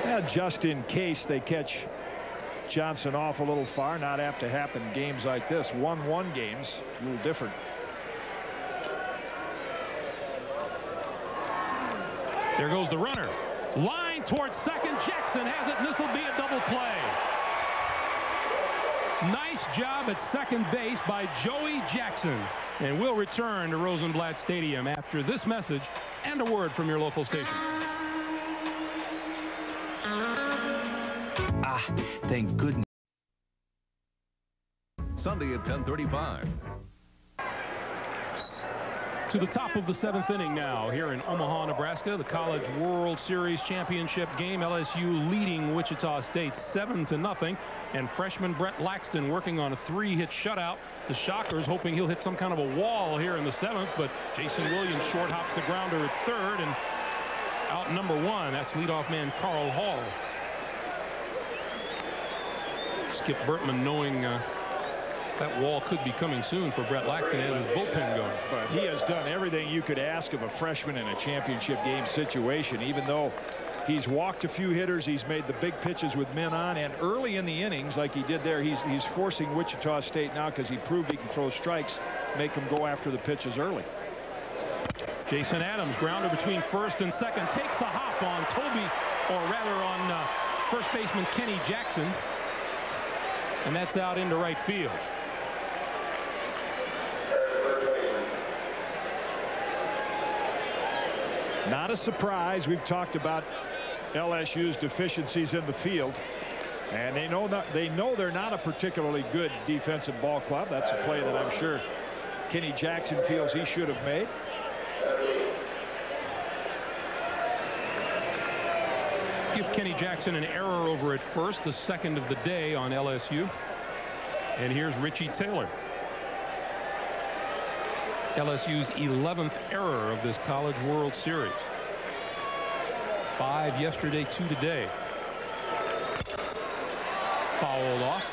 Yeah, just in case they catch Johnson off a little far. Not apt to happen in games like this. 1-1 games, a little different. There goes the runner. Line towards second. Jackson has it, and this will be a double play. Nice job at second base by Joey Jackson. And we'll return to Rosenblatt Stadium after this message and a word from your local station. Ah, thank goodness. Sunday at 10:35. To the top of the 7th inning now here in Omaha, Nebraska. The College World Series Championship game. LSU leading Wichita State 7-0. And freshman Brett Laxton working on a 3-hit shutout. The Shockers hoping he'll hit some kind of a wall here in the 7th. But Jason Williams short hops the grounder at 3rd. And out #1, that's leadoff man Carl Hall. Skip Bertman knowing that wall could be coming soon for Brett Laxton and his bullpen going. But he has done everything you could ask of a freshman in a championship game situation. Even though he's walked a few hitters, he's made the big pitches with men on, and early in the innings like he did there, he's forcing Wichita State now because he proved he can throw strikes, make them go after the pitches early. Jason Adams, grounder between first and second, takes a hop on Toby, or rather on first baseman Kenny Jackson. And that's out into right field. Not a surprise. We've talked about LSU's deficiencies in the field, and they know they're not a particularly good defensive ball club. That's a play that I'm sure Kenny Jackson feels he should have made. Give Kenny Jackson an error over at first, the second of the day on LSU. And here's Richie Taylor. LSU's 11th error of this College World Series. 5 yesterday, 2 today. Fouled off.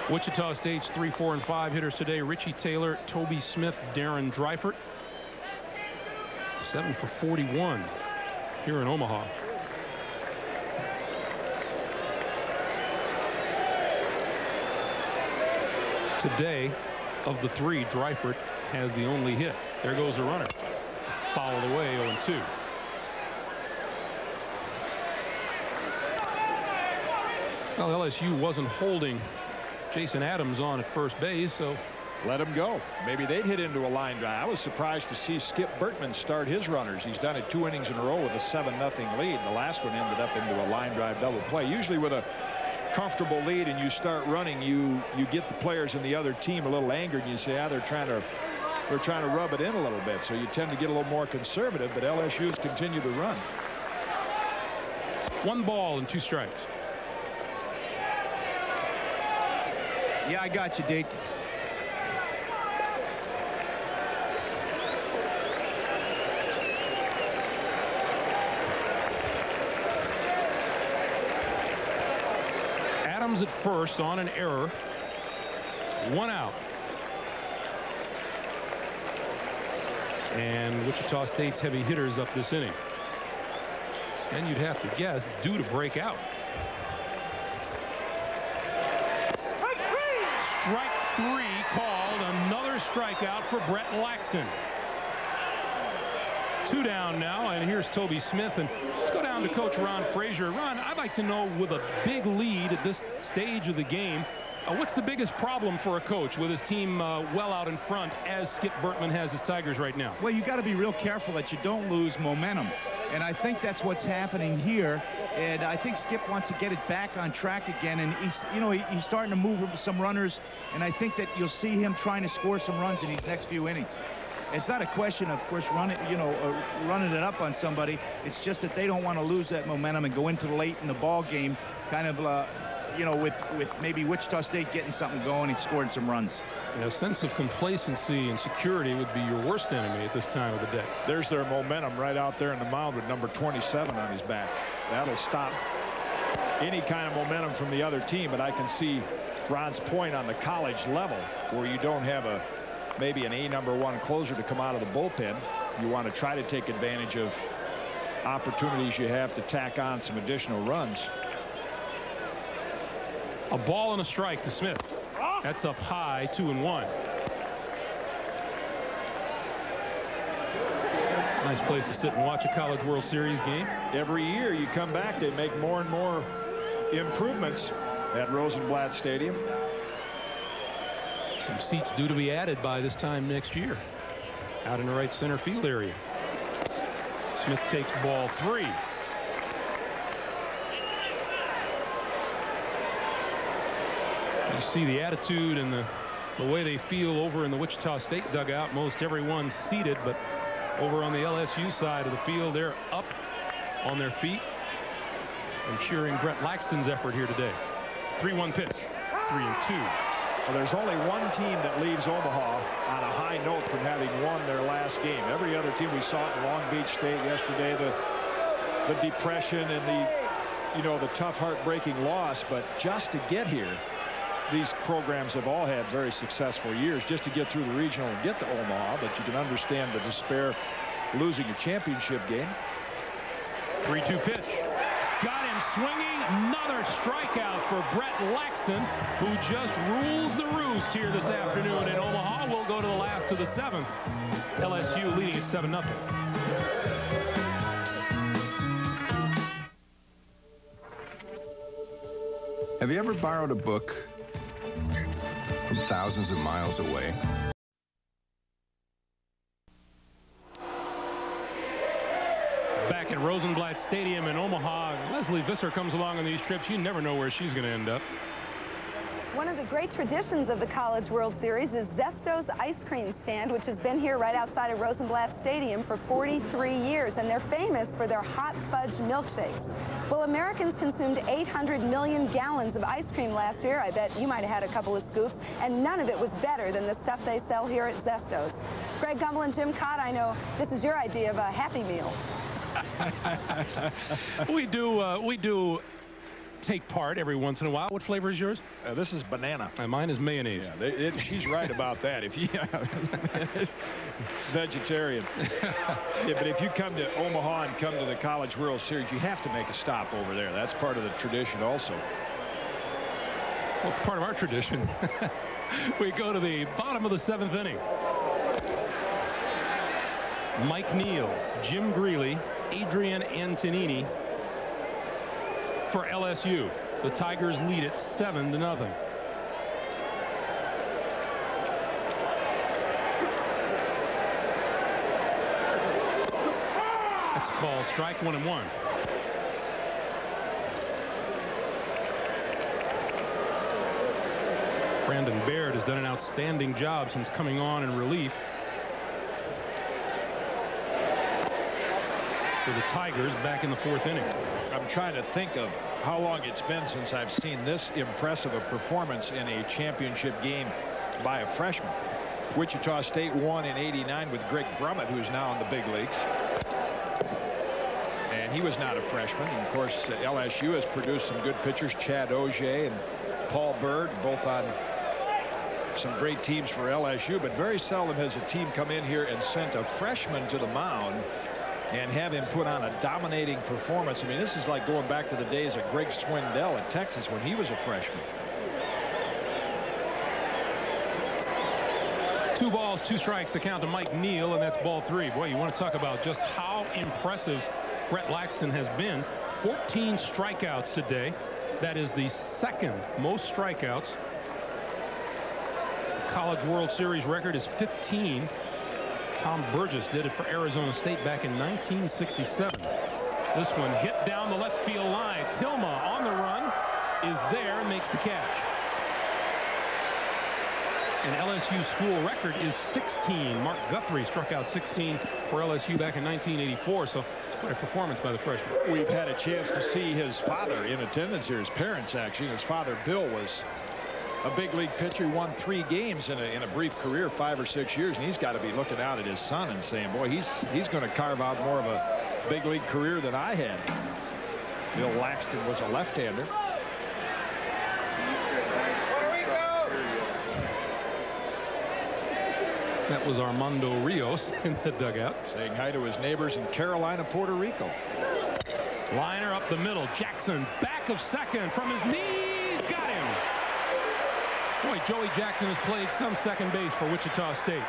Wichita State's 3, 4, and 5 hitters today: Richie Taylor, Toby Smith, Darren Dreifert. 7 for 41 here in Omaha. Today, of the 3, Dreifert has the only hit. There goes a runner. Fouled away, 0-2. Well, LSU wasn't holding Jason Adams on at first base, so let him go. Maybe they'd hit into a line drive. I was surprised to see Skip Bertman start his runners. He's done it 2 innings in a row with a 7-0 lead. The last one ended up into a line drive double play. Usually with a comfortable lead and you start running, you get the players in the other team a little angered, and you say, they're trying to rub it in a little bit, so you tend to get a little more conservative. But LSU's continue to run. 1 ball and 2 strikes. Yeah, I got you, Deke. Adams at first on an error. 1 out. And Wichita State's heavy hitters up this inning. And you'd have to guess due to break out. Strike 3 called. Another strikeout for Brett Laxton. 2 down now, and here's Toby Smith. And let's go down to Coach Ron Frazier. Ron, I'd like to know, with a big lead at this stage of the game, what's the biggest problem for a coach with his team well out in front as Skip Bertman has his Tigers right now? Well, you got to be real careful that you don't lose momentum. And I think that's what's happening here. And I think Skip wants to get it back on track again. And he's starting to move some runners. And I think that you'll see him trying to score some runs in these next few innings. It's not a question, of course, running it up on somebody. It's just that they don't want to lose that momentum and go into late in the ball game, kind of, with maybe Wichita State getting something going and scoring some runs. A sense of complacency and security would be your worst enemy at this time of the day. There's their momentum right out there in the mound with number 27 on his back. That'll stop any kind of momentum from the other team. But I can see Ron's point on the college level, where you don't have maybe an #1 closer to come out of the bullpen. You want to try to take advantage of opportunities you have to tack on some additional runs. A ball and a strike to Smith. That's up high, 2-1. Nice place to sit and watch a College World Series game. Every year you come back, they make more and more improvements at Rosenblatt Stadium. Some seats due to be added by this time next year out in the right center field area. Smith takes ball 3. You see the attitude and the way they feel over in the Wichita State dugout. Most everyone's seated, but over on the LSU side of the field, they're up on their feet and cheering Brett Laxton's effort here today. 3-1 pitch. 3-2. Well, there's only one team that leaves Omaha on a high note from having won their last game. Every other team, we saw it in Long Beach State yesterday, the depression and the tough, heartbreaking loss. But just to get here, these programs have all had very successful years just to get through the regional and get to Omaha. But you can understand the despair losing a championship game. 3-2 pitch. Got him swinging. Another strikeout for Brett Laxton, who just rules the roost here this afternoon in Omaha. We'll go to the last of the 7th. LSU leading at 7-0. Have you ever borrowed a book from thousands of miles away? Back at Rosenblatt Stadium in Omaha, Leslie Visser comes along on these trips. You never know where she's going to end up. One of the great traditions of the College World Series is Zesto's ice cream stand, which has been here right outside of Rosenblatt Stadium for 43 years, and they're famous for their hot fudge milkshakes. Well, Americans consumed 800 million gallons of ice cream last year. I bet you might have had a couple of scoops, and none of it was better than the stuff they sell here at Zesto's. Greg Gumbel and Jim Cott, I know this is your idea of a Happy Meal. We do take part every once in a while. What flavor is yours? This is banana. And mine is mayonnaise. Yeah, she's right about that. If you vegetarian. Yeah, but if you come to Omaha and come to the College World Series, you have to make a stop over there. That's part of the tradition also. Well, part of our tradition. We go to the bottom of the 7th inning. Mike Neal, Jim Greeley, Adrian Antonini for LSU. The Tigers lead it 7-0. That's ball strike, 1-1. Brandon Baird has done an outstanding job since coming on in relief for the Tigers back in the 4th inning. I'm trying to think of how long it's been since I've seen this impressive a performance in a championship game by a freshman. Wichita State won in '89 with Greg Brummett, who's now in the big leagues. And he was not a freshman. And of course, LSU has produced some good pitchers, Chad Auger and Paul Bird, both on some great teams for LSU. But very seldom has a team come in here and sent a freshman to the mound and have him put on a dominating performance. I mean, this is like going back to the days of Greg Swindell at Texas when he was a freshman. 2 balls, 2 strikes, the count to Mike Neal, and that's ball 3. Boy, you want to talk about just how impressive Brett Laxton has been. 14 strikeouts today. That is the 2nd most strikeouts. The College World Series record is 15. Tom Burgess did it for Arizona State back in 1967. This one hit down the left field line. Tilma on the run is there, makes the catch. An LSU school record is 16. Mark Guthrie struck out 16 for LSU back in 1984, so it's quite a performance by the freshman. We've had a chance to see his father in attendance here, his parents actually. His father, Bill, was a big league pitcher. He won 3 games in a brief career, 5 or 6 years, and he's got to be looking out at his son and saying, boy, he's going to carve out more of a big league career than I had. Bill Laxton was a left-hander. That was Armando Rios in the dugout. Saying hi to his neighbors in Carolina, Puerto Rico. Liner up the middle. Jackson back of second from his knees. Got him. Boy, Joey Jackson has played some second base for Wichita State.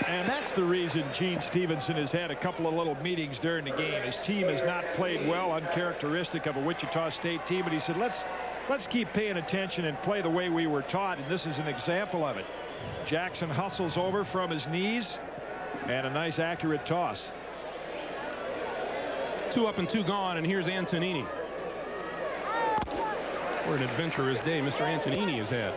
And that's the reason Gene Stevenson has had a couple of little meetings during the game. His team has not played well, uncharacteristic of a Wichita State team. But he said, let's keep paying attention and play the way we were taught. And this is an example of it. Jackson hustles over from his knees. And a nice accurate toss. 2 up and 2 gone. And here's Antonini. What an adventurous day Mr. Antonini has had.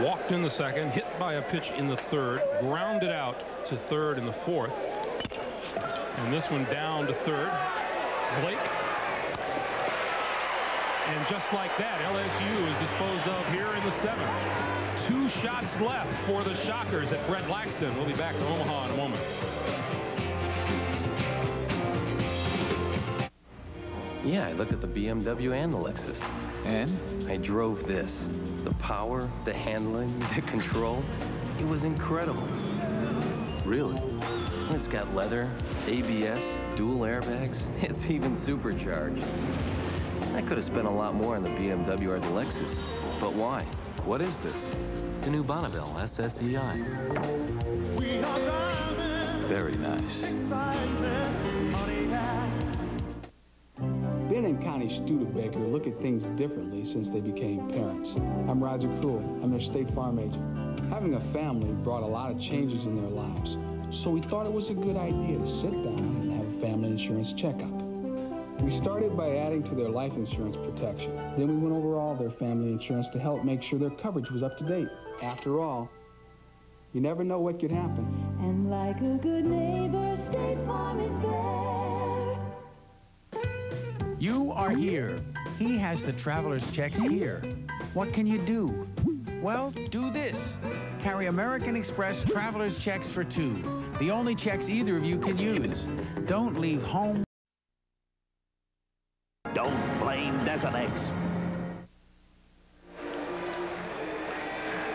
Walked in the 2nd, hit by a pitch in the 3rd, grounded out to 3rd in the 4th. And this one down to 3rd. Blake. And just like that, LSU is disposed of here in the 7th. 2 shots left for the Shockers at Brett Laxton. We'll be back to Omaha in a moment. Yeah, I looked at the BMW and the Lexus. And? I drove this. The power, the handling, the control. It was incredible. Really? It's got leather, ABS, dual airbags. It's even supercharged. I could have spent a lot more on the BMW or the Lexus. But why? What is this? The new Bonneville SSEI. We are driving Very nice. Ben and Connie Studebaker look at things differently since they became parents. I'm Roger Cool. I'm their State Farm agent. Having a family brought a lot of changes in their lives, so we thought it was a good idea to sit down and have a family insurance checkup. We started by adding to their life insurance protection. Then we went over all their family insurance to help make sure their coverage was up to date. After all, you never know what could happen. And like a good neighbor, State Farm is there. You are here. He has the traveler's checks here. What can you do? Well, do this. Carry American Express traveler's checks for 2. The only checks either of you can use. Don't leave home. Don't blame Desonex.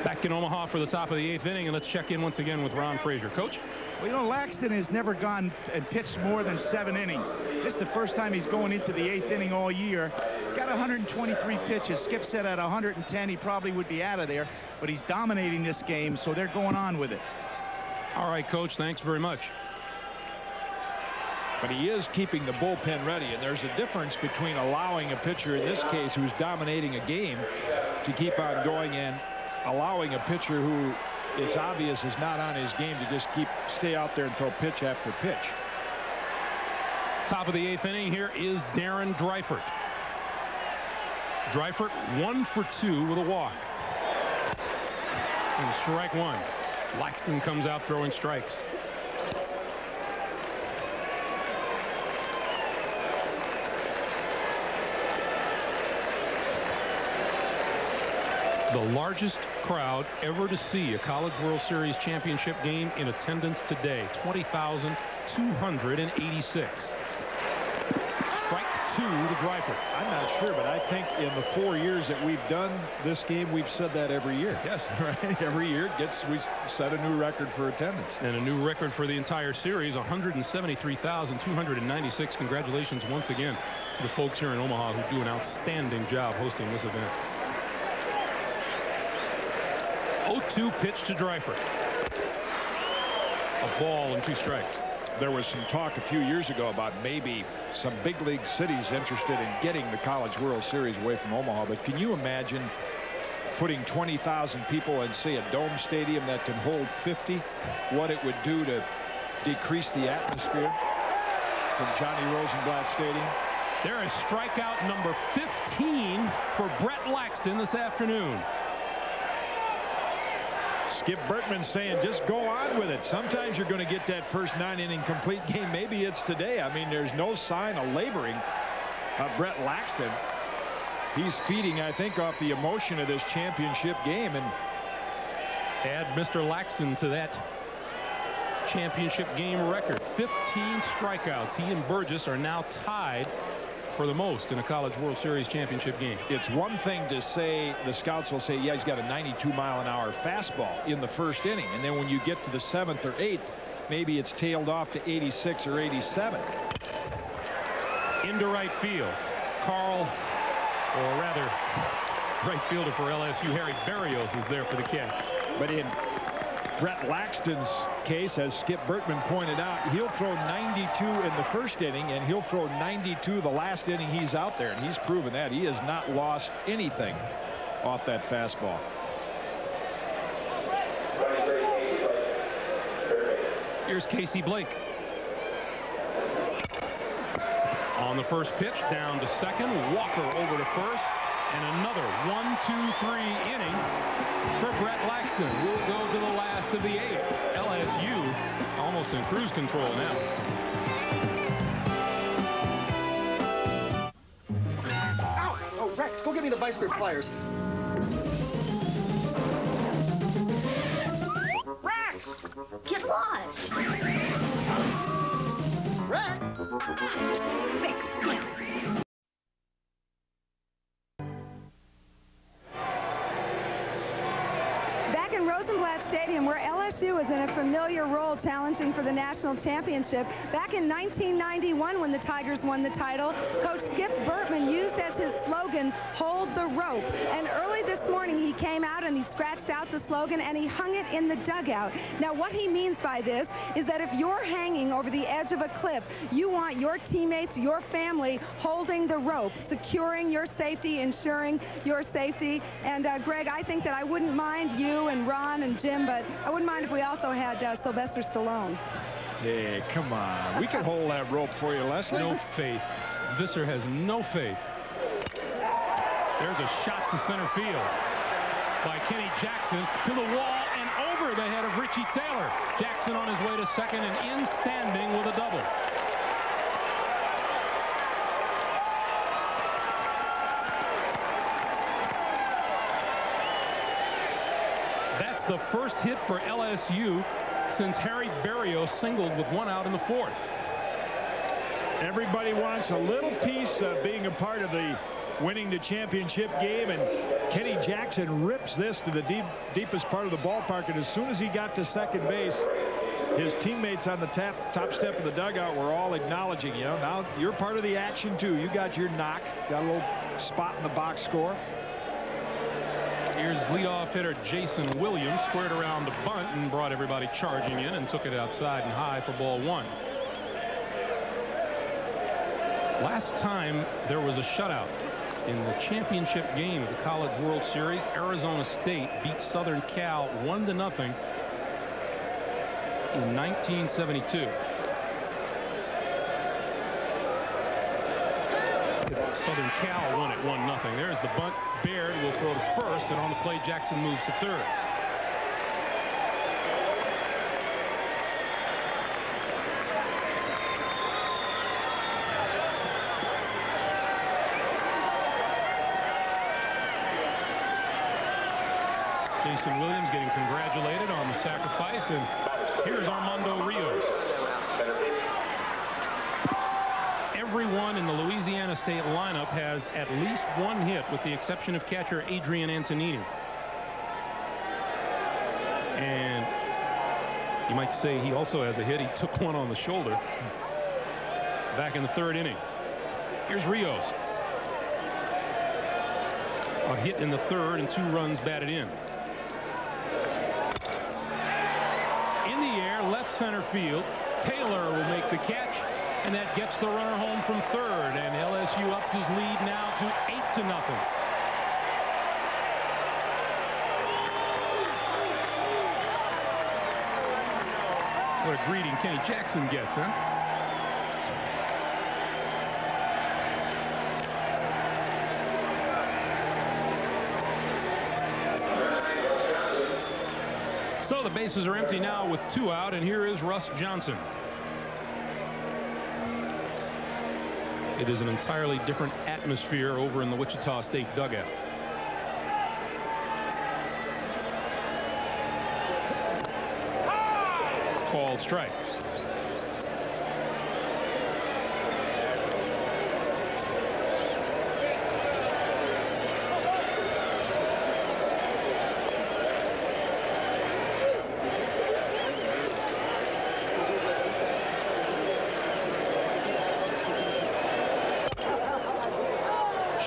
Back in Omaha for the top of the 8th inning, and let's check in once again with Ron Frazier. Coach? Well, you know, Laxton has never gone and pitched more than 7 innings. This is the first time he's going into the 8th inning all year. He's got 123 pitches. Skip said at 110 he probably would be out of there, but he's dominating this game, so they're going on with it. All right, Coach, thanks very much. But he is keeping the bullpen ready, and there's a difference between allowing a pitcher, in this case, who's dominating a game, to keep on going and allowing a pitcher who it's obvious is not on his game to just stay out there and throw pitch after pitch. Top of the 8th inning, here is Darren Dreifert. Dreifert 1 for 2 with a walk. And strike 1. Laxton comes out throwing strikes. The largest crowd ever to see a College World Series championship game in attendance today, 20,286. Strike 2 to Dreifert. I'm not sure, but I think in the 4 years that we've done this game, we've said that every year. Yes. Right? Every year we set a new record for attendance. And a new record for the entire series, 173,296. Congratulations once again to the folks here in Omaha who do an outstanding job hosting this event. 0-2 pitch to Dreifert. A ball and 2 strikes. There was some talk a few years ago about maybe some big league cities interested in getting the College World Series away from Omaha. But can you imagine putting 20,000 people in, say, a dome stadium that can hold 50? What it would do to decrease the atmosphere from Johnny Rosenblatt Stadium? There is strikeout number 15 for Brett Laxton this afternoon. Skip Bertman saying just go on with it. Sometimes you're going to get that first 9-inning complete game. Maybe it's today. I mean, there's no sign of laboring of Brett Laxton. He's feeding, I think, off the emotion of this championship game. And add Mr. Laxton to that championship game record. 15 strikeouts. He and Burgess are now tied for the most in a College World Series championship game. It's one thing to say, the scouts will say, yeah, he's got a 92-mile-an-hour fastball in the first inning. And then when you get to the 7th or 8th, maybe it's tailed off to 86 or 87. Into right field. Carl, or rather, right fielder for LSU, Harry Berrios is there for the catch. But in Brett Laxton's case, as Skip Bertman pointed out, he'll throw 92 in the first inning, and he'll throw 92 the last inning he's out there, and he's proven that. He has not lost anything off that fastball. Here's Casey Blake. On the first pitch, down to second, Walker over to first, and another 1-2-3 inning for Brett Laxton. We'll go to the last of the 8th. LSU almost in cruise control now. Ow! Oh, Rex, go get me the vice grip pliers. Rex! Get lost! Rex! Fix him! Back in Rosenblatt Gillette Stadium, where LSU is in a familiar role challenging for the national championship. Back in 1991, when the Tigers won the title, Coach Skip Bertman used as his slogan, "Hold the rope." And early this morning, he came out and he scratched out the slogan and he hung it in the dugout. Now, what he means by this is that if you're hanging over the edge of a cliff, you want your teammates, your family, holding the rope, securing your safety, ensuring your safety. And Greg, I think that I wouldn't mind you and Ron and Jim, but I wouldn't mind if we also had Sylvester Stallone. Hey, come on. We can hold that rope for you, Leslie. No faith. Visser has no faith. There's a shot to center field by Kenny Jackson to the wall and over the head of Richie Taylor. Jackson on his way to second and in standing with a double. That's the first hit for LSU since Harry Berrios singled with one out in the fourth. Everybody wants a little piece of being a part of the winning the championship game, and Kenny Jackson rips this to the deepest part of the ballpark, and as soon as he got to second base, his teammates on the top step of the dugout were all acknowledging, you know, now you're part of the action too. You got your knock, got a little spot in the box score. Here's leadoff hitter Jason Williams, squared around the bunt and brought everybody charging in and took it outside and high for ball one. Last time there was a shutout in the championship game of the College World Series, Arizona State beat Southern Cal 1-0 in 1972. Southern Cal won it 1-0. There's the bunt. Baird will throw to first, and on the play, Jackson moves to third. Jason Williams getting congratulated on the sacrifice, and here's Armando Rios. Everyone in the Louisiana State lineup has at least one hit, with the exception of catcher Adrian Antonini. And you might say he also has a hit. He took one on the shoulder back in the third inning. Here's Rios. A hit in the third and 2 runs batted in. In the air, left center field. Taylor will make the catch, and that gets the runner home from third, and LSU ups his lead now to 8-0. What a greeting Kenny Jackson gets, huh? So the bases are empty now with 2 out, and here is Russ Johnson. It is an entirely different atmosphere over in the Wichita State dugout. Called strike.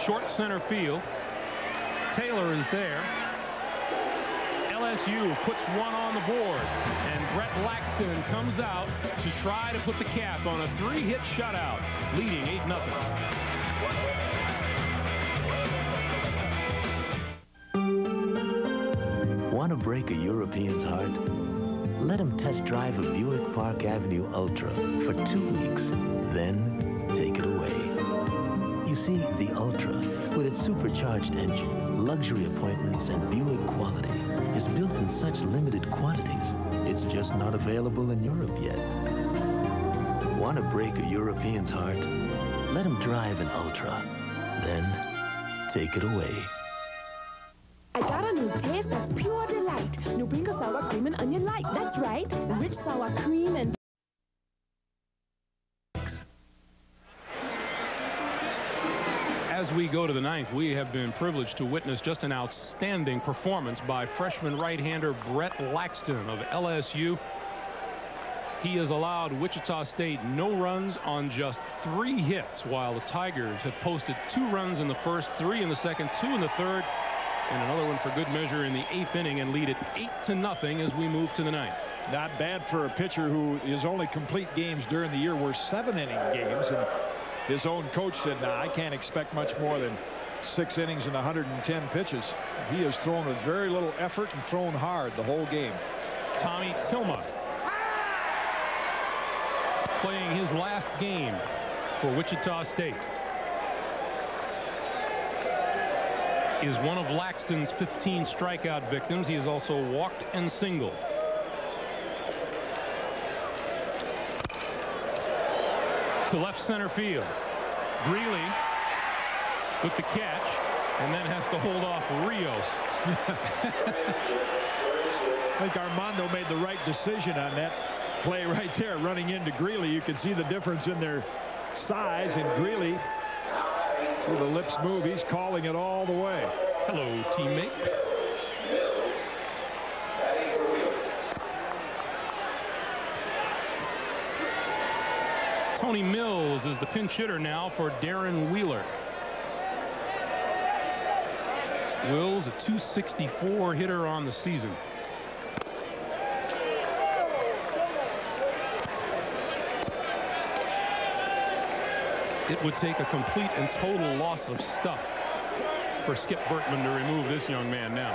Short center field. Taylor is there. LSU puts one on the board, and Brett Laxton comes out to try to put the cap on a 3-hit shutout, leading 8-0. Want to break a European's heart? Let him test drive a Buick Park Avenue Ultra for 2 weeks, then take it away. You see, the Ultra, with its supercharged engine, luxury appointments, and Buick quality, is built in such limited quantities, it's just not available in Europe yet. Want to break a European's heart? Let him drive an Ultra, then take it away. I got a new taste that's pure delight. New Pringle Sour Cream and Onion Light. That's right. Rich sour cream and... As As we go to the ninth, we have been privileged to witness just an outstanding performance by freshman right-hander Brett Laxton of LSU. He has allowed Wichita State no runs on just 3 hits, while the Tigers have posted 2 runs in the first, 3 in the second, 2 in the third, and another one for good measure in the 8th inning, and lead it 8-0 as we move to the 9th. Not bad for a pitcher who his only complete games during the year were 7-inning games, and his own coach said, "Nah, I can't expect much more than 6 innings and 110 pitches." He has thrown with very little effort and thrown hard the whole game. Tommy Tilma playing his last game for Wichita State is one of Laxton's 15 strikeout victims. He has also walked and singled. To left center field. Greeley with the catch, and then has to hold off Rios. I think Armando made the right decision on that play right there, running into Greeley. You can see the difference in their size, and Greeley, see the lips move, he's calling it all the way. Hello, teammate. Tony Mills is the pinch hitter now for Darren Wheeler. Wills, a .264 hitter on the season. It would take a complete and total loss of stuff for Skip Bertman to remove this young man now.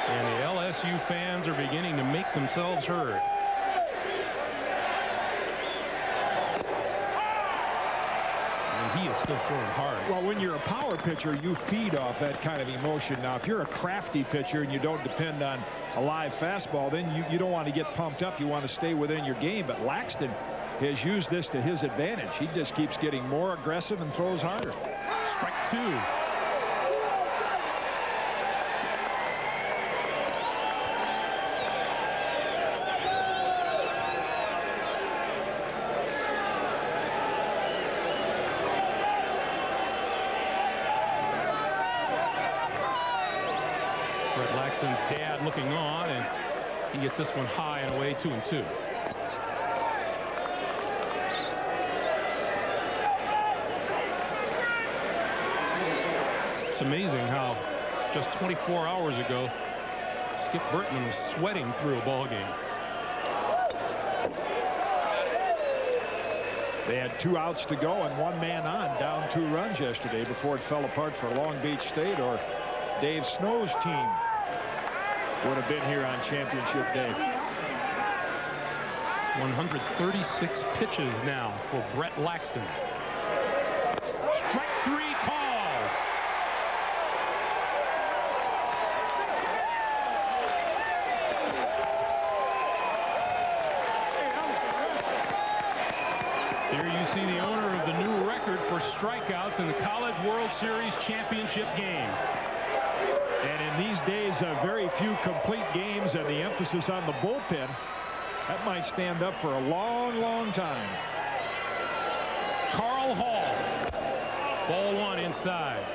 And the LSU fans are beginning to make themselves heard. And he is still throwing hard. Well, when you're a power pitcher, you feed off that kind of emotion. Now, if you're a crafty pitcher and you don't depend on a live fastball, then you don't want to get pumped up. You want to stay within your game. But Laxton has used this to his advantage. He just keeps getting more aggressive and throws harder. Strike 2. Brett Laxton's dad looking on, and he gets this one high and away, 2-2. It's amazing how just 24 hours ago Skip Bertman was sweating through a ball game. They had 2 outs to go and 1 man on, down 2 runs yesterday before it fell apart for Long Beach State, or Dave Snow's team would have been here on championship day. 136 pitches now for Brett Laxton. Strike 3 call. There you see the owner of the new record for strikeouts in the College World Series championship game. And in these days of very few complete games and the emphasis on the bullpen, that might stand up for a long, long time. Carl Hall. Ball 1 inside.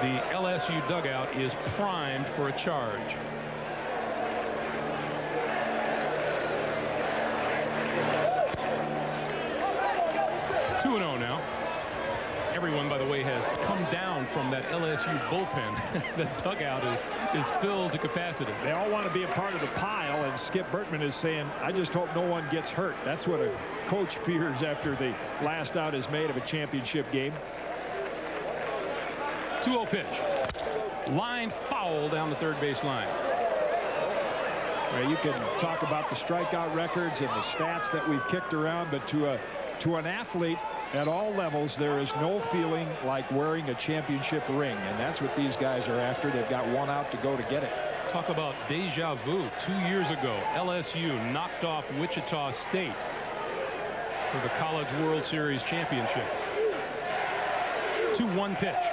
The LSU dugout is primed for a charge. Now. Everyone, by the way, has come down from that LSU bullpen. The dugout is filled to capacity. They all want to be a part of the pile, and Skip Bertman is saying, I just hope no one gets hurt. That's what a coach fears after the last out is made of a championship game. 2-0 pitch. Line foul down the third base line. Well, you can talk about the strikeout records and the stats that we've kicked around, but to an athlete at all levels, there is no feeling like wearing a championship ring, and that's what these guys are after. They've got 1 out to go to get it. Talk about deja vu. 2 years ago, LSU knocked off Wichita State for the College World Series championship. 2-1 pitch.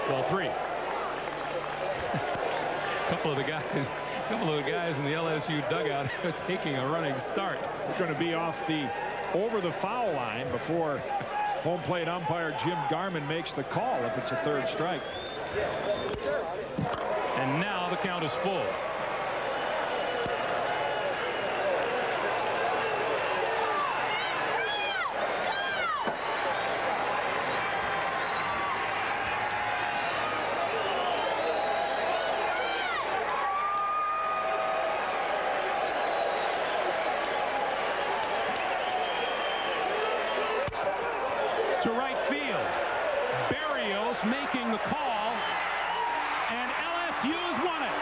Ball 3. A couple of the guys couple of the guys in the LSU dugout are taking a running start. They're going to be off the over the foul line before home plate umpire Jim Garman makes the call if it's a third strike. And now the count is full. To right field. Barrios making the call, and LSU has won it.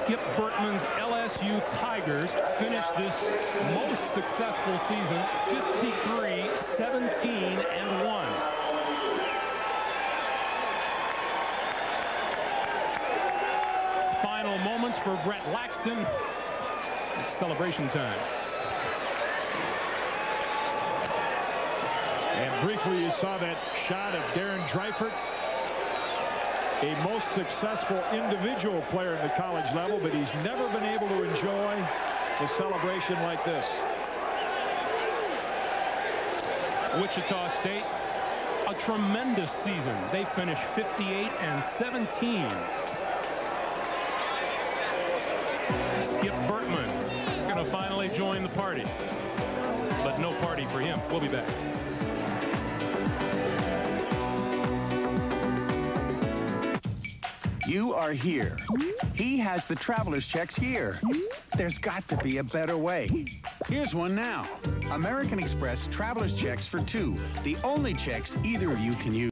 Skip Bertman's LSU Tigers finished this most successful season 53-17-1. Final moments for Brett Laxton. It's celebration time. And briefly you saw that shot of Darren Dreifert, a most successful individual player in the college level, but he's never been able to enjoy the celebration like this. Wichita State, a tremendous season. They finished 58-17. Skip Bertman going to finally join the party, but no party for him. We'll be back. You are here. He has the traveler's checks here. There's got to be a better way. Here's one now. American Express traveler's checks for two. The only checks either of you can use.